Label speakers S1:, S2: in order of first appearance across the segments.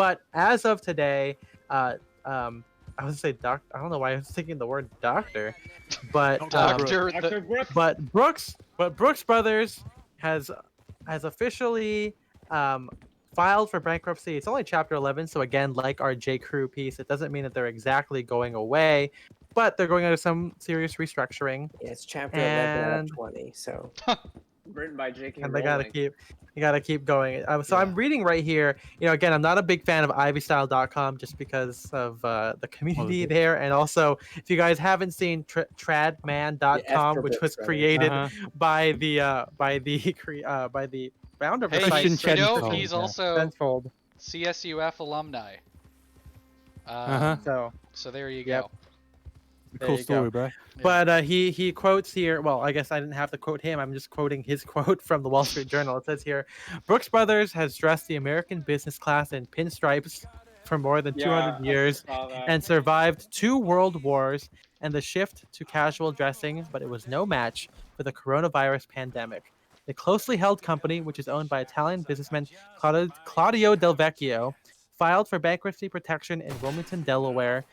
S1: But as of today, I would say I don't know why I was thinking the word doctor, but
S2: Dr. Brooks.
S1: but Brooks Brothers has officially filed for bankruptcy. It's only Chapter 11, so again, like our J. Crew piece, it doesn't mean that they're exactly going away, but they're going under some serious restructuring.
S3: Yeah, it's Chapter 11 out of 20, so.
S2: Written by J.K.
S1: And
S2: Rowling.
S1: they gotta keep going. So I'm reading right here. Again, I'm not a big fan of ivystyle.com just because of the community there, and also if you guys haven't seen tradman.com, which was created by the founder of the site.
S4: He's also CSUF alumni. So there you go.
S5: Cool story, bro.
S1: But he quotes here. Well, I guess I didn't have to quote him. I'm just quoting his quote from the Wall Street Journal. It says here, Brooks Brothers has dressed the American business class in pinstripes for more than 200 years and survived 2 world wars and the shift to casual dressing, but it was no match for the coronavirus pandemic. The closely held company, which is owned by Italian businessman Claudio Del Vecchio, filed for bankruptcy protection in Wilmington, Delaware,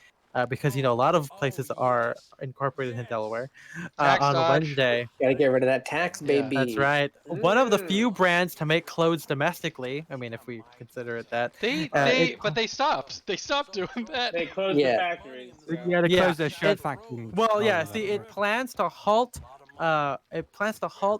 S1: because a lot of places are incorporated in Delaware on Wednesday.
S3: Gotta get rid of that tax, baby.
S1: That's right. One of the few brands to make clothes domestically. I mean, if we consider it that.
S4: But they stopped. They stopped doing that.
S2: They closed the factories.
S5: Yeah, they closed their shirt factory.
S1: Well, yeah. See, it plans to halt.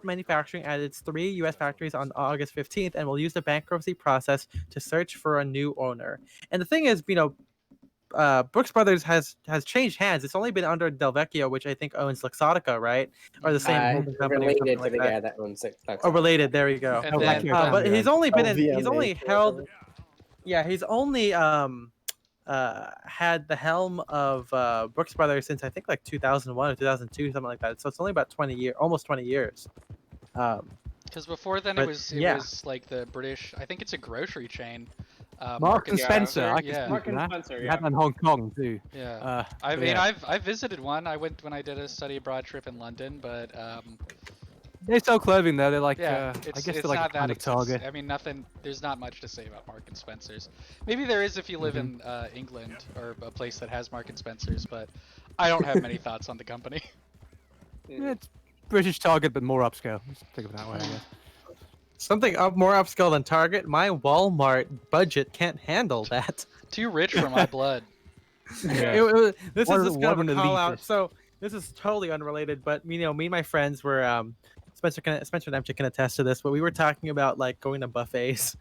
S1: Manufacturing at its 3 U.S. factories on August 15th, and will use the bankruptcy process to search for a new owner. And the thing is, Brooks Brothers has changed hands. It's only been under Del Vecchio, which I think owns Luxottica, right? Or the same holding company.
S3: Related
S1: to
S3: the guy that owns Luxottica.
S1: Oh, related. There you go. But he's only been he's only held. Yeah, he's only had the helm of Brooks Brothers since I think like 2001 or 2002, something like that. So it's only about almost 20 years.
S4: Because before then it was like the British. I think it's a grocery chain.
S5: Mark and Spencer.
S2: Mark and Spencer.
S5: Yeah. Had that in Hong Kong too.
S4: Yeah. I've visited one. I went when I did a study abroad trip in London, but
S5: they sell clothing though. They're like I
S4: it's
S5: guess they're like
S4: not that
S5: Target.
S4: I mean, nothing. There's not much to say about Mark and Spencer's. Maybe there is if you live in England or a place that has Mark and Spencer's, but I don't have many thoughts on the company.
S5: Yeah, it's British Target, but more upscale. Let's think of it that way, I guess.
S1: Something more upscale than Target. My Walmart budget can't handle that.
S4: Too rich for my blood.
S1: This is just kind of a call out. So this is totally unrelated, but me and my friends were Spencer and MJ can attest to this, but we were talking about like going to buffets,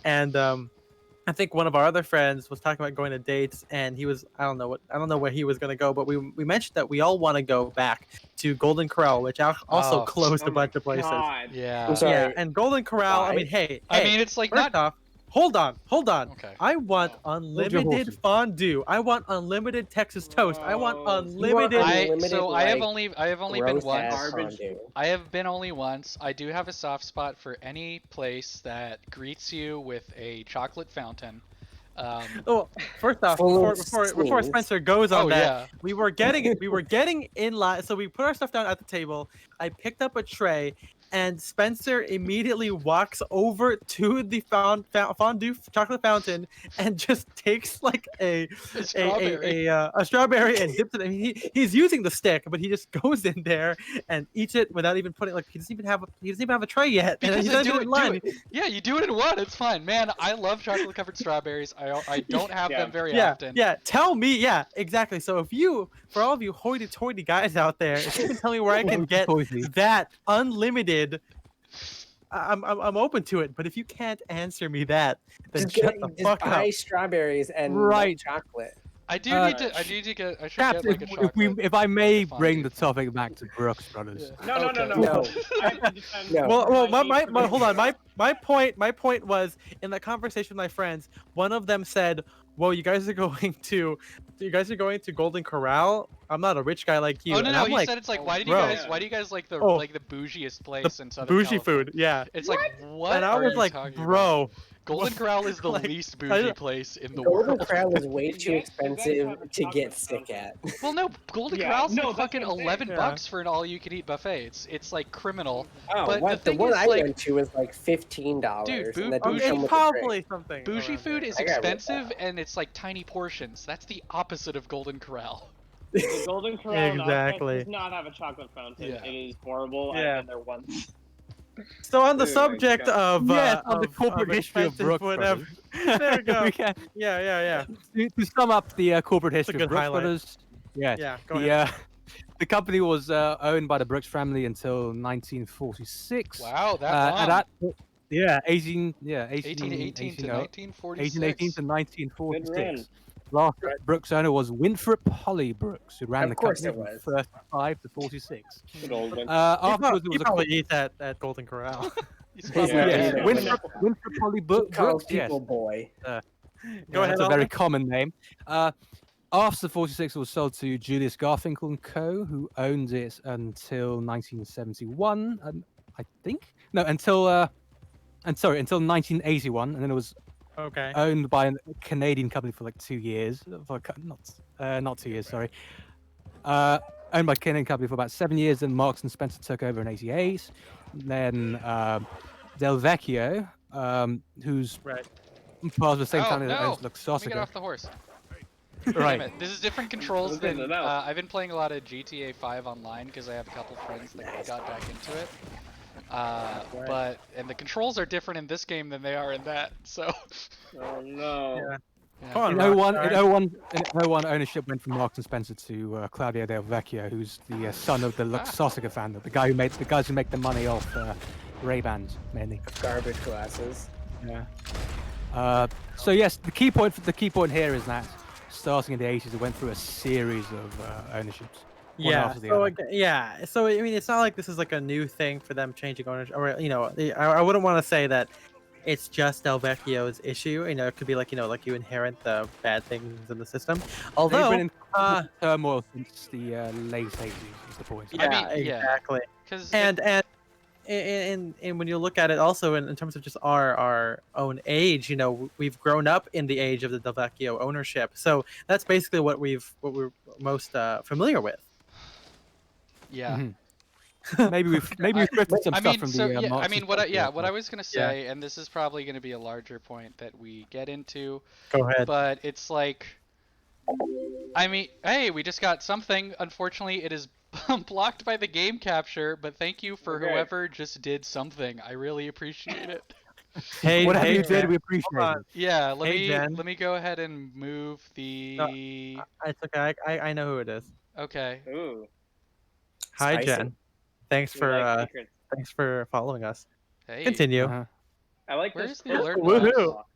S1: and I think one of our other friends was talking about going to dates, and he was I don't know where he was gonna go, but we mentioned that we all want to go back to Golden Corral, which also closed a bunch of places.
S4: Yeah.
S1: And Golden Corral. I mean, hey.
S4: I mean, it's like
S1: first off, hold on.
S4: Okay.
S1: I want unlimited fondue. I want unlimited Texas toast. I want unlimited.
S4: I have only been once.
S3: Fondue.
S4: I have been only once. I do have a soft spot for any place that greets you with a chocolate fountain.
S1: First off, before Spencer goes on we were getting in line. So we put our stuff down at the table. I picked up a tray, and Spencer immediately walks over to the fondue chocolate fountain and just takes like a strawberry and dips it. I mean, he's using the stick, but he just goes in there and eats it without even putting he doesn't even have a tray yet.
S4: Because
S1: and he's
S4: Yeah, you do it in one. It's fine, man. I love chocolate covered strawberries. I don't have them very often.
S1: Yeah, tell me. Yeah, exactly. So for all of you hoity-toity guys out there, if you can tell me where I can get that unlimited, I'm open to it. But if you can't answer me that, then shut the fuck up.
S3: Buy strawberries and chocolate.
S4: I do need to. I should get like a chocolate.
S5: If I may bring the topic back to Brooks Brothers.
S2: No.
S1: Well, hold on. My point was in the conversation with my friends. One of them said, "Well, you guys are going to Golden Corral. I'm not a rich guy like you."
S4: Oh no,
S1: he
S4: said it's like, why do you guys like the bougiest place in Southern
S1: bougie
S4: California?
S1: food? Yeah.
S4: It's like what?
S1: And I was like, bro.
S4: Golden Corral is the
S1: Like,
S4: least bougie place in the
S3: Golden
S4: world.
S3: Corral is way too
S2: You guys have
S3: expensive
S2: a
S3: to get
S2: chocolate
S3: sick
S2: fountain.
S3: at.
S4: Well, no, Golden
S2: Yeah,
S4: Corral's
S2: no,
S4: like
S2: that's
S4: fucking
S2: what I'm saying.
S4: 11
S1: Yeah.
S4: bucks for an all-you-can-eat buffet. It's like criminal.
S3: Oh,
S4: But
S3: what? The
S4: thing
S3: one
S4: is,
S3: I
S4: like,
S3: went to was like $15,
S4: Dude,
S3: and that didn't
S1: It's
S3: come with a drink.
S1: probably something.
S4: bougie
S1: around
S4: food
S1: there.
S4: is
S3: I got rid of
S4: expensive and it's like tiny portions. That's the opposite of Golden Corral.
S2: The Golden Corral in
S1: Exactly.
S2: does not have a chocolate fountain.
S4: Yeah.
S2: It is horrible.
S1: Yeah.
S2: I've been there once.
S1: So on the
S2: Oh my
S1: subject
S2: God.
S1: of
S5: Yes, on the corporate history of
S1: expensive
S5: Brooks
S1: whatever.
S5: Brothers.
S1: There we go.
S5: We can,
S1: Yeah.
S5: to sum up the corporate history
S1: good
S5: of Brooks
S1: highlight.
S5: Brothers. Yes.
S1: Yeah, go
S5: the,
S1: ahead.
S5: the company was owned by the Brooks family until 1946.
S4: Wow, that long.
S5: and that, yeah, 18
S4: 1818 to 1946.
S5: 1818 to
S2: Good
S5: 1946.
S2: run.
S5: Last Brooks owner was Winthrop Holly Brooks, who ran
S3: Of
S5: the
S3: course
S5: company
S3: it
S5: from
S3: was.
S5: 35 to 46.
S2: Good old one.
S5: Afterwards, it was
S1: You
S5: a
S1: probably eat that at Golden Corral.
S4: He's probably
S2: Yeah,
S5: yeah,
S2: yeah.
S5: Winthrop Holly
S3: Called
S5: Brooks. Yes.
S3: people boy.
S1: Go
S5: Yeah,
S1: ahead,
S5: that's a very
S1: Alvin.
S5: common name. After 46, it was sold to Julius Garfinkel and Co., who owned it until 1971, I think. No, until 1981, and then it was
S1: Okay.
S5: owned by a Canadian company for like 2 years. Not 2 years, sorry. Owned by a Canadian company for about 7 years. Then Marks and Spencer took over in '88. Then Del Vecchio, who's
S1: Right.
S5: part of the same
S4: Oh,
S5: family that
S4: no.
S5: owns
S4: Let me get
S5: Luxottica.
S4: off the horse.
S5: Right.
S4: Damn it. This is different controls
S2: Look at
S4: than
S2: it now.
S4: I've been playing a lot of GTA 5 online because I have a couple friends that got back into it. But the controls are different in this game than they are in that. So
S2: Oh no.
S1: Yeah.
S4: yeah.
S1: Come on,
S5: In 01,
S1: Rockstar.
S5: in 01, ownership went from Marks and Spencer to Claudio Del Vecchio, who's the son of the Luxottica founder, the guys who make the money off Ray-Bans mainly.
S3: Garbage glasses.
S5: Yeah. So yes, the key point here is that starting in the 80s, it went through a series of ownerships. one
S1: Yeah.
S5: after the
S1: So
S5: other.
S1: yeah. So I mean, it's not like this is like a new thing for them changing ownership, or I wouldn't want to say that it's just Del Vecchio's issue. It could be like like you inherit the bad things in the system. Although,
S5: They've been in turmoil since the late 80s. Is the point?
S1: yeah,
S4: I mean, yeah.
S1: exactly.
S4: 'Cause
S1: And when you look at it also in terms of just our own age, we've grown up in the age of the Del Vecchio ownership. So that's basically what we're most familiar with.
S4: yeah.
S5: Mhm. maybe we've drifted some
S4: I
S5: stuff
S4: mean,
S5: from
S4: so
S5: the.
S4: yeah, I
S5: Marks
S4: mean,
S5: and
S4: what
S5: Spencer
S4: I was gonna say, and this is probably gonna be a larger point that we get into,
S1: Go ahead.
S4: but it's like, I mean, hey, we just got something. Unfortunately, it is blocked by the game capture, but thank you for
S2: Okay.
S4: whoever just did something. I really appreciate it.
S1: Hey,
S5: Whatever
S1: hey,
S5: you did,
S1: Jen,
S5: we appreciate
S1: hold
S5: it.
S4: Yeah,
S1: Hey, Jen.
S4: let me go ahead and move the.
S1: It's okay. I know who it is.
S4: Okay.
S2: Ooh.
S1: Hi,
S3: Spicy.
S1: Jen. Thanks
S2: We
S1: for
S2: like secrets.
S1: thanks for following us.
S4: Hey.
S1: Continue.
S5: Uh-huh.
S2: I like
S4: Where's
S2: this.
S4: the alert
S1: Woohoo.
S4: box?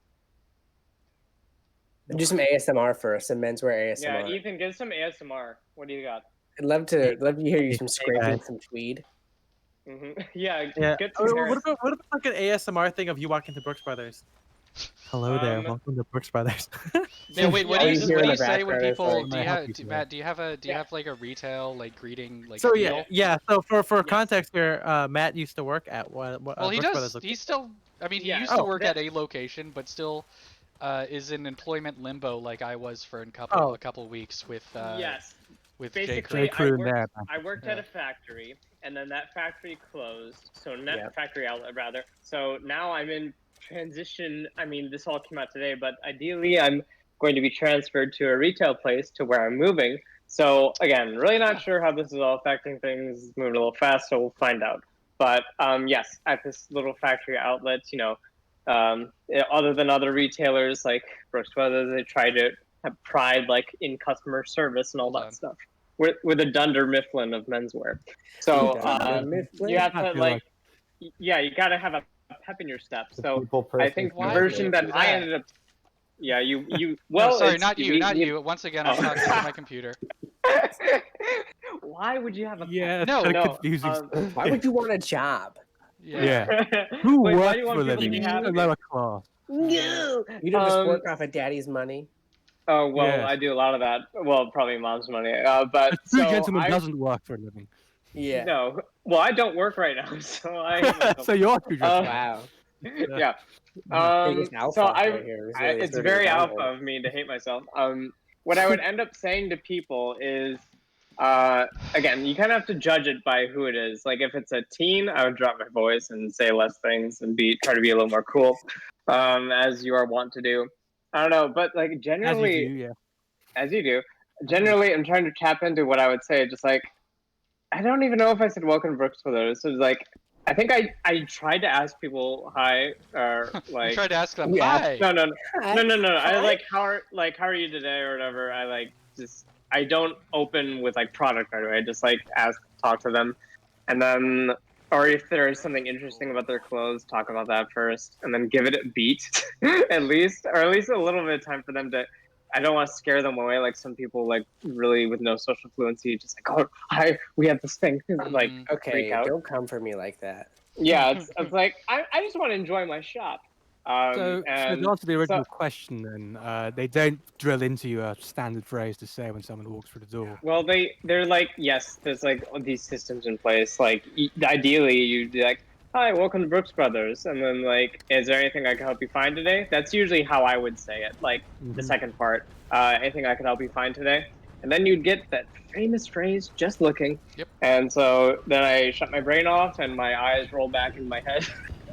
S3: Do some ASMR first, some menswear
S2: Yeah,
S3: ASMR.
S2: Ethan, give some ASMR. What do you got?
S3: I'd love to hear you
S1: Hey,
S3: some
S1: hey,
S3: scraping,
S1: guys.
S3: some tweed.
S2: Yeah,
S1: Yeah.
S2: get
S1: Oh,
S2: some
S1: what
S2: Harris.
S1: about like an ASMR thing of you walking to Brooks Brothers? Hello there. Welcome to Brooks Brothers.
S4: Yeah, wait. What
S2: Yeah,
S4: do
S2: you
S4: you
S2: hear
S4: what
S2: in
S4: do you
S3: the
S4: say when
S3: background, it's
S4: people?
S3: like,
S4: Do you
S5: "May I help
S4: have
S5: you today?"
S4: Matt? Do you have like a retail like greeting like?
S2: So,
S4: deal?
S1: Yeah. So for
S2: Yes.
S1: context here, Matt used to work at what
S4: Well, he
S1: Brooks
S4: does.
S1: Brothers.
S4: He's still. I mean, he
S2: Yeah.
S4: used to
S1: Oh,
S4: work
S2: that-
S4: at a location, but still is in employment limbo like I was for a
S1: Oh.
S4: couple weeks with
S2: Yes.
S4: with
S2: Basically,
S4: J.
S5: J.
S4: Crew.
S5: Crew
S2: I
S5: in there. man.
S2: I worked at
S4: Yeah.
S2: a factory, and then that factory closed. So net
S3: Yeah.
S2: factory outlet rather. So now I'm in transition. I mean, this all came out today, but ideally, I'm going to be transferred to a retail place to where I'm moving. So again, really not sure how this is all affecting things. It's moving a little fast, so we'll find out. But yes, at this little factory outlet, other than other retailers like Brooks Brothers, they try to have pride like in customer service and all
S4: Hold
S2: that
S4: on.
S2: stuff. With a Dunder Mifflin of menswear. So
S3: Dunder Mifflin?
S2: you have
S5: I
S2: to
S5: feel
S2: like, yeah, you gotta have a pep in your step. So
S6: People
S2: I think the
S4: Why
S2: version
S4: would you
S2: that
S4: do
S2: I
S4: that?
S2: ended up, yeah, you
S4: No,
S2: well,
S4: sorry,
S2: it's-
S4: not you, not you. Once again, I'm
S2: Oh.
S4: talking to my computer.
S2: Why would you have a
S5: Yeah,
S4: No,
S5: so
S2: no,
S5: confusing.
S3: Why would you want a job?
S5: Yeah. Who
S2: Wait, why
S5: works
S2: do you want
S5: for a
S2: people to
S5: living?
S2: be
S5: You
S2: happy?
S5: a lower class.
S2: No.
S3: You don't just work off of daddy's money.
S2: Oh well,
S5: Yes.
S2: I do a lot of that. Well, probably mom's money. But
S5: A true
S2: so
S5: gentleman
S2: I
S5: doesn't work for a living.
S3: Yeah.
S2: no. Well, I don't work right now, so I.
S5: So you're a true gentleman.
S3: Wow.
S2: Yeah.
S3: Biggest alpha
S2: So
S3: right here.
S2: it's very alpha of me to hate myself. What I would end up saying to people is, again, you kind of have to judge it by who it is. Like if it's a teen, I would drop my voice and say less things and try to be a little more cool, as you are wont to do. I don't know, but like generally,
S5: As you do, yeah.
S2: as you do, generally, I'm trying to tap into what I would say. Just like I don't even know if I said welcome to Brooks Brothers. So it's like I think I tried to ask people hi or
S4: You
S2: like
S4: tried to ask them,
S3: Yeah.
S4: hi.
S2: no. I
S3: Hi.
S2: like how are you today or whatever. I like just I don't open with like product right away. I just like talk to them, and then or if there is something interesting about their clothes, talk about that first, and then give it a beat at least, or at least a little bit of time for them to. I don't want to scare them away like some people like really with no social fluency, just like oh hi we have this thing like
S4: Mhm.
S2: freak
S3: Okay,
S2: out.
S3: don't come for me like that.
S2: Yeah, it's like I just want to enjoy my shop.
S5: So to
S2: And
S5: answer the
S2: so
S5: original question, then they don't drill into you a standard phrase to say when someone walks through the door.
S2: well, they're like yes, there's like these systems in place. Like ideally, you'd be like, "Hi, welcome to Brooks Brothers," and then like, "Is there anything I can help you find today?" That's usually how I would say it. Like the
S5: Mhm.
S2: second part, anything I can help you find today, and then you'd get that famous phrase, "Just looking."
S4: Yep.
S2: And so then I shut my brain off and my eyes roll back in my head,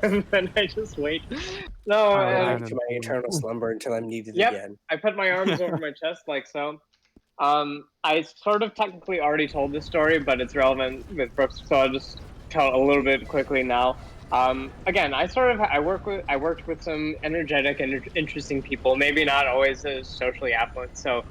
S2: and then I just wait. No,
S5: Oh,
S3: Go
S2: and
S3: back to my eternal slumber until I'm needed
S2: yep,
S3: again.
S2: I put my arms over my chest like so. I sort of technically already told this story, but it's relevant with Brooks, so I'll just tell a little bit quickly now. Again, I worked with some energetic and interesting people, maybe not always as socially affluent. So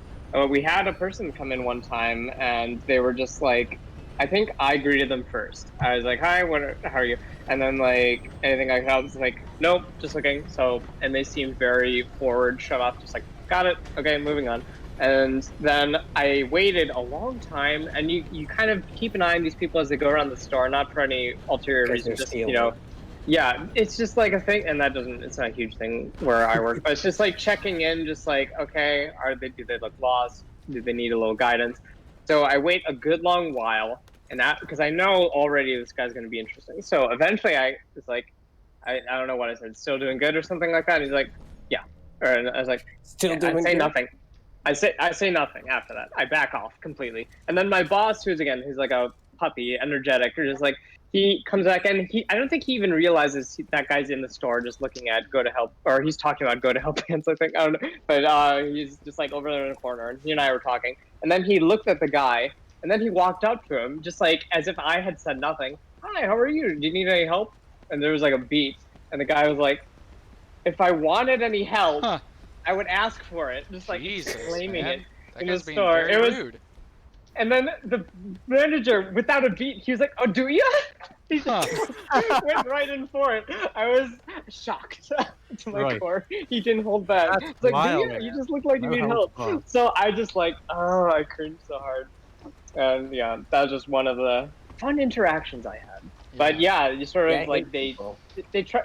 S2: we had a person come in one time, and they were just like, I think I greeted them first. I was like, "Hi, how are you?" And then like, anything I could help? It's like, "Nope, just looking." So, and they seemed very forward, shut off, just like, "Got it, okay, moving on." And then I waited a long time, and you kind of keep an eye on these people as they go around the store, not for any ulterior
S3: Because
S2: reason,
S3: they're
S2: just
S3: stealing.
S2: yeah, it's just like a thing, and it's not a huge thing where I work, but it's just like checking in, just like okay, do they look lost? Do they need a little guidance? So I wait a good long while, and that because I know already this guy's going to be interesting. So eventually, I was like, I don't know what I said, still doing good or something like that. And he's like, yeah, and I was like,
S3: Still
S2: yeah, I'd
S3: doing
S2: say
S3: good?
S2: nothing. I say nothing after that. I back off completely. And then my boss, he's like a puppy, energetic, or just like he comes back and I don't think he even realizes that guy's in the store just looking at go to help, or he's talking about go to help pants. I think I don't know, but he's just like over there in the corner, and he and I were talking, and then he looked at the guy, and then he walked up to him just like as if I had said nothing. Hi, how are you? Do you need any help? And there was like a beat, and the guy was like, if I wanted any help,
S4: Huh.
S2: I would ask for it, just like
S4: Jesus,
S2: exclaiming
S4: man.
S2: it
S4: That
S2: in the
S4: guy's being
S2: store.
S4: very
S2: It was,
S4: rude.
S2: and then the manager, without a beat, he was like, "Oh, do you?" He just went right in for it. I was shocked to my
S5: Right.
S2: core. He didn't hold back.
S5: That's
S2: It's like, "Do you?
S5: wild,
S2: You
S5: man.
S2: just look like you
S5: No
S2: need
S5: holds
S2: help."
S5: barred.
S2: So I just like, oh, I cringed so hard. And yeah, that was just one of the fun interactions I had. But yeah, you sort
S3: Yeah,
S2: of
S3: I
S2: like
S3: hate people.
S2: they try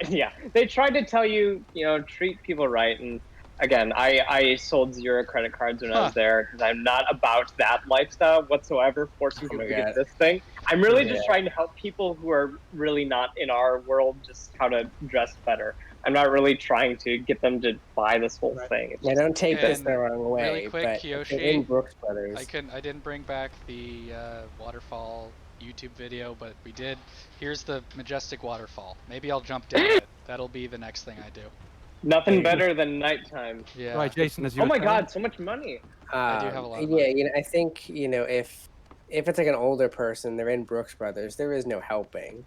S2: they tried to tell you treat people right. And again, I sold zero credit cards when I
S4: Huh.
S2: was there because I'm not about that lifestyle whatsoever, forcing
S3: Oh my
S2: people to get
S3: God.
S2: this thing. I'm really
S3: Yeah.
S2: just trying to help people who are really not in our world just how to dress better. I'm not really trying to get them to buy this whole
S1: Right.
S2: thing. It's
S3: Now,
S2: just
S3: don't take this
S4: And
S3: the wrong way,
S4: really quick,
S3: but if they're in
S4: Kiyoshi,
S3: Brooks Brothers,
S4: I didn't bring back the waterfall YouTube video, but we did. Here's the majestic waterfall. Maybe I'll jump down it. That'll be the next thing I do.
S2: nothing
S3: Hey.
S2: better than nighttime.
S4: Yeah,
S5: Right, Jason, as you
S2: Oh
S5: were
S2: my
S5: saying?
S2: god, so much money.
S4: I do have a lot of
S3: yeah,
S4: money.
S3: I think if it's like an older person, they're in Brooks Brothers. There is no helping.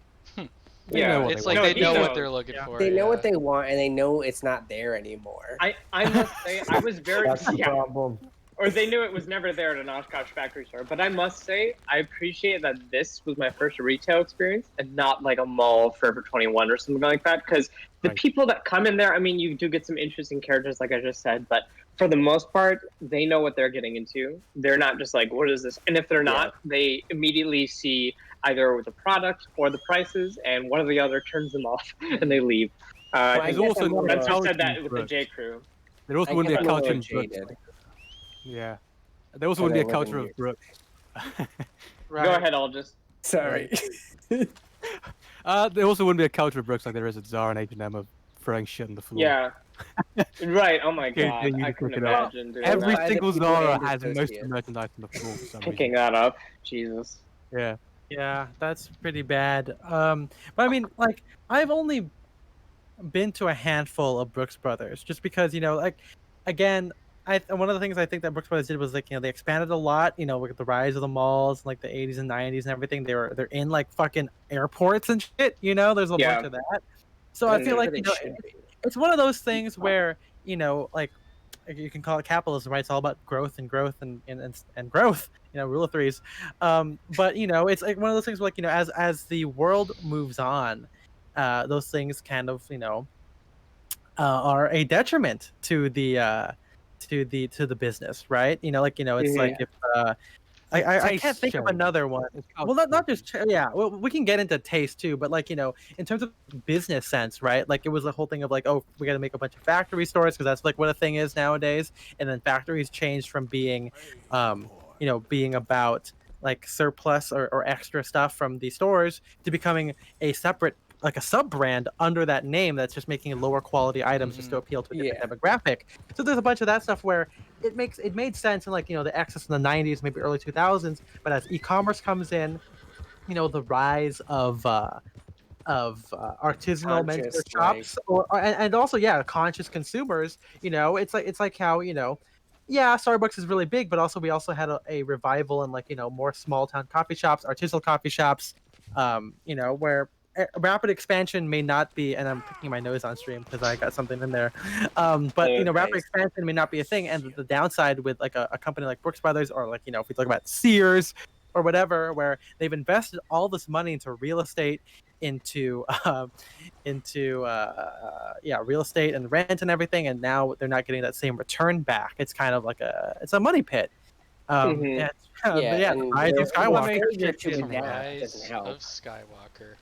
S5: They know what
S4: It's
S5: they
S4: like
S5: want.
S4: they
S2: he
S4: know what
S2: knows.
S4: they're looking
S1: Yeah.
S4: for.
S3: They know
S4: yeah.
S3: what they want, and they know it's not there anymore.
S2: I must say I was very
S6: That's the problem.
S2: or they knew it was never there at an Oshkosh factory store. But I must say, I appreciate that this was my first retail experience and not like a mall Forever 21 or something like that. Because the
S5: Right.
S2: people that come in there, I mean, you do get some interesting characters, like I just said, but for the most part, they know what they're getting into. They're not just like, what is this? And if they're not, they immediately see either the product or the prices, and one or the other turns them off and they leave.
S3: Well,
S2: I
S3: I
S2: think
S3: guess
S5: also
S3: I'm
S5: not a
S3: more-
S2: Spencer said
S5: culture
S2: that
S5: in
S2: with the
S5: Brooks.
S2: J. Crew.
S5: There also
S3: I
S5: wouldn't be
S3: guess
S5: a
S3: I'm a
S5: culture
S3: little
S5: in Brooks.
S3: jaded.
S5: Yeah. There also
S3: 'Cause
S5: wouldn't be
S3: I
S5: a
S3: live
S5: culture
S3: in
S5: of Brooks.
S1: Right.
S2: Go ahead, I'll just.
S3: Sorry.
S5: There also wouldn't be a culture of Brooks like there is at Zara and H&M of throwing shit on the floor.
S2: Yeah. Right. Oh my
S5: Yeah,
S2: god.
S5: you
S2: I
S5: just
S2: couldn't
S5: pick it up.
S2: imagine doing
S5: Every
S2: that.
S3: By the
S5: single
S3: people
S5: Zara
S3: and
S5: has most of the
S3: associates.
S5: merchandise on the floor for some
S2: Picking
S5: reason.
S2: that up. Jesus.
S5: Yeah.
S1: Yeah, that's pretty bad. But I mean, like, I've only been to a handful of Brooks Brothers, just because, like, again, one of the things I think that Brooks Brothers did was, like, they expanded a lot, with the rise of the malls, like the 80s and 90s and everything. They're in like fucking airports and shit. There's a bunch
S2: Yeah.
S1: of that. So I
S3: As
S1: feel
S2: Mhm.
S1: like,
S3: they should be.
S1: it's one of those things where, like, you can call it capitalism, right? It's all about growth and growth and growth, rule of threes. But it's like one of those things where, like, as the world moves on, those things kind of, are a detriment to the business, right? It's
S2: Mhm.
S1: like,
S3: Yeah.
S1: if I can't
S5: Tastes
S1: think of
S5: change.
S1: another one.
S5: It's
S1: Well, not
S5: culture
S1: just yeah. Well, we can get into taste too, but, like, in terms of business sense, right? Like, it was the whole thing of, like, oh, we got to make a bunch of factory stores because that's like what a thing is nowadays. And then factories changed from being, being about, like, surplus or extra stuff from the stores to becoming a separate, like, a sub brand under that name that's just making lower quality items just to appeal to a different
S3: Yeah.
S1: demographic. So there's a bunch of that stuff where it made sense in, like, the excess in the 90s, maybe early 2000s, but as e-commerce comes in, the rise of artisanal men's wear
S3: Conscious, like,
S1: shops, and also, yeah, conscious consumers. It's like how, yeah, Starbucks is really big, but also we also had a revival in, like, more small town coffee shops, artisanal coffee shops, where rapid expansion may not be, and I'm picking my nose on stream because I got something in there. But, rapid
S3: Nice.
S1: expansion may not be a thing, and the downside with, like, a company like Brooks Brothers, or, like, if we talk about Sears or whatever, where they've invested all this money into real estate, into yeah, real estate and rent and everything, and now they're not getting that same return back. It's kind of like it's a money pit.
S2: Mhm.
S1: And, but
S3: Yeah,
S1: yeah, the
S3: and
S1: rise of
S3: their
S1: Skywalker.
S3: failure to
S4: The
S3: adapt doesn't
S4: Rise
S3: help.
S4: of Skywalker.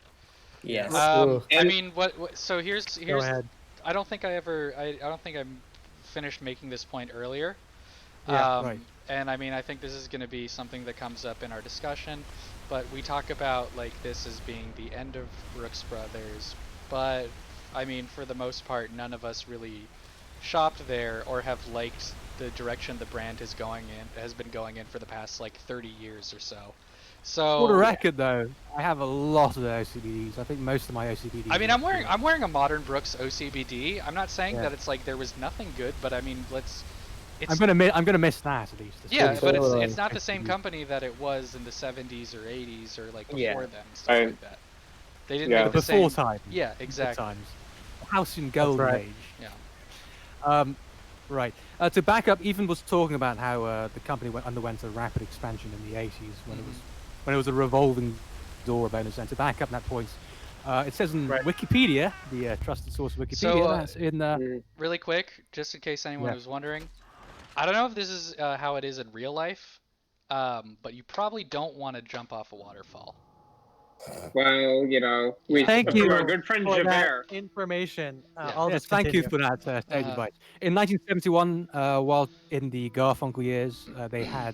S3: Yes.
S5: Ugh.
S4: I
S2: And
S4: mean, so here's
S1: Go ahead.
S4: I don't think I don't think I'm finished making this point earlier.
S1: Yeah,
S5: right.
S4: And I mean, I think this is going to be something that comes up in our discussion, but we talk about, like, this as being the end of Brooks Brothers, but I mean, for the most part, none of us really shopped there or have liked the direction the brand has been going in for the past, like, 30 years or so.
S5: For the
S4: So
S5: record, though, I have a lot of OCBDs. I think most of my OCBDs.
S4: I mean, I'm wearing a modern Brooks OCBD. I'm not saying
S5: Yeah.
S4: that it's like there was nothing good, but I mean, it's
S5: I'm gonna miss that at least.
S4: yeah,
S5: It's
S4: but
S5: still,
S4: it's not the same
S5: OCBD.
S4: company that it was in the 70s or 80s or, like, before
S3: Yeah.
S4: them and stuff
S2: Right.
S4: like that. They didn't
S2: Yeah.
S4: make the
S5: Before
S4: same.
S5: time.
S4: Yeah,
S5: Before
S4: exactly.
S5: times. House in Golden
S1: right.
S5: Age.
S4: Yeah.
S5: Right. To back up, Ethan was talking about how the company underwent a rapid expansion in the 80s when it was a revolving door of owners. And to back up that point, it says in
S1: Right.
S5: Wikipedia, the trusted source of Wikipedia,
S4: So,
S5: that's in
S4: Really quick, just in case anyone
S5: Yeah.
S4: was wondering, I don't know if this is how it is in real life, but you probably don't want to jump off a waterfall.
S2: well,
S1: Thank
S2: from
S1: you
S2: our good friend
S1: for that
S2: Javert.
S1: information.
S4: Yeah.
S1: I'll
S5: yes,
S1: just
S5: thank you
S1: continue.
S5: for that sage advice. In 1971, while in the Garfunkel years, they had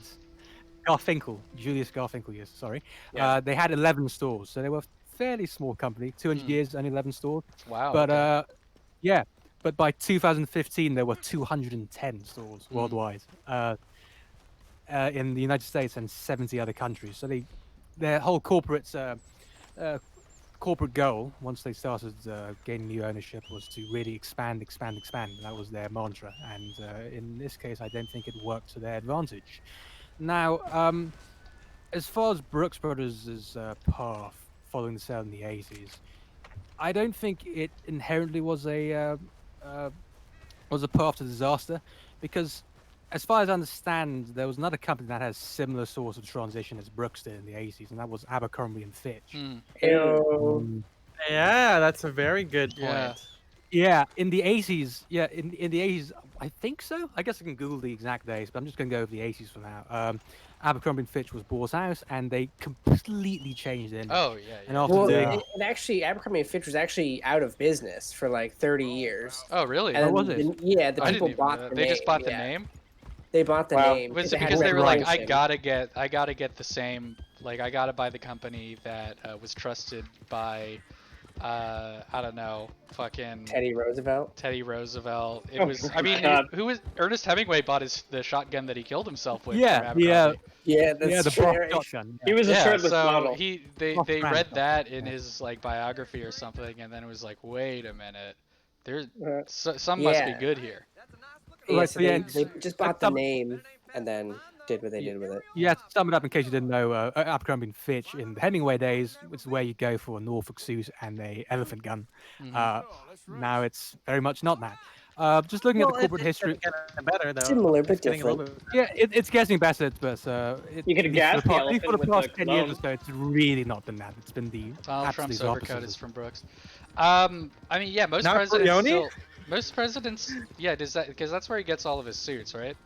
S5: Julius Garfinkel years, sorry.
S2: Yeah.
S5: They had 11 stores, so they were a fairly small company, 200 years and 11 stores.
S4: Wow.
S5: But
S4: Okay.
S5: yeah, but by 2015, there were 210 stores
S4: Mm.
S5: worldwide in the United States and 70 other countries. So their whole corporate goal, once they started gaining new ownership, was to really expand, expand, expand. That was their mantra. And in this case, I don't think it worked to their advantage. Now, as far as Brooks Brothers' path following the sale in the 80s, I don't think it inherently was a path to disaster, because as far as I understand, there was another company that has similar sorts of transition as Brooks did in the 80s, and that was Abercrombie and Fitch.
S4: Mm.
S3: Ew.
S1: Yeah, that's a very good point.
S4: Yeah.
S5: Yeah, in the 80s. Yeah, in the 80s, I think so. I guess I can Google the exact days, but I'm just going to go over the 80s for now. Abercrombie and Fitch was bought out, and they completely changed it.
S4: Oh yeah.
S5: And
S4: Yeah.
S5: after
S3: Well,
S5: doing,
S3: it actually, Abercrombie and Fitch was actually out of business for like 30 years.
S4: Oh really?
S3: And
S5: was
S3: then
S5: it?
S3: yeah, the
S4: I
S3: people
S4: didn't even know
S3: bought
S4: that.
S3: the
S4: They
S3: name.
S4: just bought the
S3: yeah.
S4: name.
S3: They bought the
S2: Wow.
S3: name.
S4: Was it
S3: had
S4: because they were like, I
S3: reputation.
S4: gotta get the same, like, I gotta buy the company that was trusted by I don't know, fucking
S3: Teddy Roosevelt.
S4: Teddy Roosevelt. It
S2: Oh
S4: was,
S2: my
S4: I mean,
S2: God.
S4: who was Ernest Hemingway bought the shotgun that he killed himself with
S5: Yeah,
S4: from Abercrombie.
S3: Yeah,
S5: yeah,
S3: that's
S5: the
S3: true.
S5: Boss shotgun.
S2: He
S5: Yeah.
S2: was a
S4: Yeah,
S2: shirtless
S4: so
S2: model.
S4: they
S5: Off
S4: read
S5: brand
S4: that
S5: shotgun,
S4: in
S5: yeah.
S4: his like biography or something, and then it was like, wait a minute, there's
S2: Uh,
S4: some must be
S3: Yeah.
S4: good here.
S3: Yeah,
S5: Right,
S3: so
S5: so yeah,
S3: they just bought the name and then did what they did with it.
S5: Yeah, to sum it up, in case you didn't know, Abercrombie and Fitch in the Hemingway days, which is where you go for a Norfolk suit and a elephant gun.
S4: Mhm.
S5: Now it's very much not that. Just looking at the
S1: Well,
S5: corporate
S1: it's
S5: history,
S1: getting better though.
S3: Similar but
S1: It's getting a little
S3: different.
S1: bit.
S5: yeah, it's getting better, but
S2: You could
S5: at least
S2: gas the
S5: at least for
S2: elephant
S5: the
S2: with
S5: past
S2: the
S5: 10 years or
S2: cologne.
S5: so, it's really not been that. It's been the
S4: Donald Trump's
S5: absolute
S4: overcoat
S5: opposite.
S4: is from Brooks. I mean, yeah, most
S1: Not
S4: presidents
S1: Brioni?
S4: still, most presidents, yeah, does that because that's where he gets all of his suits, right?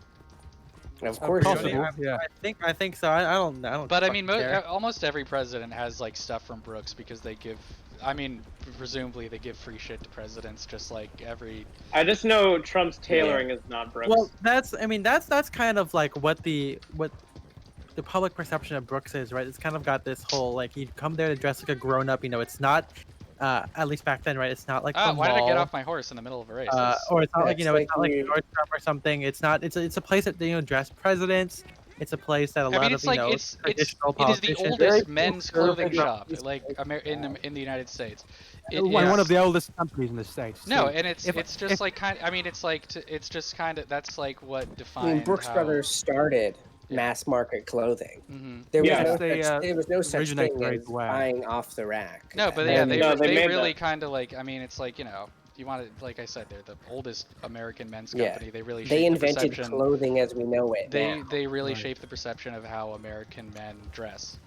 S3: Of course,
S5: possible.
S3: you do.
S5: Yeah.
S1: I think so. I don't.
S4: But I
S1: fucking
S4: mean,
S1: care.
S4: almost every president has like stuff from Brooks because they give. I mean, presumably they give free shit to presidents, just like every.
S2: I just know Trump's tailoring is not Brooks.
S1: Well, that's kind of like what the public perception of Brooks is, right? It's kind of got this whole like he'd come there to dress like a grown up. You know, it's not. At least back then, right? It's not like
S4: Oh,
S1: the
S4: why did I get
S1: mall,
S4: off my horse in the middle of a race?
S1: or it's not
S3: Yeah,
S1: like
S3: it's
S1: it's
S3: like
S1: not like
S3: you-
S1: Nordstrom or something. It's not. It's a place that dress presidents. It's a place that a
S4: I
S1: lot
S4: mean,
S1: of
S4: it's like
S1: traditional
S4: it is the
S1: politicians.
S4: oldest men's clothing
S3: conservative
S4: shop,
S3: piece
S4: like in the United States. It
S5: One
S4: is
S5: of the oldest companies in the States.
S4: no,
S5: So
S4: and it's
S5: if-
S4: it's just
S5: if-
S4: like kind. I mean, it's like it's just kind of that's like what
S3: I
S4: defined
S3: mean, Brooks
S4: how.
S3: Brothers started
S4: Yeah.
S3: mass market clothing.
S4: Hmm.
S3: There was
S2: Yeah.
S3: no
S5: They,
S3: such, there was no such
S5: originated
S3: thing
S5: right
S3: as
S5: away.
S3: buying off the rack.
S4: No, but
S3: And
S4: yeah,
S3: then-
S2: No, they
S4: they
S2: made
S4: really
S2: that.
S4: kind of like. I mean, it's like you want to like I said, they're the oldest American men's
S3: Yeah.
S4: company. They really
S3: they
S4: shaped the
S3: invented
S4: perception.
S3: clothing as we know it. now.
S4: They really
S5: Right.
S4: shaped the perception of how American men dress.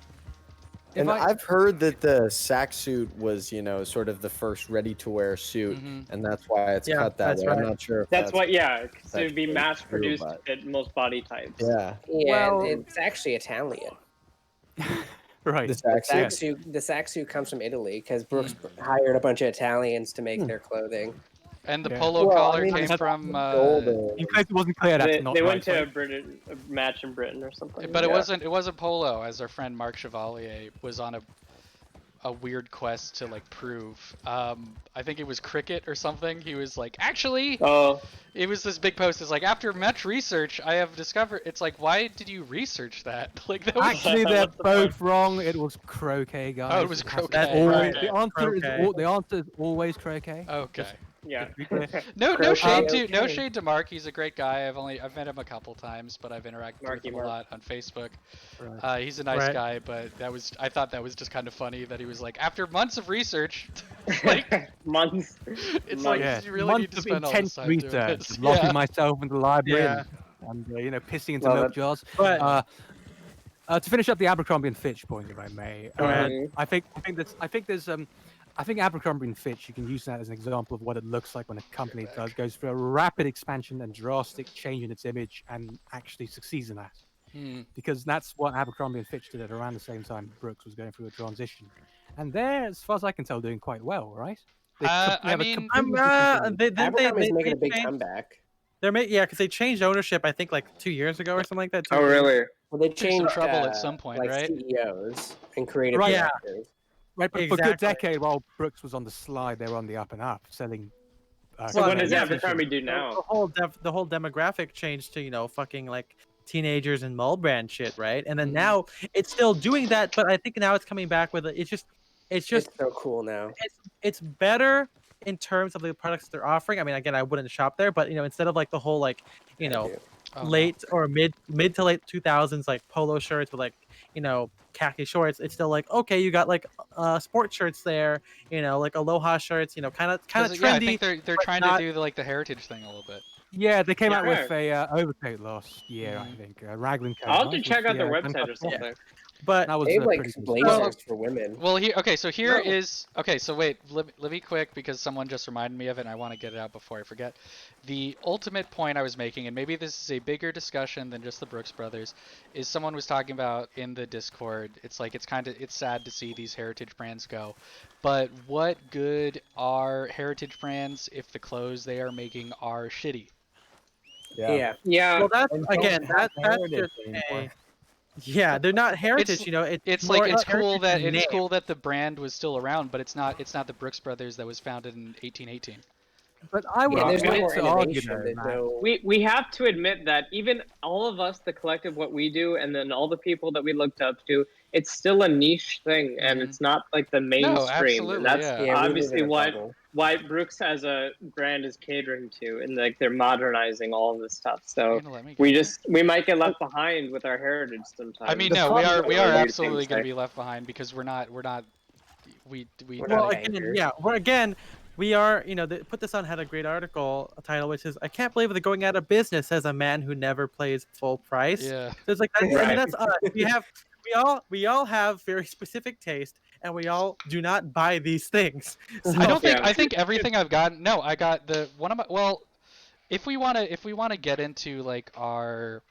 S5: if
S6: And
S5: I-
S6: I've heard that the sack suit was, sort of the first ready-to-wear suit,
S4: Mhm.
S6: and that's why it's
S1: Yeah,
S6: cut that
S1: that's
S6: way. I'm
S1: right.
S6: not sure if
S2: That's what, yeah, because
S6: that's
S2: it would be
S6: true,
S2: mass produced
S6: but-
S2: to fit most body types.
S6: Yeah,
S3: Yeah,
S5: Well-
S3: it's actually Italian.
S5: right.
S6: the sack suit.
S3: The sack suit comes from Italy because Brooks hired a bunch of Italians to make
S6: Hmm.
S3: their clothing.
S4: And the
S5: Yeah.
S4: polo
S3: Well, I
S4: collar
S3: mean,
S4: came
S3: it's
S4: from.
S5: In case it wasn't clear, that's
S2: They,
S5: not
S2: they
S5: right.
S2: went to
S5: so-
S2: a match in Britain or something.
S4: But it
S2: yeah.
S4: wasn't polo, as our friend Mark Chevalier was on a weird quest to like prove. I think it was cricket or something. He was like, actually,
S2: Oh,
S4: it was this big post. It's like, after much research, I have discovered. It's like, why did you research that? Like that was.
S5: Actually, they're
S2: What's the
S5: both wrong. It was croquet, guys.
S4: Oh, it was
S5: has to be
S4: croquet.
S5: always-
S1: Right.
S5: the answer is
S1: Croquet.
S5: the answer is always croquet.
S4: Okay.
S2: yeah.
S4: No
S3: Croquet,
S4: shade to
S3: okay.
S4: shade to Mark. He's a great guy. I've met him a couple times, but I've interacted with
S2: Marky
S4: him
S2: Mark.
S4: a lot on Facebook.
S5: Right.
S4: He's a nice
S1: Right.
S4: guy, but I thought that was just kind of funny that he was like, after months of research, like
S2: Months.
S4: it's
S2: Months.
S4: like
S5: Yeah,
S4: you really
S5: months
S4: need to
S5: of
S4: spend all this
S5: intense
S4: time doing
S5: research,
S4: this.
S5: locking
S4: Yeah.
S5: myself into the library
S1: Yeah.
S5: and pissing into
S3: Well,
S5: milk
S3: that-
S5: jars.
S1: But
S5: To finish up the Abercrombie and Fitch point, if I may,
S1: Go ahead.
S5: I think Abercrombie and Fitch, you can use that as an example of what it looks like when a company goes through a rapid expansion and drastic change in its image and actually succeeds in that.
S4: Hmm.
S5: Because that's what Abercrombie and Fitch did at around the same time Brooks was going through a transition, and they're, as far as I can tell, doing quite well, right? They
S4: I
S5: have a
S4: mean-
S5: completely different image.
S3: Abercrombie's making a big
S1: changed-
S3: comeback.
S1: Yeah, because they changed ownership. I think like 2 years ago or something like that.
S2: Oh, really?
S3: Well, they
S4: There's some
S3: changed
S4: trouble at some point,
S3: like
S4: right?
S3: CEOs and creative
S1: Right, yeah.
S3: directors.
S5: Right, but for a good
S1: Exactly.
S5: decade, while Brooks was on the slide, they were on the up and up, selling.
S2: So
S1: Well,
S2: what does
S1: yeah,
S2: Abercrombie do
S1: The
S2: now?
S1: whole demographic changed to fucking like teenagers and mall brand shit, right? And then
S4: Mhm.
S1: now it's still doing that, but I think now it's coming back with it's just
S3: It's so cool now.
S1: it's better in terms of the products they're offering. I mean, again, I wouldn't shop there, but instead of like the whole like
S3: I do.
S4: Oh, no.
S1: late or mid to late 2000s like polo shirts with like khaki shorts, it's still like, okay, you got like sport shirts there, like aloha shirts, kind of
S4: 'Cause, yeah, I
S1: trendy.
S4: think they're
S1: but
S4: trying
S1: not-
S4: to do like the heritage thing a little bit.
S5: Yeah, they came out
S2: Yeah.
S5: with a overcoat last year, I
S4: Mhm.
S5: think. Raglan coat.
S2: I'll have to
S5: right,
S2: check
S5: with
S2: out
S5: the,
S2: their
S5: gun
S2: website or
S5: cuff.
S2: something.
S1: but
S5: That was
S3: They have like
S5: pretty good.
S3: blazers for women.
S4: Well, okay, so here
S1: No.
S4: is okay. So wait, let me quick because someone just reminded me of it, and I want to get it out before I forget. The ultimate point I was making, and maybe this is a bigger discussion than just the Brooks brothers, is someone was talking about in the Discord. It's like it's sad to see these heritage brands go, but what good are heritage brands if the clothes they are making are shitty?
S3: Yeah.
S2: Yeah.
S1: well, that's
S6: And
S1: again
S6: don't have
S1: that's
S6: heritage
S1: just
S6: anymore.
S1: Yeah, they're not heritage.
S4: It's
S1: more
S4: like it's cool
S1: heritage in
S4: that
S1: name.
S4: the brand was still around, but it's not the Brooks Brothers that was founded in 1818.
S5: But I would
S3: Yeah, there's no
S5: like
S3: more
S5: to argue
S3: innovation.
S5: though,
S3: There's
S5: Matt.
S3: no.
S2: We have to admit that even all of us, the collective, what we do, and then all the people that we looked up to, it's still a niche thing, and
S4: Mhm.
S2: it's not like the
S4: No,
S2: mainstream. And
S4: absolutely,
S2: that's
S4: yeah.
S3: Yeah, we live
S2: obviously
S3: in a
S2: what
S3: bubble.
S2: why Brooks as a brand is catering to, and like they're modernizing all of this stuff.
S4: You're
S2: So
S4: gonna let me go?
S2: we might get left behind with our heritage sometimes.
S4: I mean,
S6: The
S4: no,
S6: problem-
S4: we are
S2: Weird
S4: absolutely
S2: things
S4: going to
S2: say.
S4: be left behind because we're not we
S3: We're
S1: Well,
S3: not
S4: like,
S1: again,
S3: bankers.
S1: yeah, we are. Put This On had a great article title, which is "I can't believe they're going out of business as a man who never plays full price."
S4: yeah.
S1: So it's like I mean,
S3: Right.
S1: that's us. We all have very specific taste, and we all do not buy these things. So,
S4: I don't think
S2: Yeah.
S4: I think everything I've gotten. No, I got the one of my well, if we want to get into like our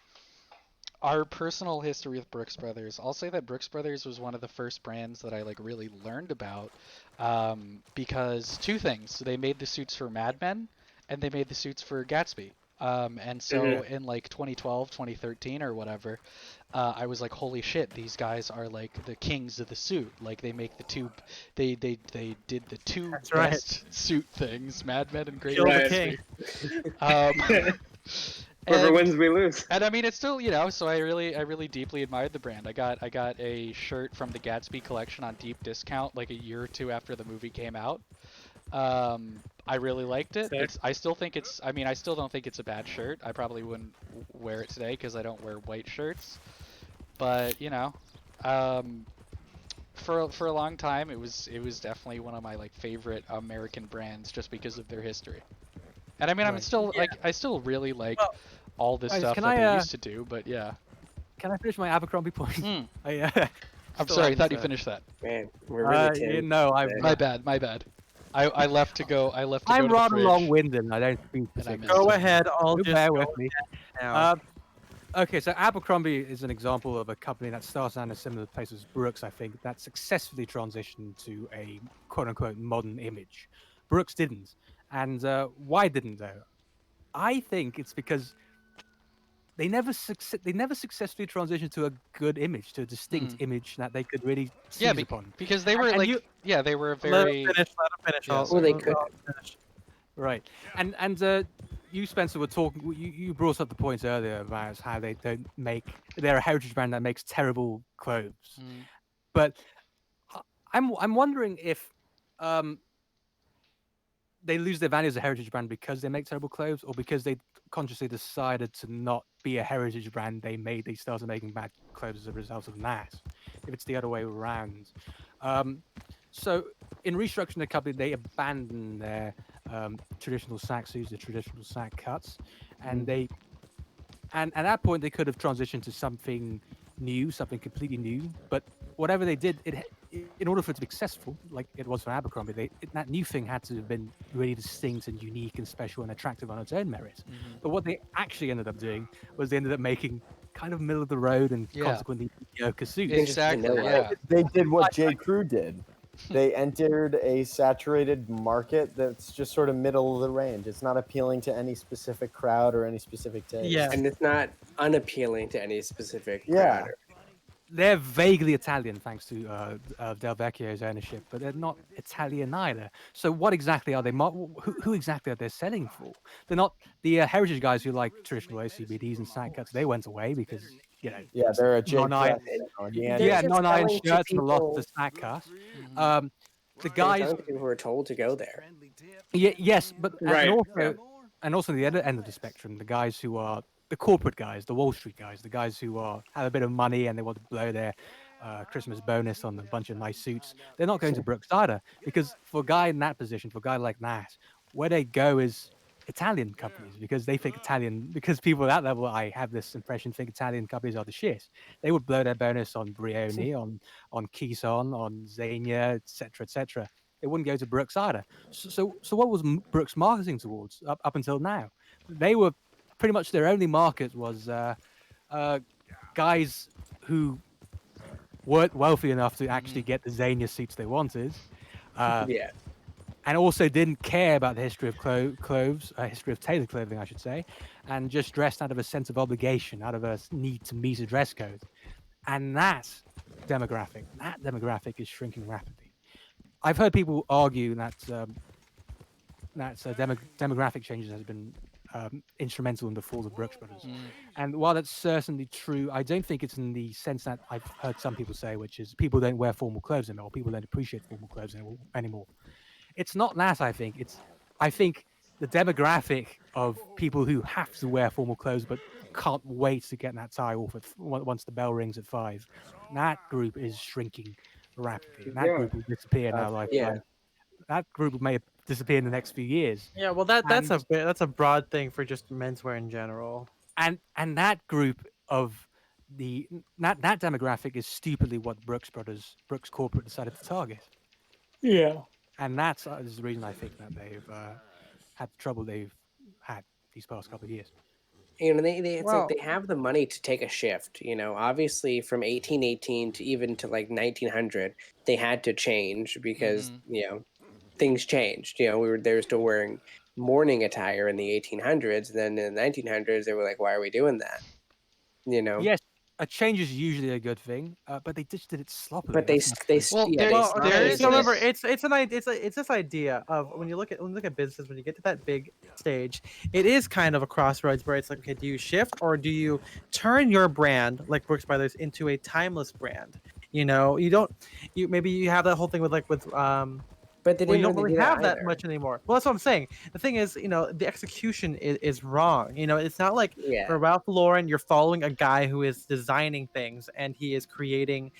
S4: personal history with Brooks Brothers, I'll say that Brooks Brothers was one of the first brands that I like really learned about, because two things: they made the suits for Mad Men, and they made the suits for Gatsby. And so in like 2012, 2013 or whatever, I was like, holy shit, these guys are like the kings of the suit. Like they make the two, they did the two
S1: That's right.
S4: best suit things, Mad Men and Great
S1: Kill the
S2: Right.
S1: king.
S2: Whoever
S4: and-
S2: wins, we lose.
S4: and I mean, it's still, so I really deeply admired the brand. I got a shirt from the Gatsby collection on deep discount like a year or two after the movie came out. I really liked it.
S1: Sick.
S4: I still don't think it's a bad shirt. I probably wouldn't wear it today because I don't wear white shirts. But for a long time, it was definitely one of my like favorite American brands just because of their history. And I mean, I'm
S5: Right.
S4: still I still really like
S1: Well,
S4: all the
S5: guys,
S4: stuff
S5: can
S4: that
S5: I,
S4: they used to do. But yeah.
S5: Can I finish my Abercrombie point?
S4: Hmm.
S5: I,
S4: I'm
S5: still
S4: sorry, I
S5: haven't,
S4: thought you finished that.
S3: Man, we're really
S5: you
S3: tin.
S5: know,
S4: My bad. I left to go. I left to
S5: I'm
S4: go to the
S5: rather
S4: fridge.
S5: long-winded. And I don't speak
S4: And I
S5: particularly.
S4: missed
S1: Go
S4: it.
S1: ahead, I'll
S5: You
S1: just
S5: bear
S1: go
S5: with me.
S1: now.
S5: Okay, so Abercrombie is an example of a company that starts out in a similar place as Brooks, I think, that successfully transitioned to a quote-unquote modern image. Brooks didn't. And why didn't, though? I think it's because they never successfully transitioned to a good image, to a distinct image that they could really
S4: Yeah,
S5: seize upon.
S4: because they were
S5: And
S4: like,
S5: you-
S4: they were
S1: Let
S4: very.
S1: him finish.
S4: Yeah,
S1: I'll-
S4: sorry.
S3: Well, they
S1: I'll-
S3: could.
S1: I'll finish.
S5: Right, and you, Spencer, were talking. You brought up the point earlier about how they don't make. They're a heritage brand that makes terrible clothes.
S4: Mm.
S5: But I'm wondering if they lose their value as a heritage brand because they make terrible clothes, or because they consciously decided to not be a heritage brand. They started making bad clothes as a result of that. If it's the other way around. So in restructuring the company, they abandoned their traditional sack suits, the traditional sack cuts, and and at that point they could have transitioned to something new, something completely new. But whatever they did, in order for it to be successful, like it was for Abercrombie, that new thing had to have been really distinct and unique and special and attractive on its own merit. But what they actually ended up doing was they ended up making kind of middle of the road and
S4: Yeah.
S5: consequently mediocre suits.
S4: Exactly.
S3: vanilla.
S4: Yeah.
S6: They did what J. Crew did. They entered a saturated market that's just sort of middle of the range. It's not appealing to any specific crowd or any specific taste.
S1: Yeah.
S3: And it's not unappealing to any specific
S6: Yeah.
S3: crowd.
S5: They're vaguely Italian thanks to Del Vecchio's ownership, but they're not Italian either. So what exactly are they? Who exactly are they selling for? They're not the heritage guys who like traditional OCBDs and sack cuts. They went away because
S6: Yeah, they're a J.
S5: non-iron,
S3: They're
S5: yeah,
S3: just
S5: non-iron
S3: selling to
S5: shirts and a lot of the
S3: people-
S5: sack cuts.
S4: Mhm.
S5: The
S3: They're
S5: guys,
S3: telling people who are told to go there.
S5: yes, but
S2: Right,
S5: and also the other end of the spectrum, the guys who are the corporate guys, the Wall Street guys, the guys who have a bit of money and they want to blow their Christmas bonus on a bunch of nice suits. They're not going to Brooks either, because for a guy in that position, for a guy like that, where they go is Italian companies, because they think because people at that level, I have this impression, think Italian companies are the shit. They would blow their bonus on Brioni, on Kison, on Zegna, etc., etc. They wouldn't go to Brooks either. So what was Brooks marketing towards up until now? They were pretty much their only market was guys who weren't wealthy enough to actually get the Zegna suits they wanted.
S3: Yeah.
S5: And also didn't care about the history of clothes, history of tailored clothing, I should say, and just dressed out of a sense of obligation, out of a need to meet a dress code. and that demographic is shrinking rapidly. I've heard people argue that demographic changes has been instrumental in the fall of Brooks Brothers.
S4: Mm.
S5: And while that's certainly true, I don't think it's in the sense that I've heard some people say, which is people don't wear formal clothes anymore, people don't appreciate formal clothes anymore. It's not that, I think. I think the demographic of people who have to wear formal clothes but can't wait to get that tie off once the bell rings at 5, that group is shrinking rapidly. And that
S3: Yeah.
S5: group will disappear in our lifetime. That group may disappear in the next few years.
S1: Yeah, well, that's
S5: And
S1: that's a broad thing for just menswear in general.
S5: and that group of that demographic is stupidly what Brooks Corporate decided to target.
S3: Yeah.
S5: And that's is the reason I think that they've had the trouble they've had these past couple of years.
S3: You know, it's like
S1: Well,
S3: they have the money to take a shift. You know, obviously from 1818 to even to like 1900, they had to change because you know things changed. You know, they were still wearing mourning attire in the 1800s. Then in the 1900s, they were like, "Why are we doing that?" You know.
S5: Yes, a change is usually a good thing, but they just did it sloppily.
S3: But they
S5: That's my
S3: they
S5: point.
S4: Well,
S3: yeah
S4: there-
S3: they
S1: well,
S4: there
S1: okay.
S4: is
S1: So remember,
S4: this-
S1: it's this idea of when you look at business, when you get to that big stage, it is kind of a crossroads where it's like, okay, do you shift or do you turn your brand like Brooks Brothers into a timeless brand? You know, maybe you have that whole thing with
S3: but they
S1: well, you
S3: didn't
S1: don't
S3: really
S1: really
S3: do
S1: have
S3: that
S1: that
S3: either.
S1: much anymore. Well, that's what I'm saying. The thing is, the execution is wrong. It's not like
S3: Yeah.
S1: for Ralph Lauren, you're following a guy who is designing things and he is creating,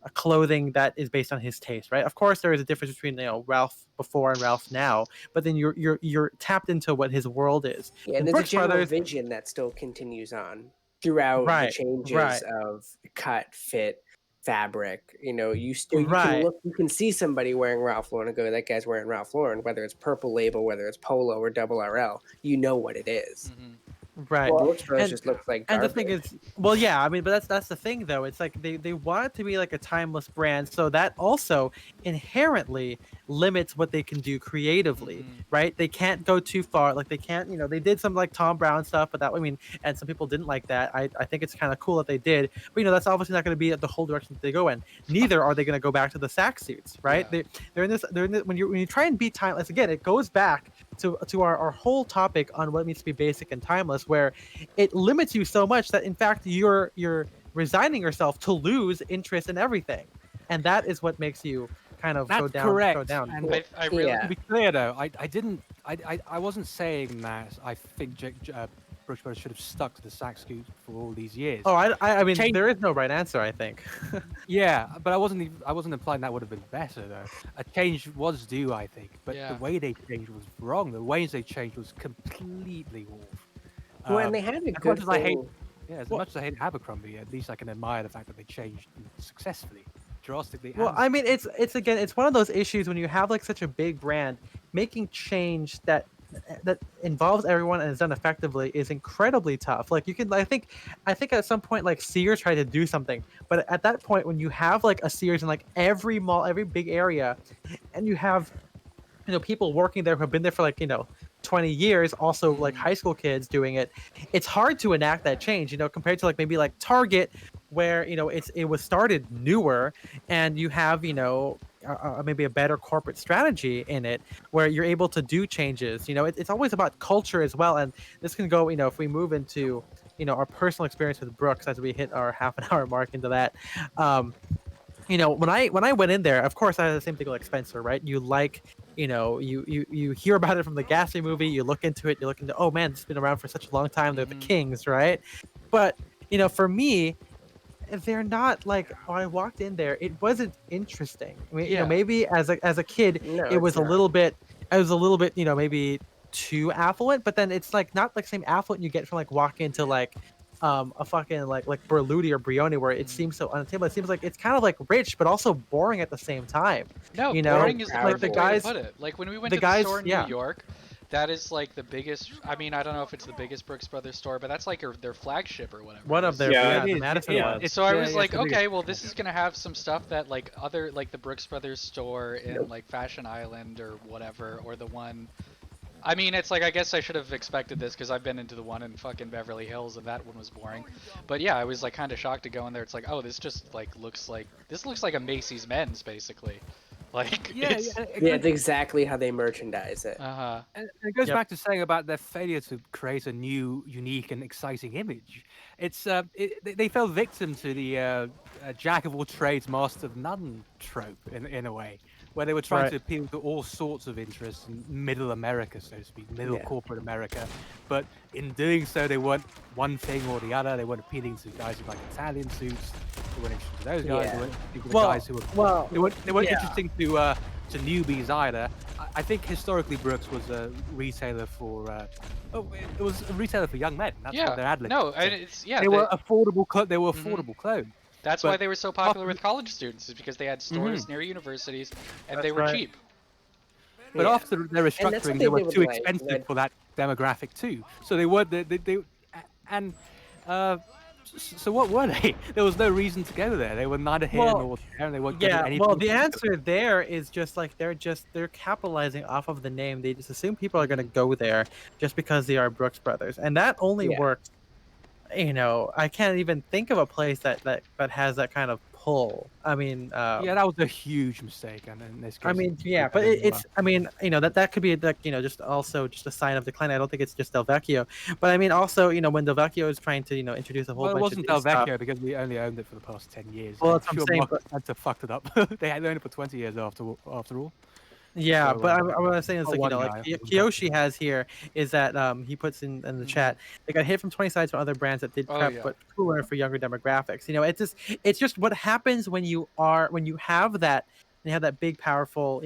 S1: a clothing that is based on his taste, right? Of course, there is a difference between Ralph before and Ralph now, but then you're tapped into what his world is.
S3: Yeah, and
S1: And
S3: there's a
S1: Brooks
S3: general
S1: Brothers,
S3: vision that still continues on throughout the
S1: right,
S3: changes
S1: right,
S3: of cut, fit, fabric. You know, you can
S1: right.
S3: look, you can see somebody wearing Ralph Lauren and go, "That guy's wearing Ralph Lauren," whether it's Purple Label, whether it's Polo or Double RL. You know what it is.
S4: Mhm.
S1: Right.
S3: Brooks Brothers
S1: And
S3: just looks like
S1: and the
S3: garbage.
S1: thing is, well, yeah, I mean, but that's the thing though. It's like they want it to be like a timeless brand, so that also inherently limits what they can do creatively,
S4: Mhm.
S1: right? They can't go too far. Like they can't, they did some like Tom Brown stuff, but that I mean, and some people didn't like that. I think it's kind of cool that they did, but that's obviously not going to be the whole direction that they go in. Neither are they going to go back to the sack suits, right?
S4: Yeah.
S1: They're in this when you try and be timeless again, it goes back to our whole topic on what means to be basic and timeless, where it limits you so much that in fact you're resigning yourself to lose interest in everything, and that is what makes you kind of go
S5: That's
S1: down.
S5: correct. And
S4: I really
S3: Yeah.
S5: to be clear, though, I wasn't saying that I think Brooks Brothers should have stuck to the sack scoot for all these years.
S1: Oh, I mean,
S5: Change-
S1: there is no right answer, I think.
S5: Yeah, but I wasn't implying that would have been better though. A change was due, I think, but
S4: Yeah.
S5: the way they changed was wrong. The ways they changed was completely off.
S3: Well, and they had a
S5: as
S3: good
S5: much as I hate,
S3: thing.
S5: as much as I hate Abercrombie, at least I can admire the fact that they changed successfully, drastically.
S1: Well,
S5: and
S1: I mean, it's one of those issues when you have like such a big brand, making change that involves everyone and is done effectively is incredibly tough. Like you can, I think at some point like Sears tried to do something, but at that point when you have like a Sears in like every mall, every big area, and you have people working there who have been there for like 20 years, also like high school kids doing it, it's hard to enact that change, compared to like maybe like Target, where it was started newer, and you have maybe a better corporate strategy in it where you're able to do changes. It's always about culture as well, and this can go, if we move into our personal experience with Brooks as we hit our half an hour mark into that. When I went in there, of course I had the same thing like Spencer, right? You hear about it from the Gatsby movie, you look into it, oh man, it's been around for such a long time, they're the kings, right? But for me, they're not like, when I walked in there, it wasn't interesting. I mean,
S4: Yeah.
S1: maybe as a kid,
S3: No,
S1: it was
S3: it's
S1: a
S3: not.
S1: little bit, maybe too affluent, but then it's like not like same affluent you get from like walking into like a fucking like Berluti or Brioni, where it seems so unattainable. It seems like it's kind of like rich but also boring at the same time.
S4: No,
S1: you know,
S4: boring is the
S3: like
S4: perfect
S1: the
S4: way to
S1: guys-
S4: put it. Like when we went
S1: the
S4: to
S1: guys-
S4: the store in
S1: yeah.
S4: New York, that is like the biggest. I mean, I don't know if it's the biggest Brooks Brothers store, but that's like their flagship or whatever.
S1: One
S4: it
S1: of
S4: is.
S1: their
S2: Yeah,
S1: the
S5: it is,
S1: Madison
S5: yeah,
S1: one.
S5: it's-
S4: So I
S5: yeah,
S4: was
S5: yeah,
S4: like,
S5: it's the biggest.
S4: okay, well, this is gonna have some stuff that like like the Brooks Brothers store in like Fashion Island or whatever, or the one I mean, it's like I guess I should have expected this because I've been into the one in fucking Beverly Hills and that one was boring. But yeah, I was like kind of shocked to go in there. It's like, oh, this just like looks like a Macy's Men's basically. Like
S5: Yeah,
S4: it's
S5: yeah,
S3: Yeah, it's exactly how they merchandise it.
S5: And it goes
S1: Yep.
S5: back to saying about their failure to create a new, unique, and exciting image. It's they fell victim to the jack of all trades, master of none trope in a way, where they were trying
S1: Right.
S5: to appeal to all sorts of interests in middle America, so to speak, middle
S3: Yeah.
S5: corporate America. But in doing so, they weren't one thing or the other. They weren't appealing to guys in like Italian suits. They weren't interested to those guys.
S3: Yeah.
S5: They weren't appealing to the
S1: Well,
S5: guys who were
S1: well,
S5: they weren't
S1: yeah.
S5: interesting to newbies either. I think historically Brooks was a retailer for it was a retailer for young men. That's what their ad lib
S4: no,
S5: said.
S4: and it's yeah.
S5: They were affordable. They were affordable clothes.
S4: That's why
S5: but
S4: they were so popular
S5: after-
S4: with college students, is because they had stores near universities and they
S1: That's
S4: were
S1: right.
S4: cheap.
S5: But
S3: Yeah.
S5: after their
S3: that's what
S5: restructuring,
S3: they
S5: they were
S3: did with,
S5: too
S3: like,
S5: expensive
S3: Red-
S5: for that demographic too. So they were and so what were they? There was no reason to go there. They were neither here
S1: Well,
S5: nor there. And they weren't getting
S1: Yeah,
S5: anything.
S1: well, the answer there is just like they're capitalizing off of the name. They just assume people are going to go there just because they are Brooks Brothers, and that only
S3: Yeah.
S1: works. I can't even think of a place that has that kind of pull. I mean,
S5: Yeah, that was a huge mistake, and in this case,
S1: I mean,
S5: it
S1: yeah,
S5: proved
S1: but
S5: that as well.
S1: it's. I mean, that could be like just also just a sign of decline. I don't think it's just Del Vecchio, but I mean also when Del Vecchio is trying to introduce a whole
S5: Well, it
S1: bunch
S5: wasn't
S1: of
S5: Del
S1: new stuff.
S5: Vecchio because we only owned it for the past 10 years.
S1: Well,
S5: I'm
S1: that's what I'm
S5: sure
S1: saying,
S5: Mark
S1: but-
S5: Spencer fucked it up. They had owned it for 20 years after all.
S1: Yeah,
S5: So,
S1: but what I'm saying is
S5: not
S1: like
S5: one
S1: like
S5: guy,
S1: Kiyoshi has here is that he puts in the chat they got hit from 20 sides from other brands that did
S4: Oh,
S1: prep
S4: yeah.
S1: but cooler for younger demographics. It's just what happens when you have that big powerful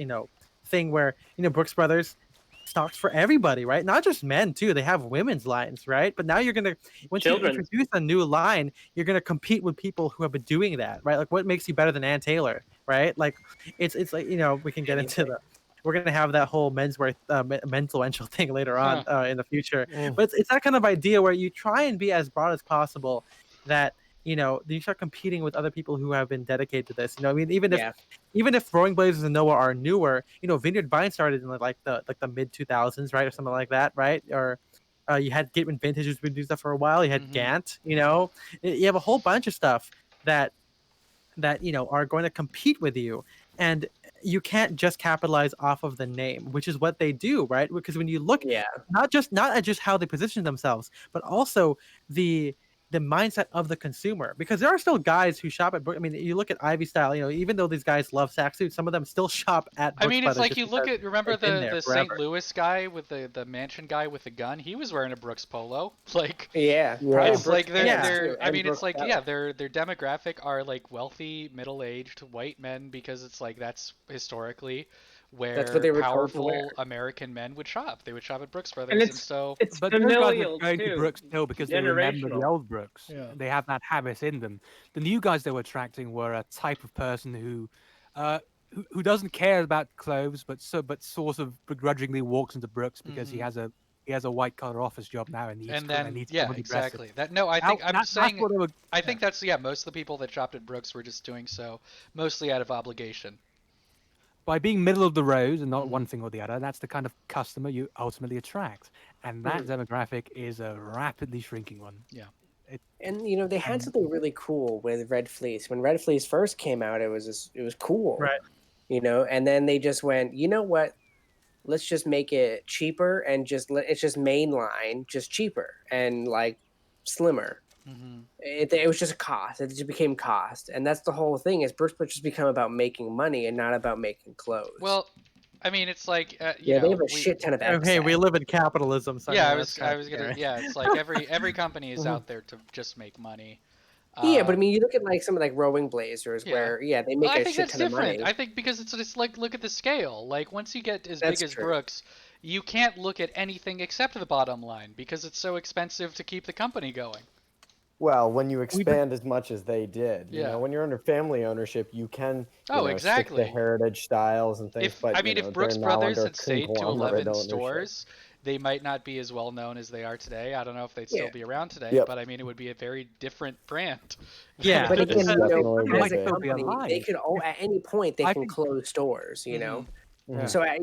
S1: thing where Brooks Brothers stocks for everybody, right? Not just men too. They have women's lines, right? But now once you
S2: Children's.
S1: introduce a new line, you're gonna compete with people who have been doing that, right? Like what makes you better than Ann Taylor, right? Like it's like we can get into the we're gonna have that whole menswear influential thing later on in the future. But it's that kind of idea where you try and be as broad as possible that you start competing with other people who have been dedicated to this. I mean, even if Throwing Blazers and Noah are newer, Vineyard Vine started in like the mid 2000s, right, or something like that, right? Or you had Gateman Vintage who's been doing stuff for a while. You had Gant, you have a whole bunch of stuff that are going to compete with you, and you can't just capitalize off of the name, which is what they do, right? Because when you look not at just how they position themselves, but also the mindset of the consumer, because there are still guys who shop at I mean, you look at Ivy Style, even though these guys love sack suits, some of them still shop at Brooks
S4: I mean, it's
S1: Brothers
S4: like
S1: just
S4: you look
S1: because
S4: at remember
S1: they've been
S4: the
S1: there
S4: St.
S1: forever.
S4: Louis guy with the mansion guy with the gun. He was wearing a Brooks polo. Like
S3: Yeah.
S4: it's
S3: Brooks
S4: like they're
S3: Brothers
S4: they're.
S3: too,
S4: I
S3: and
S4: mean,
S3: Brooks
S4: it's like
S3: Brothers.
S4: their demographic are like wealthy, middle-aged white men because it's like that's historically where
S3: That's what they were told to
S4: powerful
S3: wear.
S4: American men would shop. They would shop at Brooks Brothers,
S2: And
S4: and
S2: it's
S4: so
S2: it's
S5: But those guys are
S2: familial
S5: going to
S2: too.
S5: Brooks still because they remember the
S2: Generational.
S5: old Brooks.
S7: Yeah.
S5: They have that habit in them. The new guys they were attracting were a type of person who doesn't care about clothes, but sort of begrudgingly walks into Brooks because he has a white collar office job now and needs
S4: and then
S5: needs
S4: yeah,
S5: somebody dressed
S4: exactly. That no, I think I'm
S5: that's
S4: saying.
S5: what they were.
S4: I think that's most of the people that shopped at Brooks were just doing so mostly out of obligation.
S5: By being middle of the road and not one thing or the other, that's the kind of customer you ultimately attract. And that demographic is a rapidly shrinking one.
S4: Yeah.
S3: And they had something really cool with Red Fleece. When Red Fleece first came out, it was cool,
S1: Right.
S3: And then they just went, you know what? Let's just make it cheaper and it's just mainline, just cheaper and like slimmer. It was just a cost. It just became cost, and that's the whole thing. Is Brooks Brothers just become about making money and not about making clothes?
S4: Well, I mean, it's like
S3: they have a shit ton of excess.
S1: Okay, we live in capitalism. So
S4: Yeah, I
S1: that's
S4: was gonna. Yeah, it's like every company is out there to just make money.
S3: Yeah, but I mean, you look at like some of like Rowing Blazers, where they make
S4: I
S3: a
S4: think
S3: shit
S4: that's
S3: ton of
S4: different.
S3: money.
S4: I think because it's like look at the scale. Like once you get as
S3: That's
S4: big as
S3: true.
S4: Brooks, you can't look at anything except the bottom line because it's so expensive to keep the company going.
S6: Well, when you expand as much as they did,
S4: Yeah.
S6: when you're under family ownership, you can
S4: Oh,
S6: stick
S4: exactly.
S6: to heritage styles and things.
S4: If
S6: but
S4: I mean, if Brooks
S6: they're now
S4: Brothers
S6: under
S4: had stayed to
S6: conglomerate
S4: 11
S6: ownership.
S4: stores, they might not be as well known as they are today. I don't know if they'd still be around today,
S6: Yep.
S4: but I mean, it would be a very different brand.
S1: Yeah.
S3: But again,
S6: Definitely
S3: as
S6: would
S3: a
S6: be.
S3: company, they could at any point they
S5: I
S3: can
S5: think-
S3: close stores. You know,
S5: Yeah.
S3: So I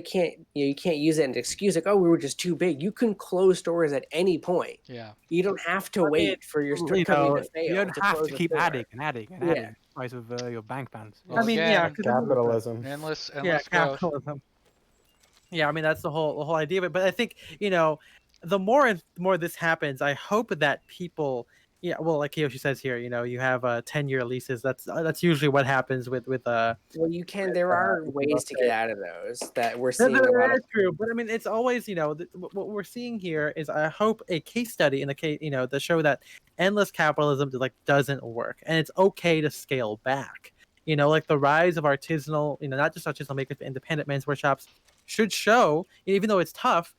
S3: can't you can't use it as an excuse like, oh, we were just too big. You can close stores at any point.
S4: Yeah.
S3: You don't have to
S1: I mean,
S3: wait for your
S1: you
S3: company
S1: know,
S3: to fail.
S5: You don't have
S3: close
S5: to
S3: a
S5: keep
S3: store.
S5: adding and adding and
S3: Yeah.
S5: adding the price of your bank balance.
S4: Well,
S1: I mean, yeah,
S4: again,
S1: 'cause
S6: Capitalism.
S4: endless
S1: yeah,
S4: growth.
S1: capitalism. Yeah, I mean that's the whole idea of it. But I think the more this happens, I hope that people, yeah, well, like Kiyoshi says here, you have 10-year leases. That's usually what happens with.
S3: Well, you can. There are ways to get out of those that we're seeing a lot
S1: That
S3: of.
S1: is true, but I mean, it's always what we're seeing here is I hope a case study in the case to show that endless capitalism doesn't work, and it's okay to scale back. Like the rise of artisanal, not just artisanal makers, but independent menswear shops should show, even though it's tough.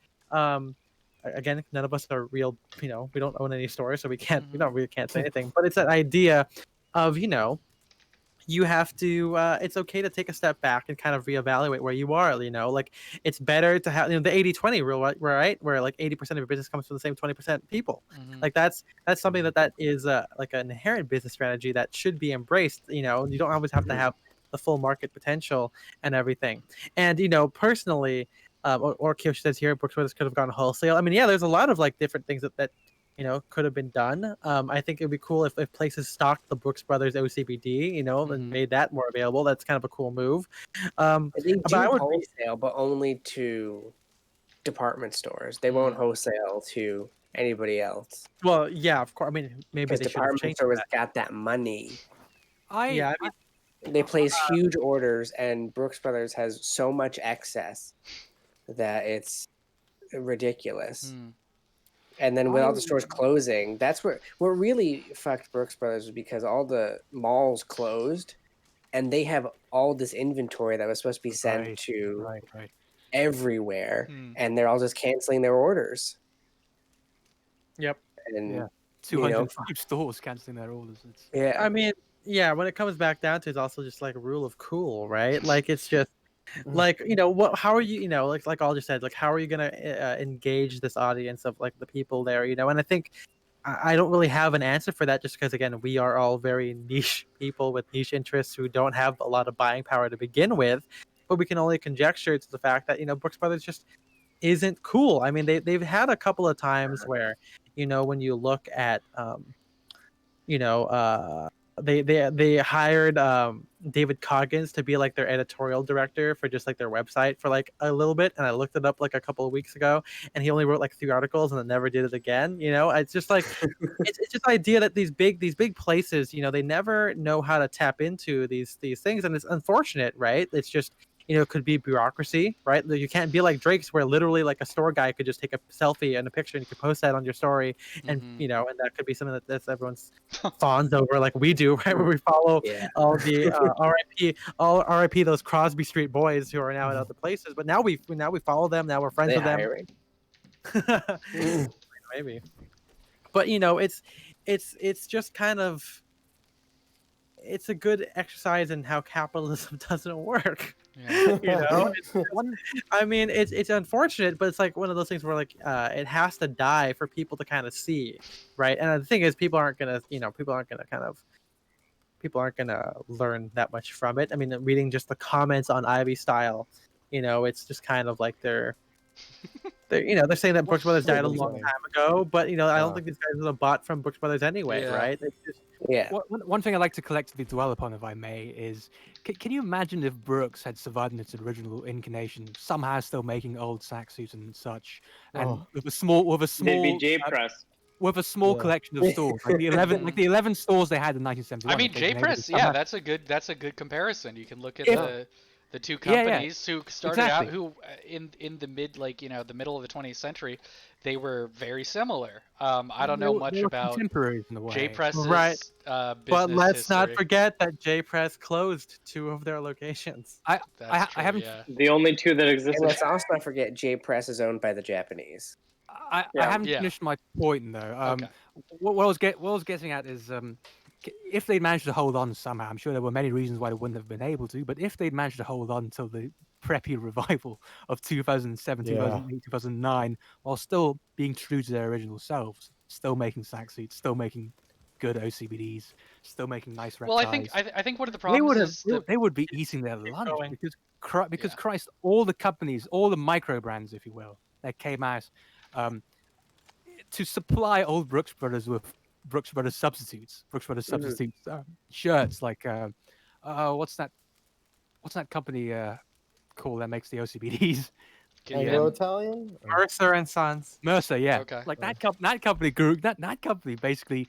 S1: Again, none of us are real. We don't own any stores, so we can't. We don't really can't say anything. But it's that idea of you have to it's okay to take a step back and kind of reevaluate where you are. Like it's better to have the 80-20 rule, right, where like 80% of your business comes from the same 20% people. Like that's something that is like an inherent business strategy that should be embraced. You don't always have to have the full market potential and everything. And personally, or Kiyoshi says here, Brooks Brothers could have gone wholesale. I mean, yeah, there's a lot of like different things that could have been done. I think it'd be cool if places stocked the Brooks Brothers OCBD, and made that more available. That's kind of a cool move.
S3: They
S1: But
S3: do
S1: I would
S3: wholesale, but only to department stores. They won't wholesale to anybody else
S1: well, yeah, of course. I mean, maybe
S3: because
S1: they should have
S3: department
S1: changed
S3: stores
S1: that.
S3: got that money.
S1: Yeah, I mean,
S3: They place huge orders, and Brooks Brothers has so much excess that it's ridiculous. And then with all the stores closing, that's what really fucked Brooks Brothers was because all the malls closed, and they have all this inventory that was supposed to be sent to
S5: Right.
S3: everywhere, and they're all just canceling their orders.
S1: Yep.
S3: And
S5: Yeah. 205 stores canceling their orders.
S3: yeah,
S1: I mean, yeah, when it comes back down to it's also just like a rule of cool, right? Like it's just like how are you like all just said, like how are you gonna engage this audience of like the people there, and I think I don't really have an answer for that, just because again we are all very niche people with niche interests who don't have a lot of buying power to begin with, but we can only conjecture to the fact that Brooks Brothers just isn't cool. I mean, they've had a couple of times where when you look at you know, they hired David Coggins to be like their editorial director for just like their website for like a little bit, and I looked it up like a couple of weeks ago, and he only wrote like 3 articles and then never did it again. It's just like it's just the idea that these big places, they never know how to tap into these things, and it's unfortunate, right? It's just it could be bureaucracy, right? You can't be like Drake's, where literally like a store guy could just take a selfie and a picture and you could post that on your story, and and that could be something that's everyone's fawns over, like we do, right? Where we follow all the RIP those Crosby Street boys who are now in other places, but now we follow them. Now we're friends with them. Maybe, but it's just kind of it's a good exercise in how capitalism doesn't work. I mean, it's unfortunate, but it's like one of those things where like it has to die for people to kind of see, right? And the thing is, people aren't gonna learn that much from it. I mean, reading just the comments on Ivy Style, it's just kind of like they're saying that Brooks Brothers died a long time ago, but I don't think these guys are bought from Brooks Brothers anyway, right? It's just,
S5: One thing I'd like to collectively dwell upon, if I may, is can you imagine if Brooks had survived in its original incarnation, somehow still making old sack suits and such, and with a small
S2: They'd be J Press.
S5: with a small collection of stores, like the 11 stores they had in 1971.
S4: I mean, J Press, yeah, that's a good comparison. You can look at the two companies who started out, who in the the middle of the 20th century, they were very similar. I don't know much about
S5: contemporaries in a way.
S4: J Press's
S1: right.
S4: business
S1: But let's not
S4: history.
S1: forget that J Press closed 2 of their locations.
S5: I haven't.
S4: Yeah.
S2: The only 2 that
S3: and
S2: existed.
S3: let's also not forget J Press is owned by the Japanese.
S5: I haven't finished my point though.
S4: Okay.
S5: What I was getting at is if they managed to hold on somehow, I'm sure there were many reasons why they wouldn't have been able to, but if they'd managed to hold on until the preppy revival of 2007, 2008, 2009, while still being true to their original selves, still making sack suits, still making good OCBDs, still making nice red
S4: Well,
S5: ties.
S4: I think one of the
S5: They
S4: problems
S5: would have
S4: is the
S5: they would be eating their lunch
S1: going.
S5: because
S4: Yeah.
S5: Christ, all the companies, all the micro brands, if you will, that came out to supply old Brooks Brothers with Brooks Brothers substitutes, shirts like what's that company called that makes the OCBDs?
S6: Anglo
S4: Kintanar?
S6: Italian.
S1: Mercer and Sons.
S5: Mercer, yeah.
S4: Okay.
S5: Like that company grew that company basically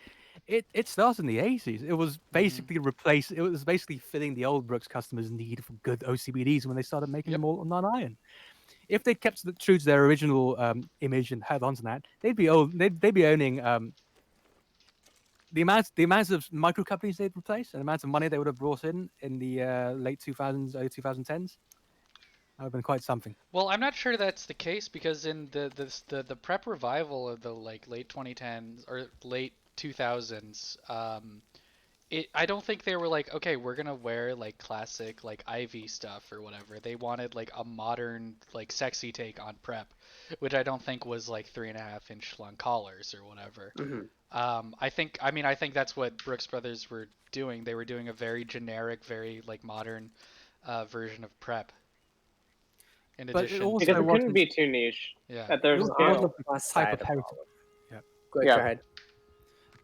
S5: it started in the 80s. It was basically it was basically filling the old Brooks customers' need for good OCBDs when they started making them all non-iron. If they kept true to their original image and held on to that, they'd be owning the amounts of micro companies they'd replace and the amounts of money they would have brought in the late 2000s, early 2010s. That would have been quite something.
S4: Well, I'm not sure that's the case because in the prep revival of the like late 2010s or late 2000s, I don't think they were like, okay, we're gonna wear like classic like Ivy stuff or whatever. They wanted like a modern like sexy take on prep, which I don't think was like 3.5-inch long collars or whatever. I think that's what Brooks Brothers were doing. They were doing a very generic, very like modern version of prep. In
S5: But it
S4: addition,
S5: also
S2: Because it couldn't
S5: wasn't
S2: be too niche
S4: yeah.
S2: at their
S5: it also
S2: scale.
S5: wasn't the
S3: Plus
S5: type
S3: side
S5: of
S3: of
S5: heritage.
S3: it.
S2: Yeah.
S3: Go ahead.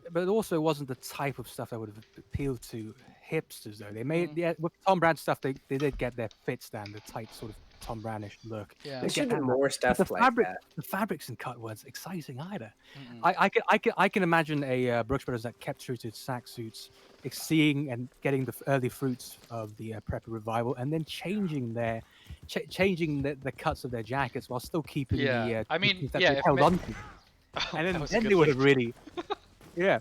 S5: But it also wasn't the type of stuff that would have appealed to hipsters, though. They made
S4: Mm.
S5: yeah, with Tom Brand stuff, they did get their fits down, the tight sort of Tom Brandish look.
S4: Yeah.
S3: There
S5: They
S3: should
S5: get
S3: be
S5: that.
S3: more
S5: But
S3: stuff
S5: the
S3: like that.
S5: the fabrics and cut weren't exciting either.
S4: Mm-mm.
S5: I can imagine a Brooks Brothers that kept true to its sack suits, seeing and getting the early fruits of the preppy revival, and then changing the cuts of their jackets while still keeping
S4: Yeah.
S5: the
S4: I mean,
S5: teachings that
S4: yeah.
S5: they held on to.
S4: Oh,
S5: And
S4: that was a
S5: then
S4: good
S5: they would have
S4: lead.
S5: really, yeah.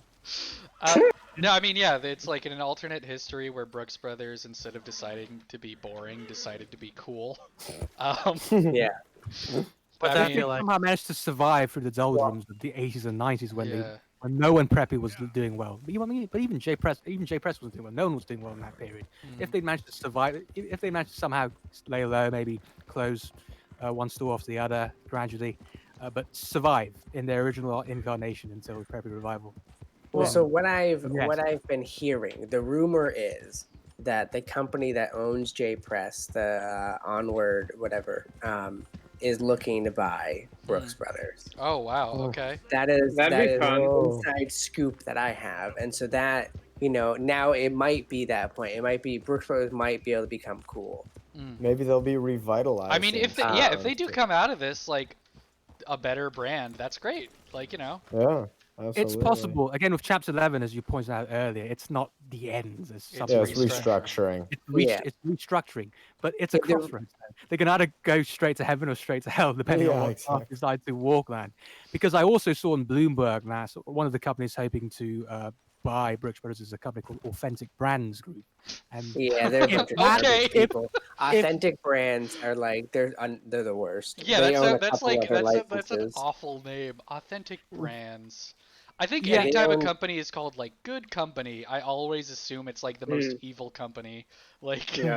S4: No, I mean, yeah, it's like in an alternate history where Brooks Brothers, instead of deciding to be boring, decided to be cool.
S3: Yeah.
S1: What
S4: I
S1: that
S4: mean,
S1: feel like?
S5: Somehow managed to survive through the doldrums of the 80s and 90s when
S4: yeah.
S5: when no one preppy was doing well. But even J Press wasn't doing well. No one was doing well in that period. If they managed to survive, if they managed to somehow lay low, maybe close one store after the other gradually, but survive in their original incarnation until the preppy revival.
S3: Well,
S5: then-
S3: so
S5: yes.
S3: what I've been hearing, the rumor is that the company that owns J Press, the Onward whatever, is looking to buy Brooks Brothers.
S4: Oh wow.
S5: Oh.
S4: Okay.
S2: That'd be
S3: An
S2: fun.
S3: inside scoop that I have, and so that now it might be that point. It might be Brooks Brothers might be able to become cool.
S6: Maybe they'll be revitalized.
S4: I mean, if they do come out of this like a better brand, that's great. Like
S6: Yeah, absolutely.
S5: It's possible. Again, with Chapter 11, as you pointed out earlier, it's not the end. It's
S6: Yeah, it's
S4: restructuring.
S6: restructuring.
S5: It's restructuring, but it's a
S3: But they're-
S5: crossroads. They can either go straight to heaven or straight to hell, depending on
S6: Yeah,
S5: what
S6: exactly.
S5: path they decide to walk on. Because I also saw in Bloomberg that one of the companies hoping to buy Brooks Brothers is a company called Authentic Brands Group. And
S3: Yeah, they're a bunch of
S4: Okay.
S3: garbage people. Authentic brands are like they're the worst.
S4: Yeah,
S3: They own a
S4: that's
S3: couple
S4: like
S3: other
S4: that's an
S3: licenses.
S4: awful name. Authentic Brands. I think
S5: Yeah,
S4: anytime
S3: they
S4: a
S3: own-
S4: company is called like Good Company, I always assume it's like the most evil company. Like
S2: Yeah.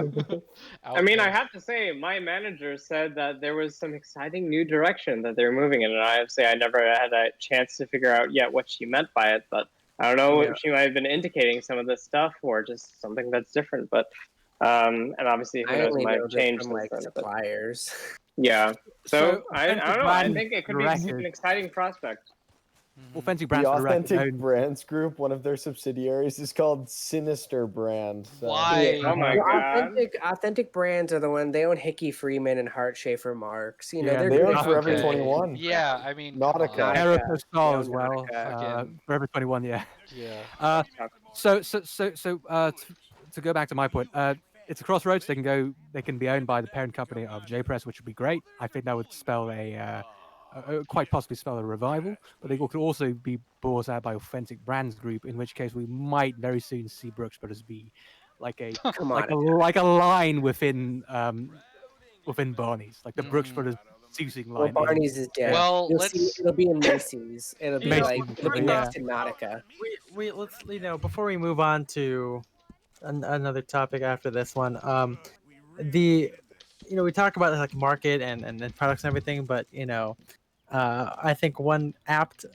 S4: out
S2: I mean, I
S4: there.
S2: have to say, my manager said that there was some exciting new direction that they're moving in, and I have to say, I never had a chance to figure out yet what she meant by it. But I don't know
S3: Yeah.
S2: if she might have been indicating some of this stuff or just something that's different. But and obviously, who
S3: I
S2: knows,
S3: only
S2: might
S3: know
S2: have
S3: this
S2: changed
S3: from
S2: since
S3: like
S2: then. But
S3: suppliers.
S2: yeah, so I
S5: Authentic
S2: don't know. I
S5: Brands
S2: think it could be
S5: Director-
S2: an exciting prospect.
S5: Authentic
S6: The
S5: Brands for the record,
S6: Authentic
S5: own-
S6: Brands Group, one of their subsidiaries, is called Sinister Brand. So.
S4: Why?
S2: Oh my
S3: Well,
S2: god!
S3: authentic brands are the one they own. Hickey Freeman and Hart Schaefer Marks. You know,
S5: Yeah,
S3: they're
S6: they
S3: doing
S6: own Forever
S4: Okay.
S6: 21.
S4: Yeah, I mean,
S6: Nautica.
S4: come on.
S3: Nautica.
S5: Aeropostale as
S3: Yeah,
S5: well.
S4: Again.
S5: Forever 21, yeah.
S4: Yeah.
S5: So to go back to my point, it's a crossroads. They can be owned by the parent company of J Press, which would be great. I think that would spell quite possibly spell a revival. But they could also be bought out by Authentic Brands Group, in which case we might very soon see Brooks Brothers be like a like a line within Barney's, like the Brooks Brothers suiting
S3: Well,
S5: line.
S3: Barney's is dead.
S4: Well,
S3: You'll see
S4: let's-
S3: it'll be in Macy's. It'll be
S1: Macy's,
S3: it'll be
S5: yeah.
S3: next to Nautica.
S1: We let's before we move on to another topic after this one. We talk about like market and products and everything, but I think one apt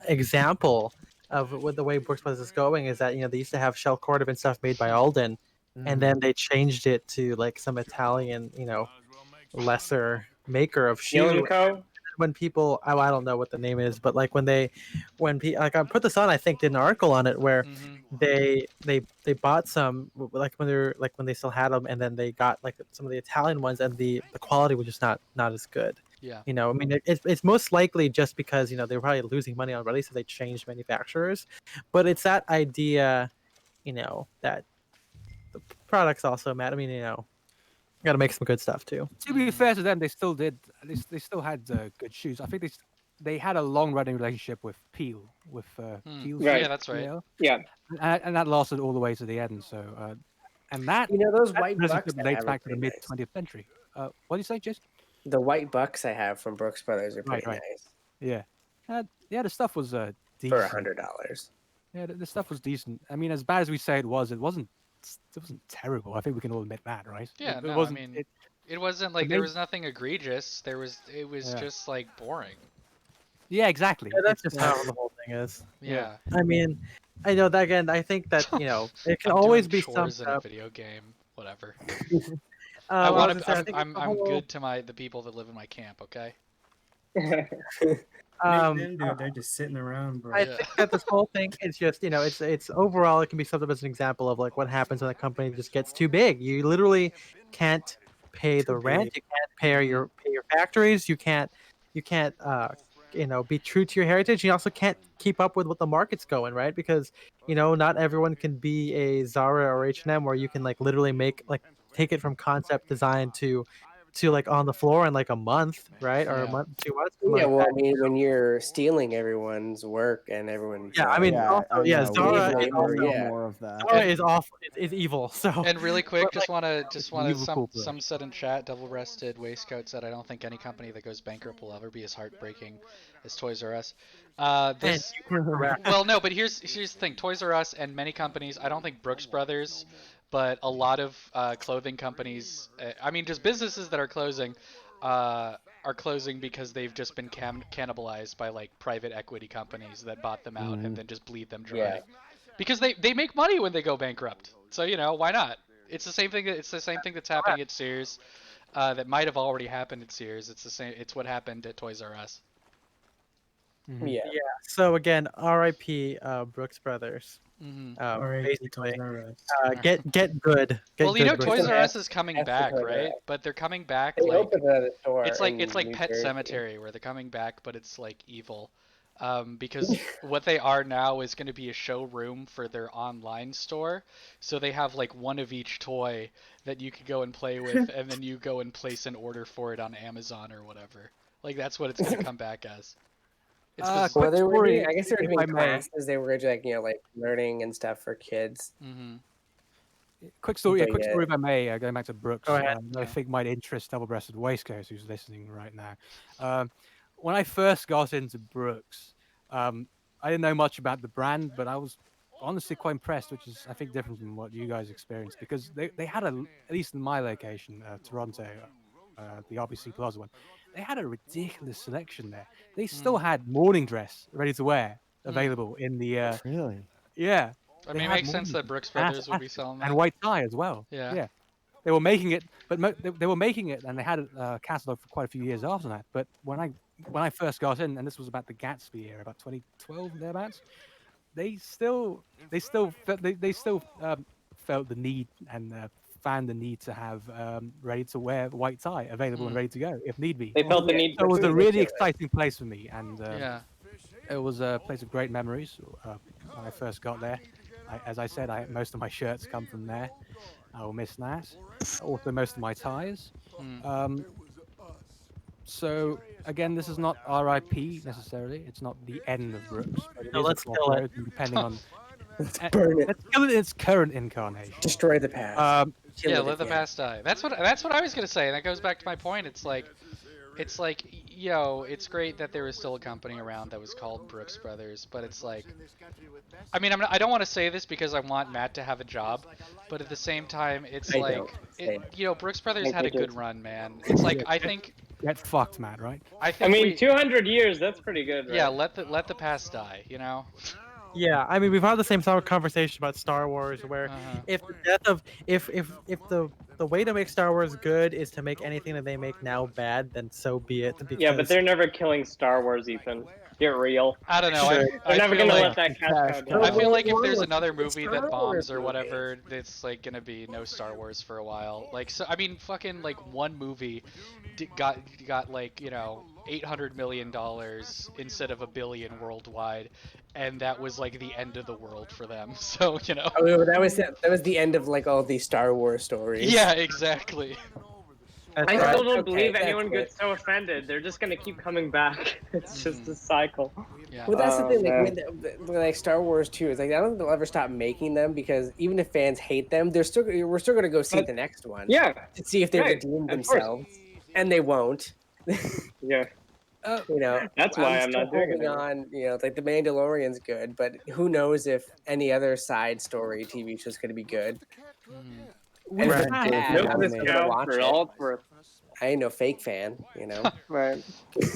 S1: example of with the way Brooks Brothers is going is that they used to have shell cordovan stuff made by Alden, and then they changed it to like some Italian lesser maker of
S2: Neil
S1: shoe.
S2: and Co.
S1: When people, I don't know what the name is, but like like I put this on, I think did an article on it where
S4: Mm-hmm.
S1: they bought some like when they still had them, and then they got like some of the Italian ones, and the quality was just not as good.
S4: Yeah.
S1: I mean, it's most likely just because they were probably losing money already, so they changed manufacturers. But it's that idea, that the products also matter. I mean, got to make some good stuff too.
S5: To be fair to them, they still did. They still had good shoes. I think they had a long running relationship with Peel, with Peel.
S2: Right.
S4: Yeah, that's right.
S2: Yeah.
S5: And that lasted all the way to the end. So, and that
S3: those
S5: that
S3: white bucks
S5: relationship
S3: I
S5: dates
S3: have are
S5: back to the
S3: pretty
S5: mid
S3: nice.
S5: 20th century. What do you say, Jason?
S3: The white bucks I have from Brooks Brothers are pretty
S5: Right.
S3: nice
S5: Yeah, yeah. The stuff was
S3: for
S5: decent.
S3: $100.
S5: Yeah, the stuff was decent. I mean, as bad as we say it wasn't terrible. I think we can all admit that, right?
S4: Yeah,
S5: It
S4: no, I
S5: wasn't.
S4: mean, it wasn't like
S5: the
S4: there
S5: main-
S4: was nothing egregious. It was
S5: Yeah.
S4: just like boring.
S5: Yeah, exactly.
S1: Yeah, that's
S5: It's
S1: just how the whole thing is.
S4: Yeah.
S1: I mean, I know that again. I think that it can
S4: I'm
S1: always
S4: doing
S1: be
S4: chores
S1: summed
S4: in a
S1: up.
S4: video game. Whatever.
S1: I
S4: I want
S1: was
S4: to.
S1: gonna say, I think
S4: I'm
S1: the whole,
S4: good to the people that live in my camp. Okay.
S7: They're just sitting around, bro.
S1: I
S4: Yeah.
S1: think that this whole thing is just it's overall it can be summed up as an example of like what happens when a company just gets too big. You literally can't pay the rent. You can't pay your factories. You can't be true to your heritage. You also can't keep up with what the market's going, right? Because not everyone can be a Zara or H&M where you can like literally make like take it from concept design to like on the floor in like a month, right? Or a
S4: Yeah.
S1: month, 2 months.
S3: Yeah,
S1: Like
S3: well,
S1: that.
S3: I mean, when you're stealing everyone's work and everyone's
S1: Yeah, I mean,
S6: Yeah,
S1: also,
S6: I
S1: yeah,
S6: know.
S1: Zara
S6: We
S1: is
S6: need
S3: also-
S6: more,
S3: yeah.
S6: more of that.
S1: Zara is awful. Is evil. So
S4: And really quick,
S1: But,
S4: just wanna
S5: evil
S4: some
S5: corporate.
S4: said in chat, double-breasted waistcoat said, I don't think any company that goes bankrupt will ever be as heartbreaking as Toys R Us. This well, no, but here's the thing: Toys R Us and many companies. I don't think Brooks Brothers, but a lot of clothing companies. I mean, just businesses that are closing because they've just been cannibalized by like private equity companies that bought them out and then just bleed them dry.
S3: Yeah.
S4: Because they make money when they go bankrupt. So why not? It's the same thing that's happening at Sears. That might have already happened at Sears. It's the same. It's what happened at Toys R Us.
S3: Yeah.
S1: yeah. So again, R.I.P. Brooks Brothers.
S4: Mm-hmm.
S1: Basically,
S7: Toys R Us.
S1: get good. Get
S4: Well,
S1: good, Brooks
S4: Toys R
S1: Brothers.
S4: Us is coming
S3: That's the
S4: back,
S3: Toys R
S4: right?
S3: Us.
S4: But they're coming back
S3: They
S4: like
S3: opened another store.
S4: it's like
S3: in New
S4: Pet
S3: Jersey.
S4: Cemetery where they're coming back, but it's like evil. Because what they are now is going to be a showroom for their online store. So they have like one of each toy that you could go and play with, and then you go and place an order for it on Amazon or whatever. Like that's what it's going to come back as. It's
S5: Quick
S3: Well, they were
S5: story,
S3: doing, I guess they were
S5: if
S3: doing
S5: I may.
S3: classes. They were like like learning and stuff for kids.
S4: mm-hmm.
S5: Quick story,
S3: But
S5: quick
S3: yeah.
S5: story if I may, going back to Brooks,
S1: Go ahead.
S5: I think might interest double-breasted waistcoats who's listening right now. When I first got into Brooks, I didn't know much about the brand, but I was honestly quite impressed, which is I think different from what you guys experienced because they had at least in my location, Toronto, the RBC Plaza one, they had a ridiculous selection there. They still had morning dress ready to wear available in the
S6: Really?
S5: yeah.
S4: I
S5: They
S4: mean, it
S5: had
S4: makes sense
S5: morning
S4: that Brooks
S5: dress
S4: Brothers would be selling that.
S5: and white tie as well.
S4: Yeah.
S5: They were making it, but they were making it, and they had a catalog for quite a few years after that. But when I first got in, and this was about the Gatsby era, about 2012 thereabouts, they still felt the need and found the need to have ready to wear white tie available and ready to go if need be.
S2: They felt the need
S5: So it
S2: for
S5: was a
S2: food.
S5: really exciting place for me, and
S4: Yeah.
S5: it was a place of great memories when I first got there. As I said, most of my shirts come from there. I will miss that. Also, most of my ties.
S4: Mm.
S5: So again, this is not RIP necessarily. It's not the end of Brooks. But it
S1: No,
S5: is a
S1: let's kill it.
S5: crossroads, and depending on
S3: Burn it.
S5: let's kill it in its current incarnation.
S3: Destroy the past. Kill
S4: Yeah,
S3: it
S4: let the
S3: again.
S4: past die. That's what I was gonna say, and that goes back to my point. It's like, it's great that there was still a company around that was called Brooks Brothers, but it's like, I mean, I don't want to say this because I want Matt to have a job, but at the same time, it's
S3: I
S4: like,
S3: don't. Say it.
S4: Brooks Brothers
S3: I
S4: had a
S3: think
S4: good run, man. It's like I think
S5: Get fucked, man. Right?
S2: I mean, 200 years, that's pretty good, right?
S4: yeah, let the past die,
S1: Yeah, I mean, we've had the same sort of conversation about Star Wars, where
S4: Uh-huh.
S1: if the death of if the way to make Star Wars good is to make anything that they make now bad, then so be it.
S2: Yeah, but
S1: Because
S2: they're never killing Star Wars, Ethan. Get real.
S4: I don't know.
S1: Sure.
S2: They're
S4: I
S2: never
S4: feel
S2: gonna
S4: like
S2: let that cash
S6: Cash
S2: cow
S6: cow.
S4: I
S2: die.
S4: feel like if
S3: Well,
S4: there's
S3: well,
S4: another
S3: it's
S4: movie that
S3: Star
S4: bombs
S3: Wars
S4: or
S3: movie.
S4: whatever, it's like gonna be no Star Wars for a while. Like, so I mean, fucking like one movie got like 800 million dollars instead of $1 billion worldwide, and that was like the end of the world for them. So
S3: Oh, that was the end of like all these Star Wars stories.
S4: yeah, exactly.
S1: that's
S2: I
S1: right.
S2: still don't
S3: Okay,
S2: believe
S3: that's
S2: anyone
S3: it.
S2: gets so offended. They're just gonna keep coming back. It's just
S4: Mhm.
S2: a cycle.
S4: Yeah.
S3: Well, that's the
S2: Oh,
S3: thing. Like,
S2: man.
S3: like Star Wars 2 is like I don't think they'll ever stop making them because even if fans hate them, we're still gonna go see
S2: But-
S3: the next one.
S2: Yeah,
S3: To see if they
S2: right,
S3: redeem
S2: of course.
S3: themselves, and they won't.
S2: yeah. That's why I'm
S3: still
S2: not doing it
S3: holding
S2: anymore.
S3: on. Like the Mandalorian's good, but who knows if any other side story TV show's going to be good?
S4: Mhm.
S3: And if
S1: Right.
S3: it's bad,
S2: Milk
S3: I'm
S2: this
S3: still gonna
S2: cow
S3: watch
S2: for
S3: it.
S2: all it's worth.
S3: I ain't no fake fan.
S2: Right.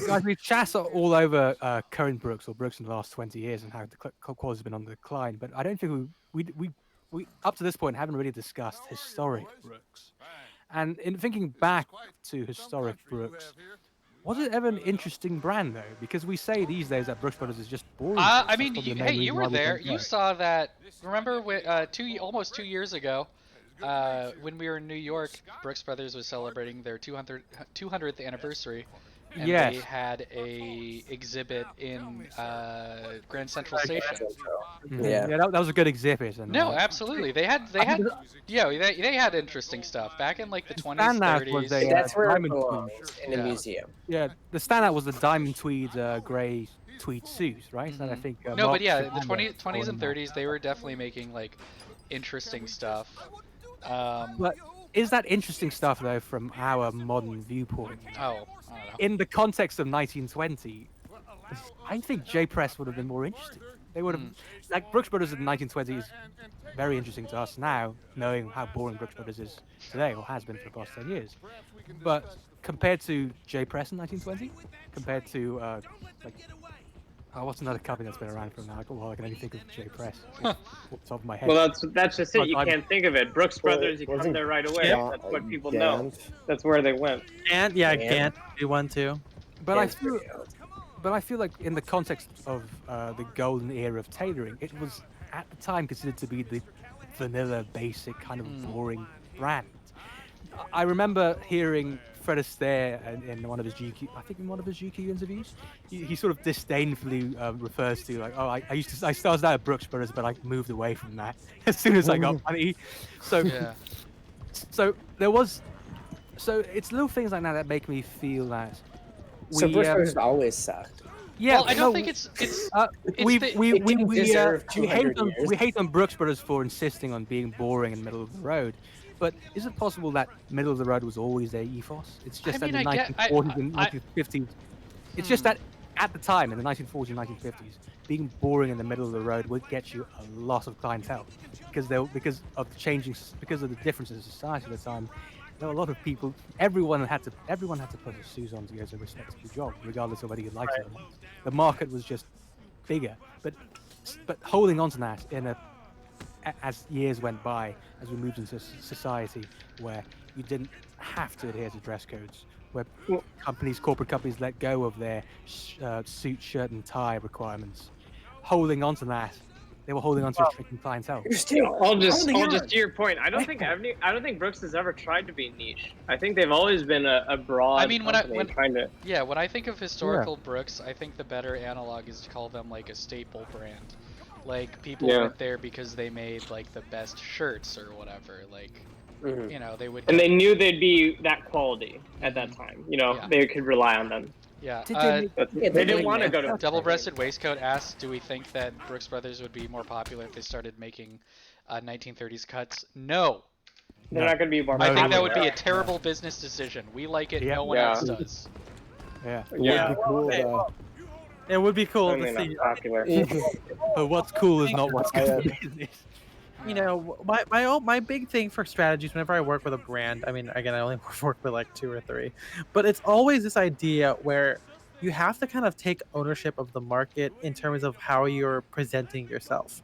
S5: Guys, we've chatted all over current Brooks or Brooks in the last 20 years and how the quality has been on the decline, but I don't think we up to this point haven't really discussed historic Brooks. And in thinking back to historic Brooks, was it ever an interesting brand though? Because we say these days that Brooks Brothers is just boring. to us.
S4: I
S5: That's
S4: mean,
S5: probably the
S4: hey,
S5: main
S4: you
S5: reason
S4: were
S5: why we
S4: there.
S5: don't
S4: You
S5: go.
S4: saw that. Remember, almost 2 years ago, when we were in New York, Brooks Brothers was celebrating their 200th anniversary, and
S5: Yes.
S4: they had a exhibit in Grand Central Station.
S5: Mhm.
S3: Yeah.
S5: Yeah, that was a good exhibit. And,
S4: No, absolutely. They had they had interesting stuff back in like the 20s,
S5: standout was
S4: 30s.
S5: they,
S3: That's where it
S5: diamond
S3: belongs in a
S4: Yeah.
S3: museum.
S5: Yeah, the standout was the diamond tweed, grey tweed suits, right? That I
S4: Mhm.
S5: think.
S4: No,
S5: Mark
S4: but yeah, the
S5: Shapiro
S4: 20s and
S5: won that.
S4: 30s, they were definitely making like interesting stuff.
S5: But is that interesting stuff though from our modern viewpoint?
S4: Oh, I don't know.
S5: In the context of 1920, I think J Press would have been more interesting. They would have, like Brooks Brothers in the 1920s is very interesting to us now, knowing how boring Brooks Brothers is today or has been for the past 10 years. But compared to J Press in 1920, compared to like what's another company that's been around for now? Well, I can only think of J Press off the top of my head.
S2: Well, that's just it. You
S5: I'm-
S2: can't think of it. Brooks Brothers, you come
S6: Wasn't
S2: there right away.
S1: Yeah.
S2: That's what people know.
S6: Gant?
S2: That's where they went.
S1: And yeah,
S3: Yeah.
S1: Gant do one too.
S5: But I
S3: It's
S5: feel,
S3: pretty old.
S5: but I feel like in the context of the golden era of tailoring, it was at the time considered to be the vanilla, basic kind of boring brand. I remember hearing Fred Astaire in one of his GQ, I think in one of his GQ interviews, he sort of disdainfully refers to like, oh, I started out at Brooks Brothers, but I moved away from that as soon as I got money. So,
S4: Yeah.
S5: so there was, so it's little things like that that make me feel that
S3: So
S5: we,
S3: Brooks Brothers always sucked.
S5: yeah,
S4: Well, I don't
S5: no,
S4: think it's it's
S5: we
S4: the-
S5: we
S3: It didn't deserve
S5: we
S3: 200
S5: hate on
S3: years.
S5: we hate on Brooks Brothers for insisting on being boring in the middle of the road. But is it possible that middle of the road was always their ethos? It's just that
S4: mean,
S5: in the
S4: I get-
S5: 1940s and
S4: I-
S5: 1950s, it's just that at the time in the 1940s and 1950s, being boring in the middle of the road would get you a lot of clientele because of the because of the differences in society at the time. There were a lot of people. Everyone had to put their shoes on to go to a respectable job, regardless of whether you liked it or not. The market was just bigger, but holding on to that as years went by, as we moved into society where you didn't have to adhere to dress codes, where corporate companies let go of their suit, shirt, and tie requirements, holding on to that, they were holding on to a shrinking clientele.
S3: You're still
S2: I'll just
S3: holding on.
S2: to your point. I don't think Brooks has ever tried to be niche. I think they've always been a broad.
S4: I mean,
S2: company trying to.
S4: yeah, when I think of historical Brooks, I think the better analog is to call them like a staple brand. Like people
S2: Yeah.
S4: went there because they made like the best shirts or whatever. Like
S3: Mhm.
S4: they would.
S2: And they knew they'd be that quality at that time.
S4: Yeah.
S2: They could rely on them.
S4: Yeah.
S5: Did they make-
S2: That's,
S3: Yeah,
S2: they
S3: they
S2: didn't
S3: made
S2: want to
S3: that.
S2: go to.
S4: Double-breasted waistcoat asks, do we think that Brooks Brothers would be more popular if they started making 1930s cuts? No.
S2: They're not going to be more.
S4: I think that
S2: popular.
S4: would be a terrible business decision. We like it.
S5: Yeah.
S4: No one
S2: Yeah.
S4: else does.
S5: Yeah.
S6: It
S2: Yeah.
S6: would be cool though.
S1: It would be cool
S2: Certainly
S1: to see.
S2: not popular.
S5: But what's cool is not what's good for business.
S1: You know, my big thing for strategies whenever I work with a brand, I mean, again, I only work with like 2 or 3, but it's always this idea where you have to kind of take ownership of the market in terms of how you're presenting yourself.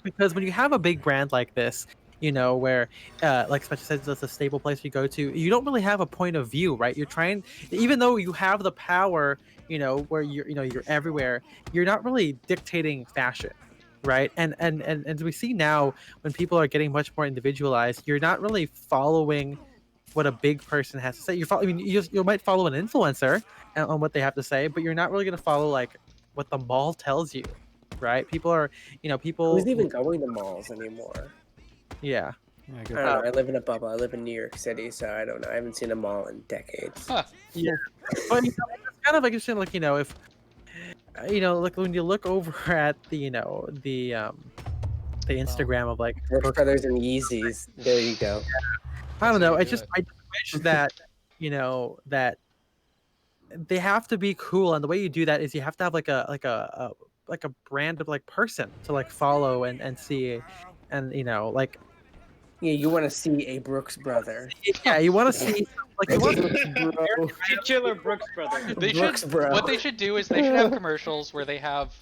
S1: Because when you have a big brand like this, where like Special says, it's a stable place you go to, you don't really have a point of view, right? You're trying, even though you have the power, where you're everywhere, you're not really dictating fashion, right? And as we see now, when people are getting much more individualized, you're not really following what a big person has to say. I mean, you might follow an influencer on what they have to say, but you're not really going to follow like what the mall tells you, right? People are,
S3: Who's
S1: people,
S3: even going to malls anymore?
S1: yeah.
S5: Yeah,
S3: I
S5: good.
S3: don't know. I live in a bubble. I live in New York City, so I don't know. I haven't seen a mall in decades.
S4: Huh.
S1: Yeah, but it's kind of like interesting, like if like when you look over at the Instagram of like
S3: Brooks
S1: Brooks,
S3: Brothers and Yeezys. There you go.
S1: I don't
S4: That's how
S1: know.
S4: you
S1: I
S4: do
S1: just
S4: it.
S1: I just wish that that they have to be cool, and the way you do that is you have to have like a brand of like person to like follow and see, and like
S3: Yeah, you want to see a Brooks brother.
S1: yeah, you want to see like you want
S6: Brooks bro.
S2: Titular Brooks brother.
S4: They
S3: Brooks
S4: should.
S3: bro.
S4: What they should do is they should have commercials where they have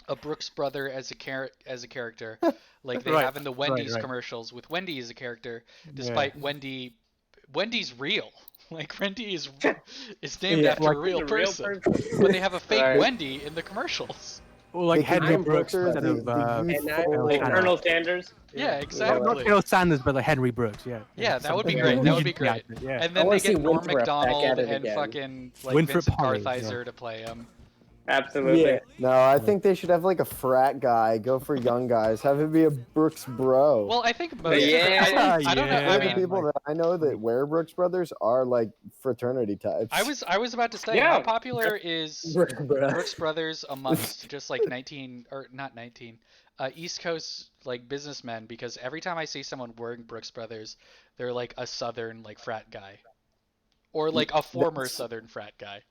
S4: a Brooks brother as a character, like they
S1: Right,
S4: have in the Wendy's
S5: right.
S4: commercials with Wendy as a character,
S5: Yeah.
S4: despite Wendy's real. Like Wendy is named
S3: Yeah,
S4: after
S5: like
S4: a real
S2: The real
S4: person,
S2: person.
S4: but they have a fake
S2: Right.
S4: Wendy in the commercials.
S5: Or like
S6: They could
S5: Henry
S6: make
S5: Brooks
S6: Booker
S5: instead of
S6: the
S3: And
S6: youthful
S3: I'm
S2: Like
S5: Sanders.
S2: Colonel Sanders.
S4: Yeah,
S5: Not
S4: exactly.
S5: Colonel Sanders, but like Henry Brooks. Yeah.
S4: Yeah, that would be
S5: Something
S4: great. That would be
S5: legendary
S4: great.
S5: actor, Yeah.
S4: And
S3: I
S4: then
S3: wanna
S4: they get
S3: see
S4: Norm
S3: Winthrop back
S4: Macdonald
S3: at it
S4: and
S3: again.
S4: fucking like
S5: Winthrop
S4: Vincent
S5: Holly,
S4: Kartheiser to play him.
S2: Absolutely.
S3: Yeah.
S6: No, I think they should have like a frat guy. Go for young guys. Have it be a Brooks bro.
S4: Well, I think most
S2: Yeah.
S4: of the, I don't know.
S5: Yeah.
S4: I
S6: the
S4: mean,
S6: people that I know that wear Brooks Brothers are like fraternity types.
S4: I was about to say,
S2: Yeah.
S4: how popular is
S3: Brooks bro.
S4: Brooks Brothers amongst just like 19 or not 19 East Coast like businessmen? Because every time I see someone wearing Brooks Brothers, they're like a Southern like frat guy, or like a former Southern frat guy.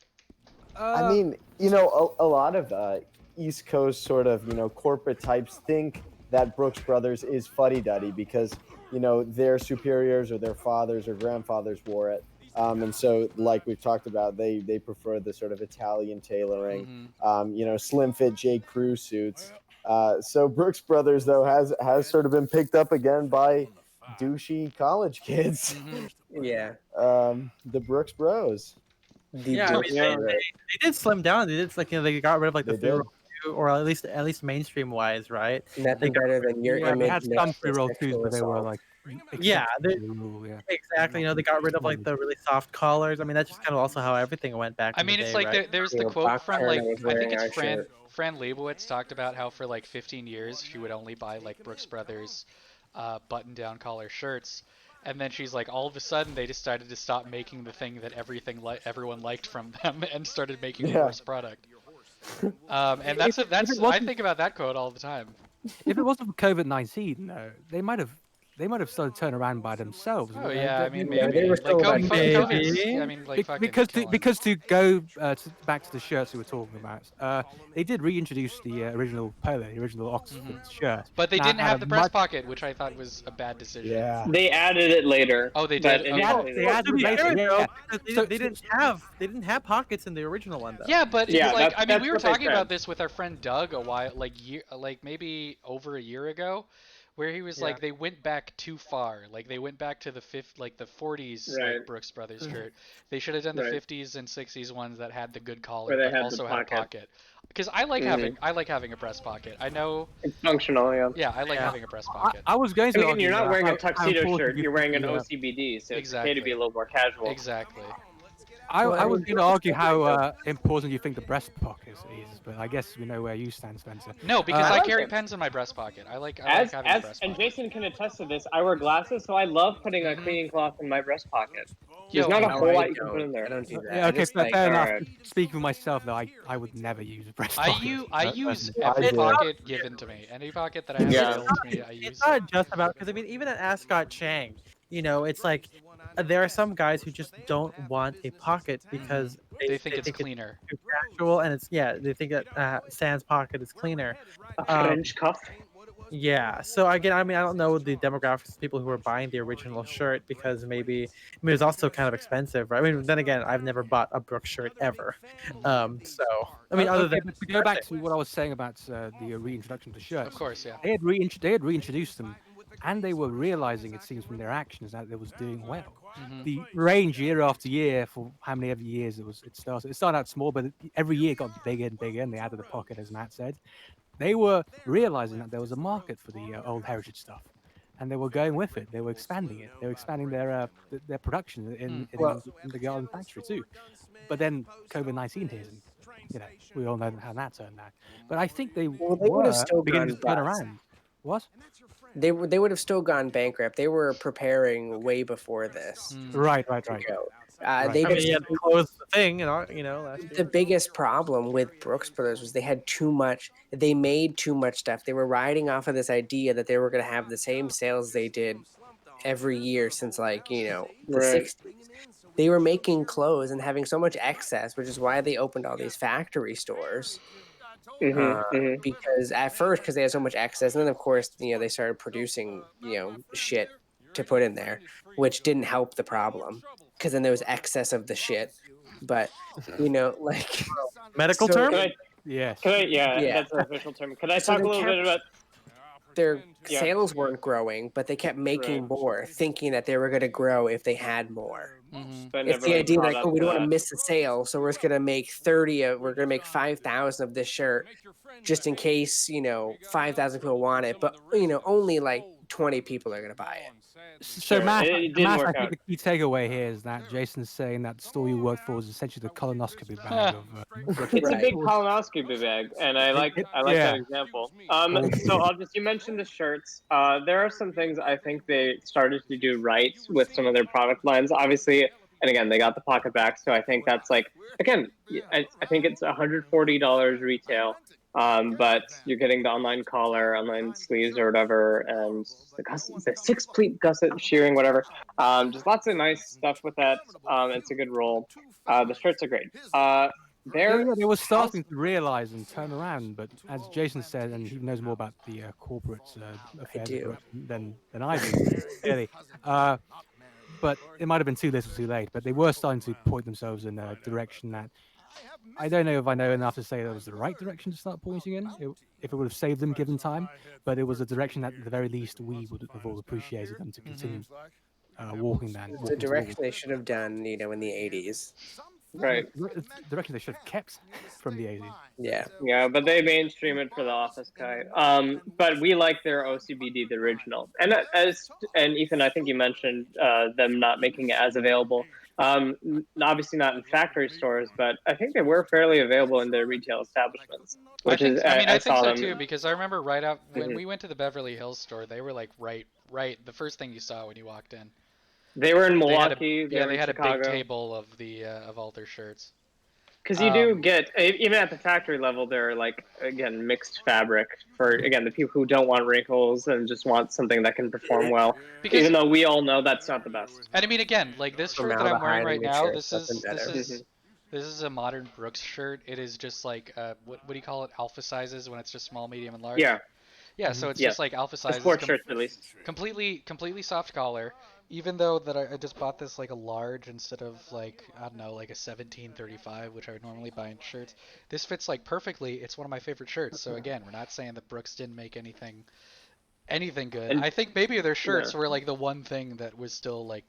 S6: I mean, a lot of East Coast sort of, corporate types think that Brooks Brothers is fuddy-duddy because, their superiors or their fathers or grandfathers wore it. And so, like we've talked about, they prefer the sort of Italian tailoring, slim fit J. Crew suits. So Brooks Brothers, though, has sort of been picked up again by douchey college kids.
S3: Yeah.
S6: The Brooks Bros.
S3: The
S1: Yeah, I
S3: Brooks
S1: mean,
S3: bro.
S1: they did slim down. They did like they got rid of like the
S6: They did.
S1: food, or at least mainstream wise, right?
S3: Nothing better than your
S5: yeah,
S3: image.
S5: they had
S3: next
S5: some
S3: to
S5: pre-roll
S3: sexual
S5: twos, but they were
S3: assault.
S5: like
S1: Yeah,
S5: exceptions to the rule, yeah.
S1: Exactly. They got rid of like the really soft collars. I mean, that's just kind of also how everything went back.
S4: I
S1: in
S4: mean,
S1: the
S4: it's
S1: day,
S4: like
S1: right?
S4: there's the
S3: Yeah,
S4: quote
S3: Bach
S4: from
S3: Turner
S4: like
S3: was
S4: I think
S3: wearing
S4: it's
S3: our shirt.
S4: Fran Lebowitz talked about how for like 15 years she would only buy like Brooks Brothers button-down collar shirts, and then she's like, all of a sudden they decided to stop making the thing that everyone liked from them and started making a
S6: Yeah.
S4: worse product. And that's
S5: If it
S4: I
S5: wasn't-
S4: think about that quote all the time.
S5: If it wasn't for COVID-19, though, they might have started to turn around by themselves.
S4: Oh yeah, I mean
S3: Yeah,
S4: maybe
S3: they were
S4: like
S3: still like
S4: COVID's,
S1: maybe.
S4: I mean like fucking
S5: because
S4: killing.
S5: to go back to the shirts we were talking about, they did reintroduce the original polo, the original Oxford shirt.
S4: But they
S5: Now,
S4: didn't
S5: at
S4: have
S5: a
S4: the breast
S5: much-
S4: pocket, which I thought was a bad decision.
S6: Yeah.
S2: They added it later.
S4: Oh, they
S2: but
S4: did?
S2: initially
S4: Okay.
S5: They
S1: Well,
S5: had
S1: to be
S5: later,
S1: fair,
S5: yeah,
S1: though,
S5: yeah.
S1: because
S5: So-
S1: they didn't have pockets in the original one though.
S4: Yeah, but
S2: Yeah,
S4: it's like
S2: that's-
S4: I mean
S2: that's
S4: we were
S2: what they
S4: talking about
S2: said.
S4: this with our friend Doug a while like maybe over a year ago, where he was
S1: Yeah.
S4: like they went back too far. Like they went back to the 40s
S2: Right.
S4: like Brooks Brothers shirt. They should have done the
S2: Right.
S4: 50s and 60s ones that had the good collar
S2: Where they
S4: but
S2: had the
S4: also had
S2: pocket.
S4: pocket. Because I like
S2: Mhm.
S4: having a breast pocket. I know.
S2: It's functional, yeah.
S4: Yeah, I like
S1: Yeah.
S4: having a breast pocket.
S5: I was going to
S2: Again,
S5: argue
S2: you're not
S5: that
S2: wearing
S5: how-
S2: a
S5: how
S2: tuxedo
S5: important
S2: shirt.
S5: you
S2: You're wearing an
S5: think the,
S2: OCBD, so it's okay
S4: Exactly.
S2: to be a little more casual.
S4: Exactly.
S5: I
S6: Well,
S5: was going to argue how important you think the breast pocket is, but I guess we know where you stand, Spencer.
S4: No, because
S5: I
S4: I
S2: like
S4: carry
S2: it.
S4: pens in my breast pocket. I like
S2: As
S4: having a breast
S2: and
S4: pocket.
S2: Jason can attest to this, I wear glasses, so I love putting a
S4: Mhm.
S2: cleaning cloth in my breast pocket.
S4: Yo,
S2: There's not a
S3: No,
S2: whole
S3: I
S2: lot you can put in
S3: don't.
S2: there.
S3: I don't do that.
S5: Yeah,
S3: I
S5: okay,
S3: just like,
S5: fair enough.
S2: alright.
S5: Speaking for myself, though, I would never use a breast
S4: I
S5: pocket.
S4: use
S5: personally.
S6: I
S4: every
S6: do.
S4: pocket given to me. Any pocket that I have
S2: Yeah.
S4: available to me, I use.
S1: It's not just about, because I mean, even at Ascot Chang, it's like there are some guys who just don't want a pocket because
S4: They think it's cleaner.
S1: too casual, and they think that Sans pocket is cleaner.
S2: A French cuff.
S1: Yeah. So again, I mean, I don't know the demographics of people who are buying the original shirt because maybe I mean it's also kind of expensive, right? I mean, then again, I've never bought a Brooks shirt ever. So I mean, other
S5: Okay,
S1: than
S5: but to go back to what I was saying about the reintroduction to
S4: Of
S5: shirts,
S4: course, yeah.
S5: they had reintroduced them, and they were realizing, it seems from their actions, that it was doing well.
S4: Mhm.
S5: The range year after year for how many ever years it started. It started out small, but every year got bigger and bigger, and they added a pocket, as Matt said. They were realizing that there was a market for the old heritage stuff, and they were going with it. They were expanding it. They were expanding their production
S3: Well,
S5: in the garden factory too. But then COVID-19 hit, and we all know how that turned out. But I think they
S3: they would have
S5: were
S3: still
S5: beginning to
S3: gone
S5: turn
S3: bust.
S5: around. What?
S3: They would have still gone bankrupt. They were preparing way before this
S4: Mm.
S5: Right,
S3: to
S5: right.
S3: go.
S5: Right.
S3: They
S1: I mean,
S3: just
S1: yeah, they closed the thing, last
S3: the
S1: year.
S3: biggest problem with Brooks Brothers was they had too much. They made too much stuff. They were riding off of this idea that they were going to have the same sales they did every year since the
S2: Right.
S3: 60s. They were making clothes and having so much excess, which is why they opened all these factory stores.
S2: Mhm. Mhm.
S3: Because at first, because they had so much excess, and then of course, they started producing, shit to put in there, which didn't help the problem because then there was excess of the shit. But like,
S1: Medical
S3: so
S1: term?
S2: Could I?
S5: Yes.
S2: Could I? Yeah,
S3: yeah,
S2: that's an official term. Could I
S3: so
S2: talk
S3: they
S2: a little bit
S3: kept
S2: about?
S3: their
S2: Yeah.
S3: sales weren't growing, but they kept
S2: Right.
S3: making more, thinking that they were going to grow if they had more.
S4: Mhm.
S2: But
S3: It's
S2: never
S3: the
S2: like
S3: idea
S2: caught
S3: like,
S2: up
S3: oh, we
S2: to
S3: don't want to
S2: that.
S3: miss a sale, so we're just gonna make 30 of, we're gonna make 5,000 of this shirt, just in case 5,000 people want it, but only like 20 people are gonna buy it.
S5: So
S2: Sure, it didn't
S5: Matt, I
S2: work
S5: think
S2: out.
S5: the key takeaway here is that Jason's saying that the store you work for is essentially the colonoscopy bag of Brooks
S2: It's a
S3: Right.
S5: Brothers.
S2: big colonoscopy bag, and I like that
S5: Yeah.
S2: example.
S5: Oh.
S2: So I'll just you mentioned the shirts. There are some things I think they started to do right with some of their product lines. Obviously, and again, they got the pocket back, so I think that's like again, I think it's $140 retail. But you're getting the online collar, online sleeves, or whatever, and the six pleat gusset shearing, whatever. Just lots of nice stuff with that. It's a good roll. The shirts are great.
S5: Yeah,
S2: Their
S5: yeah, they were
S2: house,
S5: starting to realize and turn around, but as Jason said, and he knows more about the corporate
S3: I
S5: affairs of
S3: do.
S5: Brooks than I do, clearly. But it might have been too little, too late. But they were starting to point themselves in a direction that I don't know if I know enough to say that was the right direction to start pointing in. If it would have saved them given time, but it was a direction that at the very least we would have all appreciated them to continue walking
S3: The
S5: towards.
S3: direction they should have done, in the 80s.
S2: right?
S5: The direction they should have kept from the 80s.
S3: Yeah.
S2: Yeah, but they mainstream it for the Office guy. But we like their OCBD, the original, and Ethan, I think you mentioned them not making it as available. Obviously not in factory stores, but I think they were fairly available in their retail establishments.
S4: I
S2: Which is,
S4: think I
S2: I
S4: think
S2: saw
S4: so
S2: them.
S4: too because I remember right out when
S2: Mhm.
S4: we went to the Beverly Hills store, they were like right the first thing you saw when you walked in.
S2: They were in
S4: They had a
S2: Milwaukee. They were
S4: they
S2: in
S4: had a big
S2: Chicago.
S4: table of the of all their shirts.
S2: Because you do
S4: Um,
S2: get even at the factory level, they're like again mixed fabric for again the people who don't want wrinkles and just want something that can perform well.
S4: because
S2: Even though we all know that's not the best.
S4: and I mean again, like this shirt that I'm wearing
S3: Formaldehyde in
S4: right
S3: your
S4: now,
S3: shirt, nothing better.
S4: this is a modern Brooks shirt. It is just like what do you call it? Alpha sizes when it's just small, medium, and large.
S2: Yeah.
S4: Yeah, so it's just
S2: Yes.
S4: like alpha
S2: The
S4: sizes,
S2: sports shirts at least.
S4: completely soft collar. Even though that I just bought this like a large instead of like I don't know like a 1735, which I would normally buy in shirts. This fits like perfectly. It's one of my favorite shirts. So again, we're not saying that Brooks didn't make anything good.
S2: And
S4: I think maybe their shirts
S2: no.
S4: were like the one thing that was still like.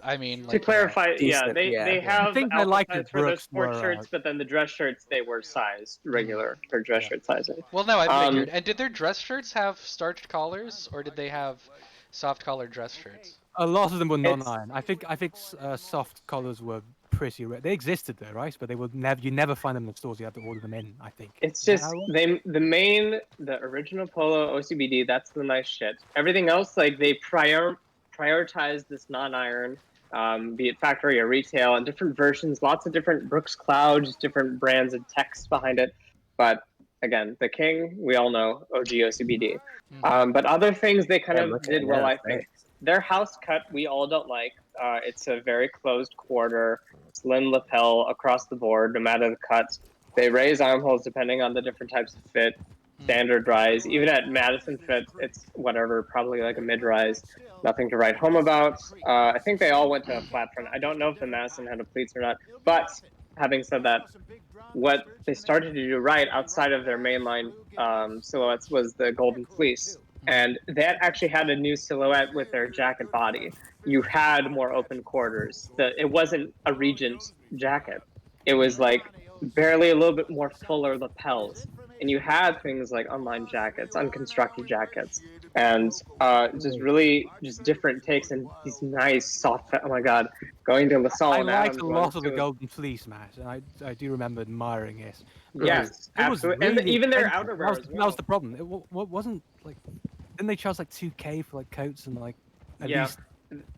S4: I mean,
S2: To
S4: like
S2: clarify, yeah,
S3: Decent,
S2: they
S3: yeah.
S5: The
S2: have
S5: thing I
S2: alpha
S5: liked
S2: size
S5: with
S2: for their
S5: Brooks
S2: sports
S5: were
S2: shirts, but then the dress shirts they were sized regular for dress
S5: yeah.
S2: shirt sizing.
S4: well, no, I
S2: Um,
S4: figured. And did their dress shirts have starched collars, or did they have soft collar dress shirts?
S5: A lot of them were
S2: it's
S5: non-iron. I think soft collars were pretty rare. They existed though, right? But they would never you never find them in the stores. You have to order them in. I think.
S2: it's
S5: Is that how
S2: just
S5: it works?
S2: the original Polo OCBD. That's the nice shit. Everything else, like they prioritize this non-iron, be it factory or retail, and different versions. Lots of different Brooks Clouds, different brands and text behind it. But again, the king, we all know OG OCBD.
S4: Mm-hmm.
S2: But other things they kind
S3: Yeah,
S2: of
S3: look
S2: did
S3: at
S2: well,
S3: that.
S2: I think. Their house cut we all don't like. It's a very closed quarter, slim lapel across the board, no matter the cuts. They raise armholes depending on the different types of fit. standard rise. Even at Madison Fit, it's whatever, probably like a mid rise. Nothing to write home about. I think they all went to a flat front. I don't know if the Madison had a pleats or not. But having said that, what they started to do right outside of their mainline silhouettes was the Golden Fleece. And that actually had a new silhouette with their jacket body. You had more open quarters. It wasn't a Regent jacket. It was like barely a little bit more fuller lapels. And you had things like unlined jackets, unconstructed jackets, and just really just different takes and these nice soft. Oh my God, going to
S5: I
S2: LaSalle
S5: liked
S2: Adams
S5: a
S2: one
S5: lot of the
S2: too.
S5: Golden Fleece, Matt, and I do remember admiring it.
S2: Yes,
S5: It was
S2: absolutely,
S5: really
S2: and even their
S5: expensive.
S2: outerwear as
S5: That
S2: well.
S5: was the problem. It wasn't like, didn't they charge like 2K for like coats and like at
S2: Yeah,
S5: least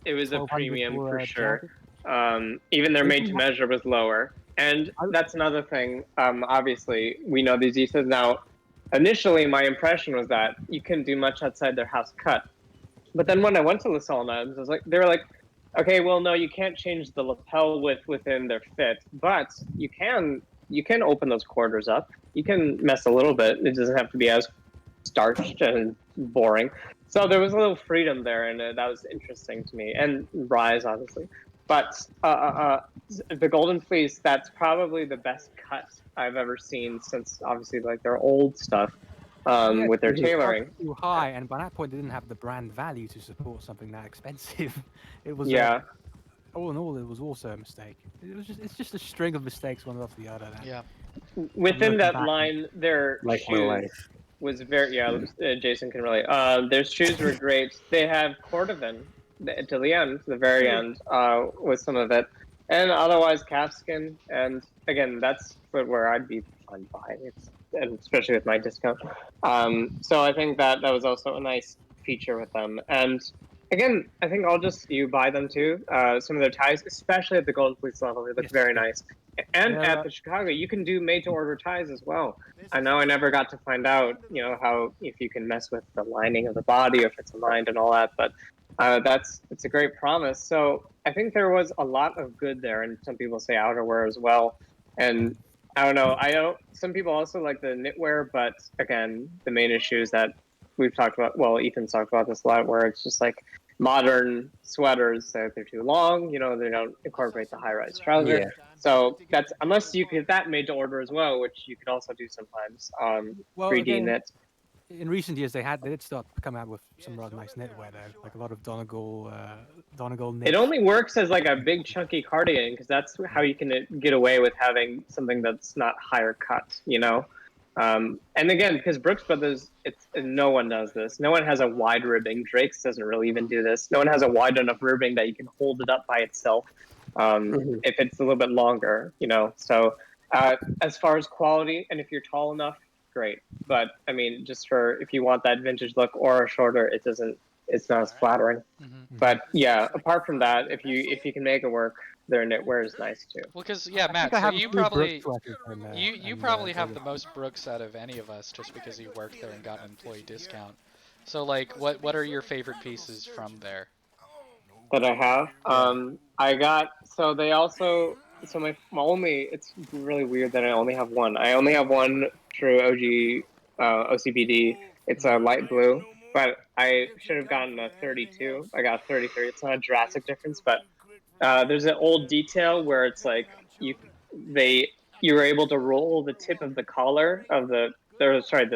S2: it was a
S5: 1,200
S2: premium for sure.
S5: jackets?
S2: Even their
S5: They
S2: made
S5: didn't
S2: to
S5: have-
S2: measure was lower, and
S5: I-
S2: that's another thing. Obviously, we know these Isas now. Initially, my impression was that you couldn't do much outside their house cut. But then when I went to LaSalle Adams, I was like, they were like, okay, well, no, you can't change the lapel width within their fit, but you can open those quarters up. You can mess a little bit. It doesn't have to be as starched and boring. So there was a little freedom there, and that was interesting to me. And Rise, obviously, but the Golden Fleece, that's probably the best cut I've ever seen since obviously like their old stuff
S5: Yeah,
S2: with their
S5: it was
S2: tailoring.
S5: too high, and by that point, they didn't have the brand value to support something that expensive. It was
S2: Yeah.
S5: all in all, it was also a mistake. It's just a string of mistakes, one after the other.
S4: Yeah.
S2: Within
S5: looking
S2: that
S5: back,
S2: line, their
S3: Like my
S2: shoes
S3: life.
S2: was very Jason can relate. Their shoes were great. They have cordovan to the end, to the very end, with some of it, and otherwise calfskin. And again, that's footwear I'd be fine buying. And especially with my discount. So I think that was also a nice feature with them. And again, I think you buy them too. Some of their ties, especially at the Golden Fleece level, they look
S5: Yes,
S2: very
S5: yeah.
S2: nice. And
S5: Yeah.
S2: at the Chicago, you can do made-to-order ties as well. I know I never got to find out, how if you can mess with the lining of the body, or if it's aligned and all that. But it's a great promise. So I think there was a lot of good there, and some people say outerwear as well. And I don't know. I don't. Some people also like the knitwear, but again, the main issue is that we've talked about. Well, Ethan's talked about this a lot, where it's just like modern sweaters that they're too long. They don't incorporate the high-rise trouser.
S3: Yeah.
S2: So that's unless you get that made to order as well, which you could also do sometimes.
S5: Well,
S2: 3D
S5: again,
S2: knit.
S5: in recent years, they did start coming out with some rather nice knitwear though, like a lot of Donegal knit.
S2: It only works as like a big chunky cardigan because that's how you can get away with having something that's not higher cut. And again, because Brooks Brothers, no one does this. No one has a wide ribbing. Drake's doesn't really even do this. No one has a wide enough ribbing that you can hold it up by itself. If it's a little bit longer. So as far as quality, and if you're tall enough, great. But I mean, just for if you want that vintage look or a shorter, it's not as flattering. But yeah, apart from that, if you can make it work, their knitwear is nice too.
S4: Well, because yeah,
S5: I
S4: Matt.
S5: think I
S4: So
S5: have a
S4: you
S5: few
S4: probably
S5: Brooks sweaters in there,
S4: you
S5: and,
S4: probably have
S5: so-
S4: the most Brooks out of any of us, just because you worked there and got an employee discount. So like, what are your favorite pieces from there?
S2: That I have. I got they also my only. It's really weird that I only have one. I only have one true OG OCBD. It's a light blue, but I should have gotten a 32. I got a 33. It's not a drastic difference, but there's an old detail where it's like you were able to roll the tip of the collar of the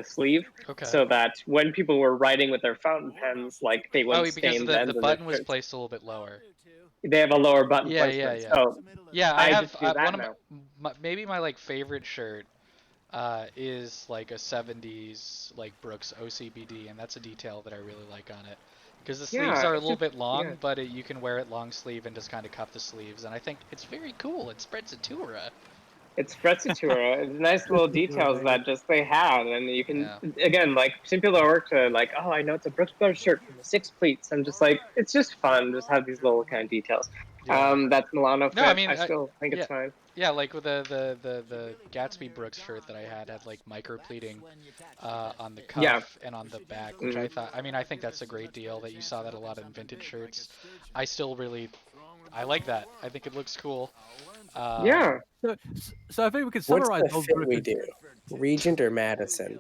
S2: sleeve,
S4: Okay.
S2: so that when people were writing with their fountain pens, like they
S4: Oh,
S2: wouldn't
S4: because
S2: stain the ends
S4: the
S2: of their
S4: button was
S2: shirts.
S4: placed a little bit lower.
S2: They have a lower button
S4: Yeah,
S2: placement.
S4: yeah.
S2: So
S4: Yeah,
S2: I
S4: have
S2: just do that
S4: one
S2: now.
S4: of maybe my like favorite shirt is like a 70s like Brooks OCBD, and that's a detail that I really like on it. Because the sleeves
S2: Yeah,
S4: are a
S2: it's
S4: little
S2: just-
S4: bit long,
S2: yeah.
S4: but you can wear it long sleeve and just kind of cuff the sleeves, and I think it's very cool. It spreads a toura.
S2: It's Sprezzatura. It's nice little details that just they had, and you can
S4: Yeah.
S2: again like some people at work are like, oh, I know it's a Brooks Brothers shirt from the 6 pleats. I'm just like, it's just fun, just have these little kind of details.
S4: Yeah.
S2: That's Milano fit.
S4: No, I mean,
S2: I still think
S4: yeah.
S2: it's fine.
S4: Yeah, like with the Gatsby Brooks shirt that I had like micro pleating on the cuff
S2: Yeah.
S4: and on the back, which I think that's a great deal. That you saw that a lot in vintage shirts. I like that. I think it looks cool.
S2: Yeah.
S5: So I think we could
S3: What's
S5: summarize
S3: the
S5: those
S3: fit we
S5: Brooks.
S3: do? Regent or Madison?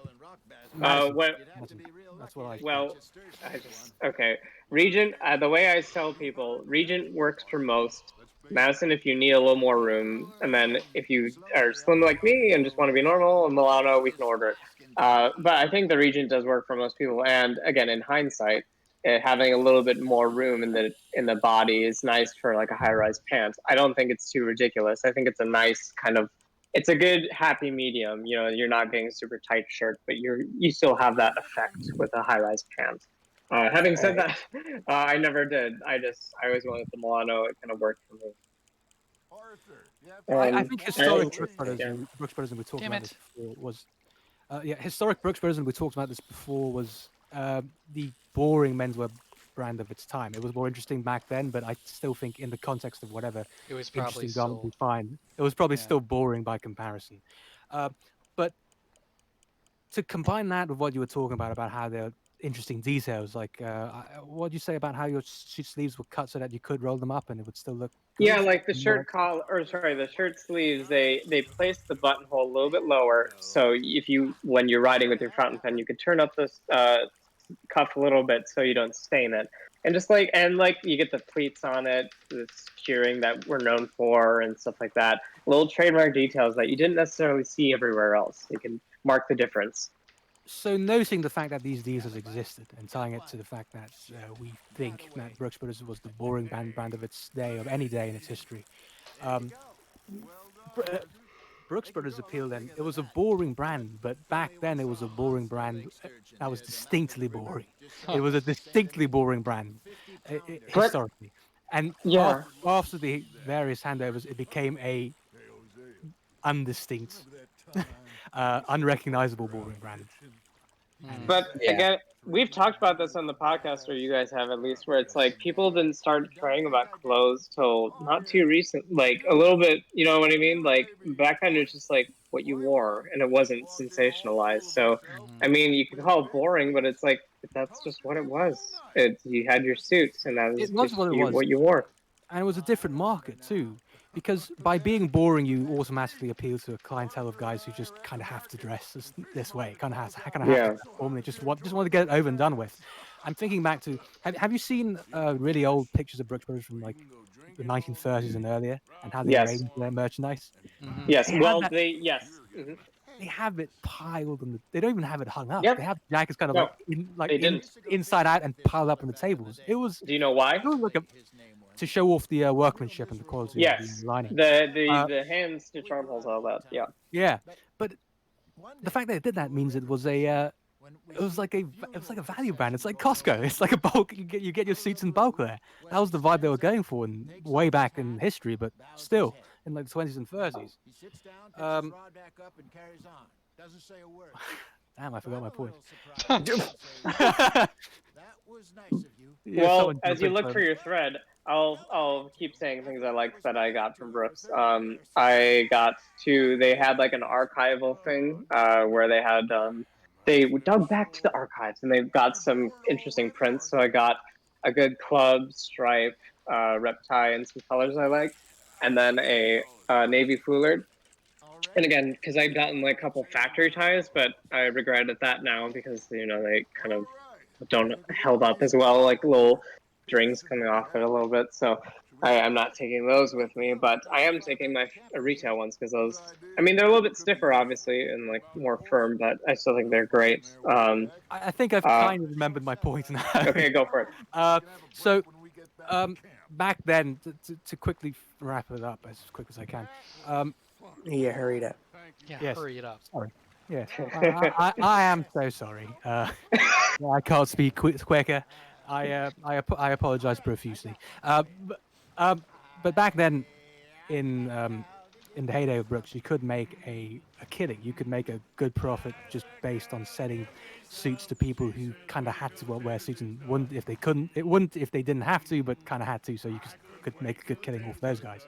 S5: Madison.
S2: What?
S5: Madison. That's what I.
S2: Well, I just okay. Regent. The way I tell people, Regent works for most. Madison, if you need a little more room, and then if you are slim like me and just want to be normal, and Milano, we can order it. But I think the Regent does work for most people. And again, in hindsight, having a little bit more room in the body is nice for like a high rise pant. I don't think it's too ridiculous. I think it's a nice kind of it's a good happy medium. You know, you're not getting a super tight shirt, but you still have that effect with a high rise pant. Having said that, I never did. I always went with the Milano. It kind of worked for me.
S5: I think historic Brooks Brothers,
S2: yeah.
S5: Brooks Brothers, and we talked
S4: Damn
S5: about
S4: it.
S5: this before, was historic Brooks Brothers, and we talked about this before, was the boring menswear brand of its time. It was more interesting back then, but I still think in the context of whatever
S4: It was probably
S5: interesting garment we
S4: still.
S5: find, it was probably
S4: Yeah.
S5: still boring by comparison. But to combine that with what you were talking about how they're interesting details, like what do you say about how your sleeves were cut so that you could roll them up and it would still look
S2: Yeah,
S5: good?
S2: like the shirt collar, or sorry, the shirt sleeves. They place the buttonhole a little bit lower, so if you when you're riding with your fountain pen, you could turn up this cuff a little bit so you don't stain it, and just like you get the pleats on it, the curing that we're known for, and stuff like that. Little trademark details that you didn't necessarily see everywhere else. You can mark the difference.
S5: So noting the fact that these diesels existed and tying it to the fact that we think that Brooks Brothers was the boring brand of its day, of any day in its history, um, Brooks Brothers appeal then, it was a boring brand, but back then it was a boring brand that was distinctly boring. It
S4: Huh.
S5: was a distinctly boring brand
S2: But
S5: historically. And
S2: yeah,
S5: after the various handovers, it became a undistinct, unrecognizable boring brand. And
S2: but
S3: Yeah.
S2: again, we've talked about this on the podcast, or you guys have at least, where it's like people didn't start caring about clothes till not too recent, like a little bit, you know what I mean? Like back then, it was just like what you wore, and it wasn't sensationalized. So, I mean, you could call it boring, but it's like that's just what it was. You had your suits, and that
S5: it
S2: was
S5: was
S2: just
S5: what it was.
S2: what you wore.
S5: And it was a different market too, because by being boring, you automatically appeal to a clientele of guys who just kind of have to dress this way, kind of have to
S2: Yeah.
S5: perform. They just want to get it over and done with. I'm thinking back to have you seen really old pictures of Brooks Brothers from like the 1930s and earlier, and how they
S2: Yes.
S5: arrange their merchandise?
S4: Hmm.
S2: Yes.
S5: They have
S2: Well,
S5: that.
S2: yes.
S5: They have it piled on the. They don't even have it hung up. They
S2: Yep.
S5: have jackets kind of
S2: No,
S5: like
S2: they didn't.
S5: inside out and piled up on the tables.
S2: Do you know why?
S5: It was like a to show off the workmanship and the quality of the
S2: Yes.
S5: lining.
S2: The hand stitch armholes, all that. Yeah.
S5: Yeah, but the fact that it did that means it was a value brand. It's like Costco. It's like a bulk. You get your suits in bulk there. That was the vibe they were going for way back in history, but still in like the 20s and 30s. Damn, I forgot my point. Yeah,
S2: Well,
S5: someone
S2: as
S5: jump
S2: you
S5: in
S2: look for
S5: first.
S2: your thread, I'll keep saying things I like that I got from Brooks. I got to they had like an archival thing where they dug back to the archives and they've got some interesting prints. So I got a good club stripe rep tie and some colors I like, and then a navy foulard. And again, because I'd gotten like a couple factory ties, but I regretted that now because they kind of don't held up as well, like little strings coming off it a little bit. So I'm not taking those with me, but I am taking my retail ones because those. I mean, they're a little bit stiffer, obviously, and like more firm, but I still think they're great.
S5: I think I've
S2: Uh,
S5: kind of remembered my point now.
S2: okay, go for it.
S5: So back then, to quickly wrap it up as quick as I can.
S3: Yeah, hurried up.
S4: Yeah,
S5: Yes.
S4: hurry it up.
S5: Sorry. Yes, I am so sorry. I can't speak quicker. I apologize profusely. But back then, in the heyday of Brooks, you could make a killing. You could make a good profit just based on selling suits to people who kind of had to wear suits and wouldn't if they couldn't. It wouldn't if they didn't have to, but kind of had to. So you could make a good killing off those guys.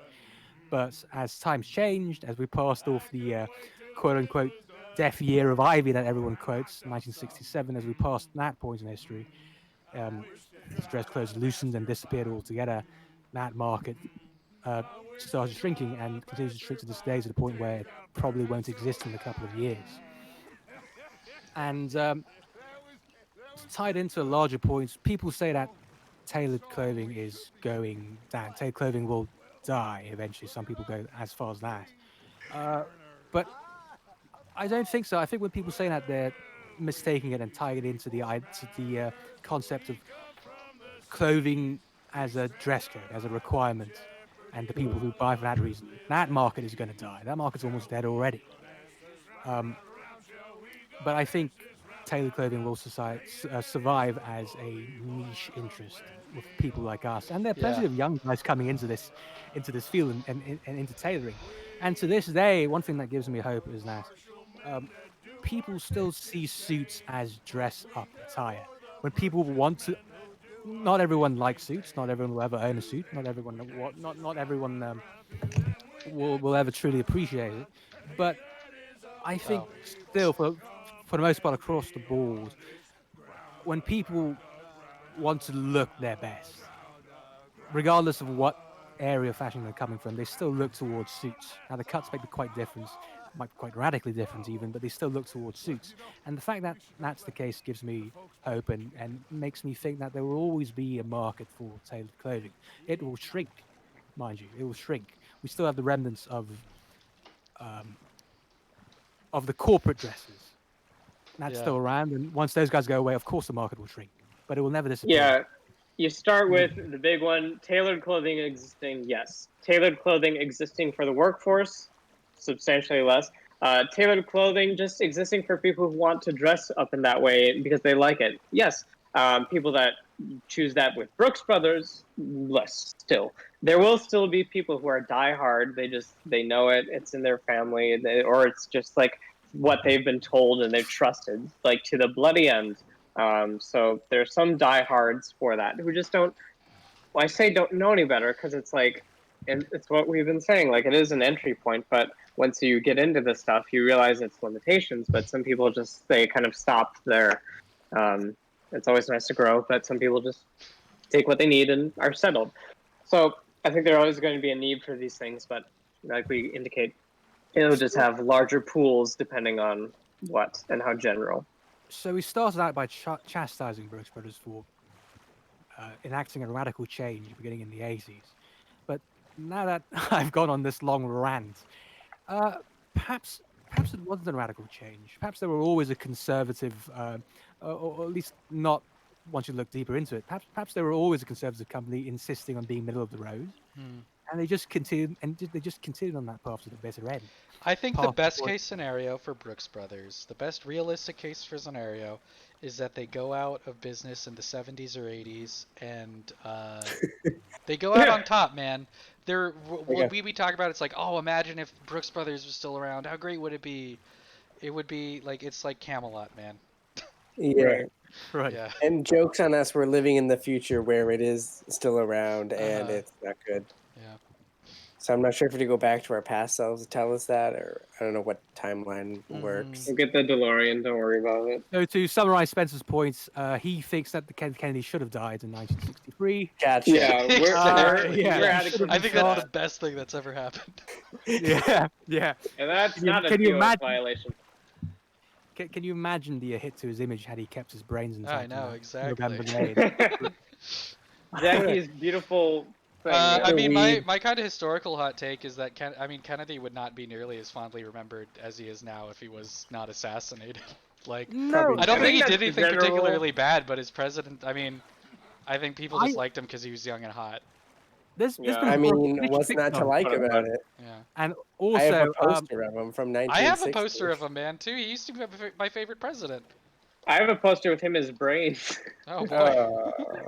S5: But as times changed, as we passed off the quote unquote death year of Ivy that everyone quotes, 1967, as we passed that point in history, as dress clothes loosened and disappeared altogether, that market started shrinking and continues to shrink to this day to the point where it probably won't exist in a couple of years. And tied into larger points, people say that tailored clothing is going down. Tailored clothing will die eventually. Some people go as far as that. But I don't think so. I think when people say that, they're mistaking it and tying it into the concept of clothing as a dress code, as a requirement, and the people who buy for that reason. That market is going to die. That market's almost dead already. But I think tailored clothing will survive as a niche interest with people like us, and there are plenty
S4: Yeah.
S5: of young guys coming into this field and into tailoring. And to this day, one thing that gives me hope is that people still see suits as dress up attire. When people want to, not everyone likes suits. Not everyone will ever own a suit. Not everyone will ever truly appreciate it. But I think
S4: Well,
S5: still, for the most part, across the board, when people want to look their best, regardless of what area of fashion they're coming from, they still look towards suits. Now the cuts might be quite different, might be quite radically different even, but they still look towards suits. And the fact that that's the case gives me hope and makes me think that there will always be a market for tailored clothing. It will shrink, mind you, it will shrink. We still have the remnants of the corporate dresses. That's
S4: yeah.
S5: still around, and once those guys go away, of course the market will shrink, but it will never disappear.
S2: Yeah, you start with the big one, tailored clothing existing, yes. Tailored clothing existing for the workforce, substantially less. Tailored clothing just existing for people who want to dress up in that way because they like it, yes. People that choose that with Brooks Brothers, less still. There will still be people who are diehard. They know it. It's in their family, or it's just like what they've been told and they've trusted, like to the bloody end. So there's some diehards for that who just don't. Well, I say don't know any better because it's like, and it's what we've been saying. Like it is an entry point, but once you get into this stuff, you realize its limitations. But some people just they kind of stop there. It's always nice to grow, but some people just take what they need and are settled. So I think there's always going to be a need for these things, but like we indicate, it'll just have larger pools depending on what and how general.
S5: So we started out by chastising Brooks Brothers for enacting a radical change beginning in the 80s. But now that I've gone on this long rant, perhaps it wasn't a radical change. Perhaps they were always a conservative, or at least not once you look deeper into it. Perhaps they were always a conservative company insisting on being middle of the road, and they just continued on that path to the bitter end.
S4: I think the best case scenario for Brooks Brothers, the best realistic case for scenario, is that they go out of business in the 70s or 80s, and they go out on top, man. When we talk about it, it's like, oh, imagine if Brooks Brothers was still around. How great would it be? It would be like, it's like Camelot, man.
S3: Yeah.
S5: Right.
S4: Yeah.
S3: And jokes on us, we're living in the future where it is still around and it's not good.
S4: Yeah.
S3: So I'm not sure if we go back to our past selves to tell us that, or I don't know what timeline works.
S2: We'll get the DeLorean, don't worry about it.
S5: So to summarize Spencer's points, he thinks that the Kennedy should have died in 1963.
S3: Gotcha.
S2: Yeah, we're adequate.
S4: I think that's the best thing that's ever happened.
S5: Yeah.
S2: And that's not a
S5: can you
S2: DOS
S5: imagine?
S2: violation.
S5: Can you imagine the hit to his image had he kept his brains intact?
S4: I know, exactly.
S5: November the 8th?
S2: Jackie's beautiful thing.
S4: I mean, my kind of historical hot take is that Kennedy would not be nearly as fondly remembered as he is now if he was not assassinated. Like,
S5: No.
S4: I don't think he
S2: that's
S4: did
S2: the
S4: anything
S2: general-
S4: particularly bad, but as president, I mean, I think people just liked him because he was young and hot.
S5: There's
S2: Yeah.
S5: been
S3: I mean,
S5: British
S3: what's not to
S5: TikTok.
S3: like about it?
S4: Yeah.
S5: And
S3: I have
S5: also,
S3: a poster of him from 1960.
S4: I have a poster of him, man, too. He used to be my favorite president.
S2: I have a poster with him as brains.
S4: Oh boy.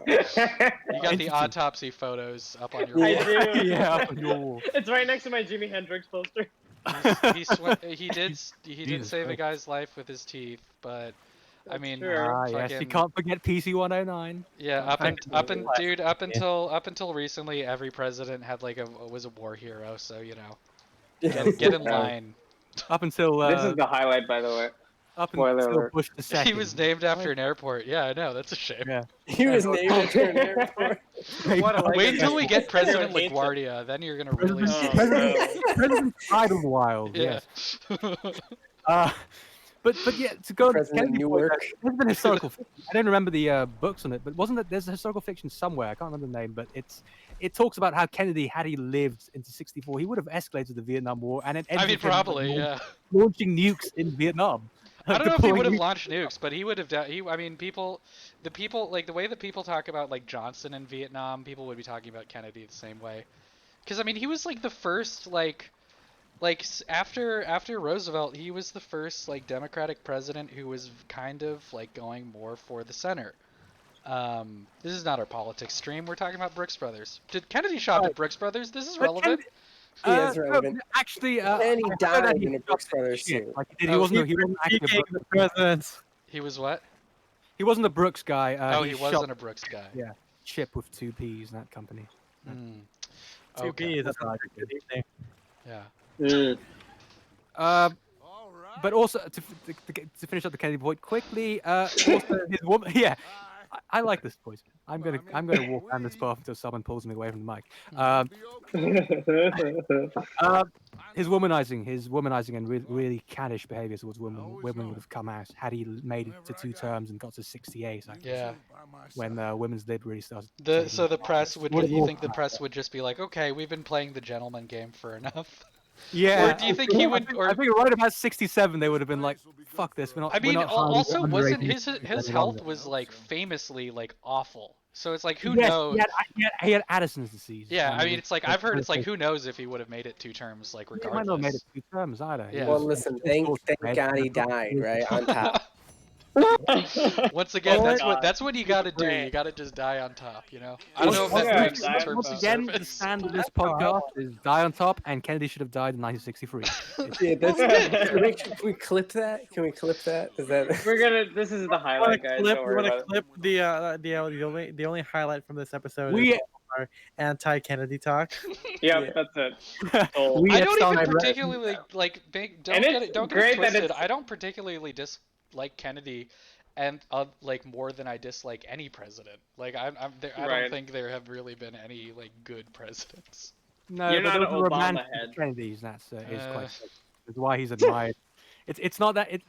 S4: You got the
S5: Interesting.
S4: autopsy photos up on your
S2: I
S4: wall.
S2: do.
S5: yeah, up on your wall.
S2: It's right next to my Jimi Hendrix poster.
S4: He did
S5: Jesus
S4: save a
S5: Christ.
S4: guy's life with his teeth, but I mean,
S2: true.
S5: Ah, yes, you
S4: fucking-
S5: can't forget PC 109.
S4: yeah,
S5: Thank
S4: up until recently, every president had was a war hero, so you know, get in line.
S5: Up until
S2: This is the highlight, by the way.
S5: up
S2: spoiler
S5: until
S2: alert.
S5: Bush the second.
S4: He was named after an airport. Yeah, I know, that's a shame.
S5: Yeah.
S3: He was named after an airport.
S2: What a
S4: Wait
S2: legacy.
S4: until we get President
S2: Everyone hates it.
S4: LaGuardia, then you're gonna really
S2: Oh,
S4: see.
S2: no.
S5: President Idlewild.
S4: Yeah.
S5: Yes. But yeah, to go on the
S3: President
S5: Kennedy point,
S3: Newark.
S5: there's been historical. I don't remember the books on it, but wasn't it? There's a historical fiction somewhere. I can't remember the name, but it talks about how Kennedy, had he lived into '64, he would have escalated the Vietnam War, and it ended
S4: I mean,
S5: with him,
S4: probably, yeah.
S5: launching nukes in Vietnam.
S4: I don't know if he
S5: Deploying
S4: would have
S5: nukes.
S4: launched nukes, but he would have. I mean, the people, like the way that people talk about like Johnson in Vietnam, people would be talking about Kennedy the same way. Because I mean, he was like the first after Roosevelt, he was the first like Democratic president who was kind of like going more for the center. This is not our politics stream. We're talking about Brooks Brothers. Did Kennedy shop at Brooks Brothers? This is
S5: But
S4: relevant.
S3: Yeah, it's
S5: no,
S3: relevant.
S5: actually,
S3: And he
S5: I saw that
S3: died
S5: he
S3: in a
S5: shot
S3: Brooks
S5: the
S3: Brothers
S5: shit.
S3: suit.
S5: Like he
S4: Oh,
S5: wasn't actually a
S1: Speaking
S5: Brooks,
S1: the president.
S4: He was what?
S5: he wasn't a Brooks guy.
S4: Oh, he
S5: shot
S4: wasn't a Brooks guy.
S5: Yeah. Chip with 2 P's in that company.
S4: Hmm.
S1: Two
S4: Okay.
S1: P's. That's not a good evening.
S4: Yeah.
S5: But also to finish up the Kennedy point quickly, also his woman. Yeah, I like this point. I'm gonna walk down this path until someone pulls me away from the mic. His womanizing and really caddish behavior towards women would have come out had he made it to 2 terms and got to 68.
S4: Yeah.
S5: When women's lib really started.
S4: So the press would.
S5: What
S4: You think the
S5: about
S4: press would just be like, okay, we've been playing the gentleman game for enough?
S5: Yeah.
S4: Or do you think he would?
S5: I think right about 67, they would have been like, "Fuck this." We're not.
S4: I mean,
S5: we're not hiring
S4: also wasn't
S5: underrated
S4: his
S5: any
S4: health
S5: longer."
S4: was like famously like awful. So it's like who
S5: Yes,
S4: knows?
S5: He had Addison's disease.
S4: Yeah, I
S5: and
S4: mean, it's like I've heard it's like who knows if he would have made it 2 terms like
S5: He might not have made
S4: regardless.
S5: it 2 terms either.
S4: Yeah.
S3: Well, listen, thank God he died, right? On top.
S4: Once again,
S2: Oh,
S4: that's what you got to do. You got to just die on top, you know. I don't know if that
S2: Yeah,
S4: makes
S2: die on
S4: terms
S5: Once
S4: of
S5: again, the
S4: service.
S5: stand of this podcast is die on top, and Kennedy should have died in 1963.
S3: Yeah, that's good. Can we clip that? Can we clip that? Is that?
S2: This is the
S1: I
S2: highlight, guys. Don't
S1: want
S2: worry
S1: to
S2: about it.
S1: clip the only highlight from this episode
S5: We-
S1: is our anti-Kennedy talk.
S2: Yep, that's it. Sold.
S5: We
S4: I
S5: at
S4: don't
S5: Sound
S4: even
S5: Red-
S4: particularly like don't
S2: And
S4: get
S2: it's
S4: it don't get
S2: great
S4: it
S2: that
S4: twisted.
S2: it's-
S4: I don't particularly dislike Kennedy, and like more than I dislike any president. Like I don't
S2: Right.
S4: think there have really been any like good presidents.
S5: No,
S2: You're
S5: but
S2: not
S5: those
S2: an
S5: are romantic
S2: Obama head.
S5: Kennedys. That's is
S4: Uh.
S5: quite. That's why he's admired. It's not that it.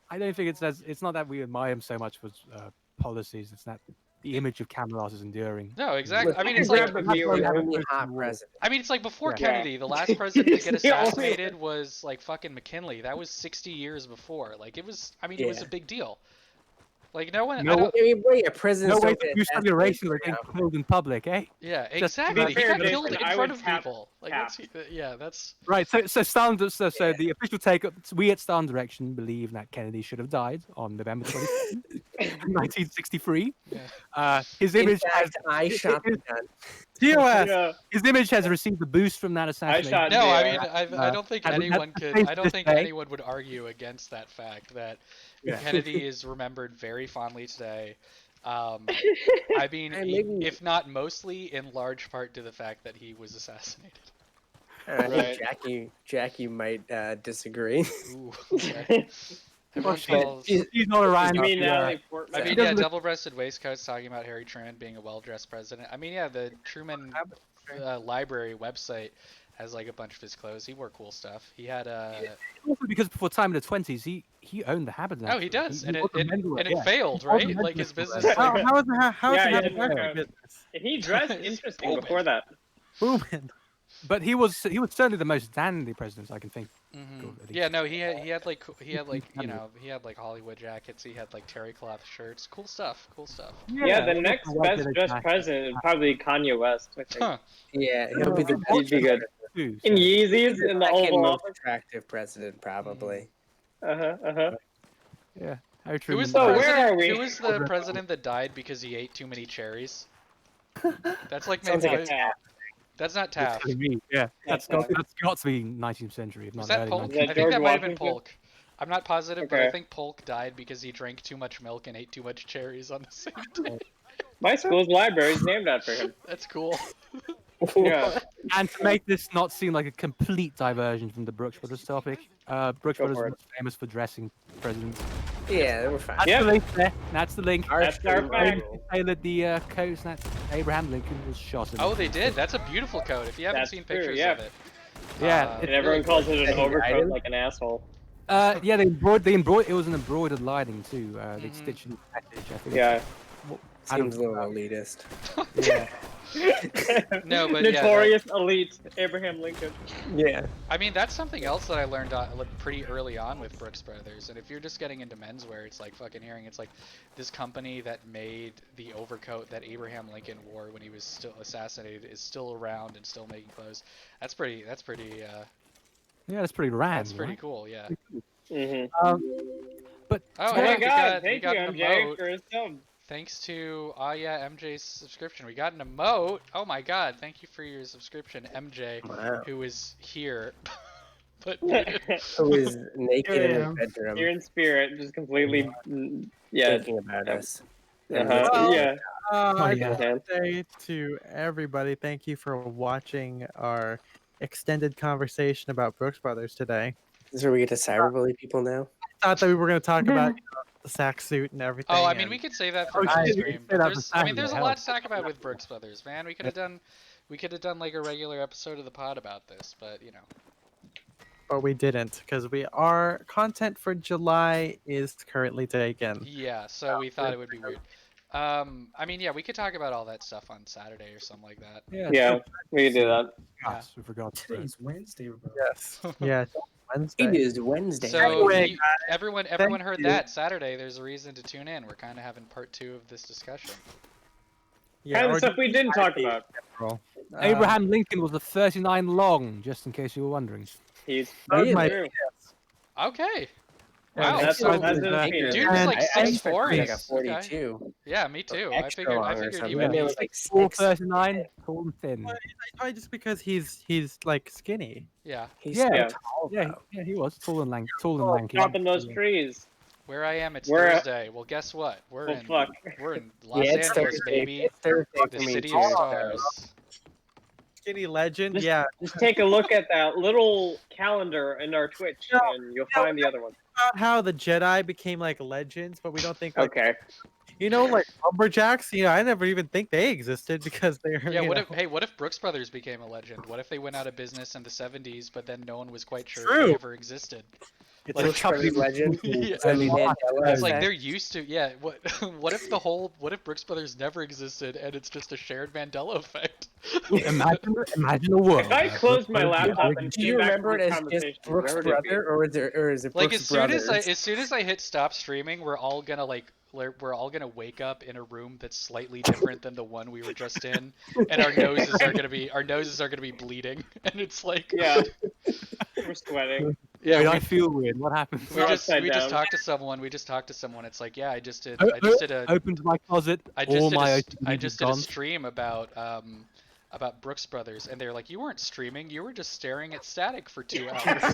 S5: I don't think it's not that we admire him so much for policies. It's that the image of Camelot is enduring.
S4: No, exactly. I mean,
S2: Let's
S4: it's like
S2: grab the viewer.
S3: the only hot president.
S4: I mean, it's like before
S5: Yeah.
S4: Kennedy, the last president to get
S2: He's the only-
S4: assassinated was like fucking McKinley. That was 60 years before. Like it was. I mean, it was a
S3: Yeah.
S4: big deal. Like no one.
S5: No
S4: I don't,
S3: I mean, wait, a
S5: No
S3: president.
S5: way to do study racing or getting killed in public, eh?
S4: yeah,
S5: Just to be
S4: exactly. He
S2: fair,
S4: got killed in
S2: Jason, I
S4: front
S2: would
S4: of
S2: tap-
S4: people. Like
S2: tap.
S4: yeah, that's.
S5: Right. So the official take. We at Star Direction believe that Kennedy should have died on November 22nd, 1963.
S4: Yeah.
S5: His
S3: In
S5: image has
S3: fact, I shot the gun.
S1: TOS.
S2: Yeah.
S5: his image has received a boost from that assassination.
S2: shot-
S4: No, I
S2: Yeah.
S4: mean, I don't think
S5: and
S4: anyone
S5: that's
S4: could.
S5: the
S4: I don't think
S5: thing.
S4: anyone would argue against that fact that
S5: Yeah.
S4: Kennedy is remembered very fondly today. I mean,
S3: And maybe-
S4: if not mostly, in large part to the fact that he was assassinated.
S3: I
S2: Right.
S3: think Jackie might disagree.
S4: Ooh, okay. Everyone calls.
S3: she's-
S5: He's not around.
S2: You mean
S5: to,
S2: Natalie Portman?
S4: I mean,
S5: doesn't
S4: yeah,
S5: look-
S4: double-breasted waistcoats talking about Harry Truman being a well-dressed president. I mean, yeah, the Truman library website has like a bunch of his clothes. He wore cool stuff. He had
S5: Also because before time in the 20s, he owned the habit.
S4: oh, he does, and
S5: was a
S4: it
S5: mentor,
S4: failed,
S5: He was a
S4: right?
S5: mentor
S4: Like his
S5: for that.
S4: business.
S1: How,
S4: Like,
S1: how is it? How is
S2: Yeah,
S1: it
S2: yeah,
S1: having
S2: yeah.
S1: a business?
S2: He dressed interesting before that.
S1: Booming.
S5: But he was certainly the most dandy president I can think.
S4: mhm.
S5: Cool, that he-
S4: Yeah, no, he had like you know he had like Hollywood jackets. He had like terry cloth shirts. Cool stuff. Cool stuff.
S2: Yeah, the
S5: he was
S2: next
S5: the white
S2: best
S5: village
S2: dressed
S5: man.
S2: president is probably Kanye West. I think.
S4: Huh.
S3: Yeah, he'll be the
S2: He'd be good.
S5: Too,
S2: In
S5: so-
S2: Yeezys in the
S3: second
S2: Oval
S3: most
S2: Office.
S3: attractive president, probably.
S5: Yeah. Harry
S4: Who was
S5: Truman
S4: the
S2: So
S5: died.
S2: where
S4: president?
S2: are we?
S4: Who was the president that died because he ate too many cherries? That's like
S3: Sounds
S4: maybe
S3: like a
S2: Taft.
S4: that's not
S5: You're
S4: Taft.
S5: telling me, yeah,
S2: That's
S5: that's got to be 19th century, if
S4: Was
S5: not
S4: that
S5: early
S4: Polk?
S5: 19th.
S2: that
S4: I think
S2: George
S4: that might have been
S2: Washington?
S4: Polk. I'm not positive, but I
S2: Okay.
S4: think Polk died because he drank too much milk and ate too much cherries on the same day.
S2: My school's library is named after him.
S4: That's cool.
S2: Yeah.
S5: And to make this not seem like a complete diversion from the Brooks Brothers topic, Brooks
S2: Go
S5: Brothers
S2: for
S5: was famous for dressing presidents.
S3: Yeah, they were fine.
S5: That's
S2: Yep.
S5: the link there. That's the link.
S2: That's our fact.
S5: Tailored the coats that Abraham Lincoln was shot in.
S4: Oh, they did. That's a beautiful coat. If you haven't
S2: That's
S4: seen
S2: true,
S4: pictures
S2: yeah.
S4: of it.
S5: Yeah,
S2: And everyone calls it an
S3: Any
S2: overcoat
S3: item?
S2: like an asshole.
S5: Yeah, they embroidered. It was an embroidered lining too. They
S4: Mhm.
S5: stitched in the package. I think.
S2: Yeah.
S5: I don't
S3: Seems a little elitist.
S5: Yeah.
S4: No, but yeah,
S2: Notorious elite Abraham Lincoln.
S3: Yeah.
S4: I mean, that's something else that I learned pretty early on with Brooks Brothers. And if you're just getting into menswear, it's like fucking hearing it's like this company that made the overcoat that Abraham Lincoln wore when he was still assassinated is still around and still making clothes. That's pretty.
S5: Yeah, that's pretty rad.
S4: That's pretty
S5: right?
S4: cool. Yeah.
S5: But
S4: Oh,
S2: Oh
S4: hey,
S2: my
S4: we
S2: God! Thank
S4: got
S2: you,
S4: an
S2: MJ,
S4: emote.
S2: for his sub.
S4: Thanks to MJ's subscription. We got an emote. Oh my God! Thank you for your subscription, MJ,
S3: Wow.
S4: who is here. But
S3: Who is naked
S7: Here I
S3: in his
S7: am.
S3: bedroom
S2: You're in spirit, just completely. Yeah.
S3: thinking about us. And
S2: Uh-huh.
S1: Well,
S2: Yeah.
S1: I
S7: yeah.
S1: just want to say to everybody, thank you for watching our extended conversation about Brooks Brothers today.
S3: This is where we get to cyberbully people now.
S1: I thought that we were going to talk about the sack suit and everything.
S4: oh, I mean,
S1: and-
S4: we could save that for
S5: Oh,
S4: another
S5: shit, we could
S4: stream.
S5: say
S4: But
S5: that for
S4: there's a
S5: Saturday,
S4: lot to talk about with Brooks Brothers, man. We could have done like a regular episode of the pod about this, but you know.
S1: but we didn't because our content for July is currently taken.
S4: Yeah, so we thought it would be weird. I mean, yeah, we could talk about all that stuff on Saturday or something like that.
S2: Yeah. We can do that.
S5: Yes, we forgot.
S7: Today's Wednesday, bro.
S1: Yes. Yeah. Wednesday.
S3: It is Wednesday.
S4: So
S1: Anyway,
S4: everyone
S1: thank
S4: heard
S1: you.
S4: that Saturday. There's a reason to tune in. We're kind of having part 2 of this discussion.
S1: Yeah.
S2: Kind of
S1: or
S2: stuff we didn't talk about.
S5: Abraham Lincoln was a 39 long, just in case you were wondering.
S2: He's
S1: Really?
S2: true.
S4: Okay.
S1: Yeah,
S4: Wow.
S2: That's
S4: So,
S2: that's his
S1: Dude,
S2: penis.
S4: dude was
S1: And
S4: like
S3: I
S4: 6'4".
S3: expected like a
S4: Okay.
S3: 42.
S4: Yeah, me too. I
S3: Extra
S4: figured
S3: long or
S4: he
S3: something.
S4: would
S3: Maybe it
S4: be.
S3: was like 6.
S5: 439, tall and thin.
S1: Probably just because he's like skinny.
S4: Yeah.
S3: He's
S5: Yeah.
S3: so
S2: Yeah.
S3: tall,
S5: Yeah,
S3: though.
S5: yeah, he was tall and lanky.
S2: Chopping those trees.
S4: Where I am, it's
S2: We're-
S4: Thursday. Well, guess what? We're
S2: Oh,
S4: in
S2: fuck.
S4: Los
S3: it's
S4: Angeles,
S3: Thursday.
S4: baby.
S3: It's Thursday
S4: The
S3: for me
S4: city
S3: too.
S4: of
S3: so-
S4: stars.
S1: Skinny legend.
S2: Just-
S1: Yeah.
S2: Just take a look at that little calendar in our Twitch, and you'll find the other one.
S1: About how the Jedi became like legends, but we don't think like
S2: Okay.
S1: like lumberjacks. I never even think they existed because they're
S4: Yeah,
S1: you know,
S4: what if Brooks Brothers became a legend? What if they went out of business in the 70s, but then no one was quite sure if
S1: True.
S4: they ever existed?
S1: it's
S4: like-
S1: a
S3: Brooks Brothers legend.
S4: Yeah.
S3: So the Mandela
S4: It's like
S3: effect.
S4: they're used to, yeah. What what if Brooks Brothers never existed and it's just a shared Mandela effect?
S5: Imagine a world.
S2: If I
S5: where
S2: closed my
S5: Brooks Brothers-
S2: laptop and
S3: Do you
S2: came back
S3: remember
S2: to
S3: it
S2: this
S3: as just
S2: conversation,
S3: Brooks
S2: where would it be?
S3: Brother, or is it
S4: Like
S3: Brooks
S4: as soon as I hit stop streaming, we're all gonna wake up in a room that's slightly different than the one we were just in, and our noses are gonna be bleeding, and it's like
S2: Yeah. We're sweating.
S5: Yeah,
S4: we-
S5: I feel weird. What happened?
S2: We're upside
S4: we just
S2: down.
S4: talked to someone. It's like, yeah, I just did a
S5: Opened my closet.
S4: I
S5: all
S4: just
S5: my
S4: did I
S5: OTVs
S4: just did a
S5: gone.
S4: stream about Brooks Brothers, and they're like, you weren't streaming, you were just staring at static for 2 hours.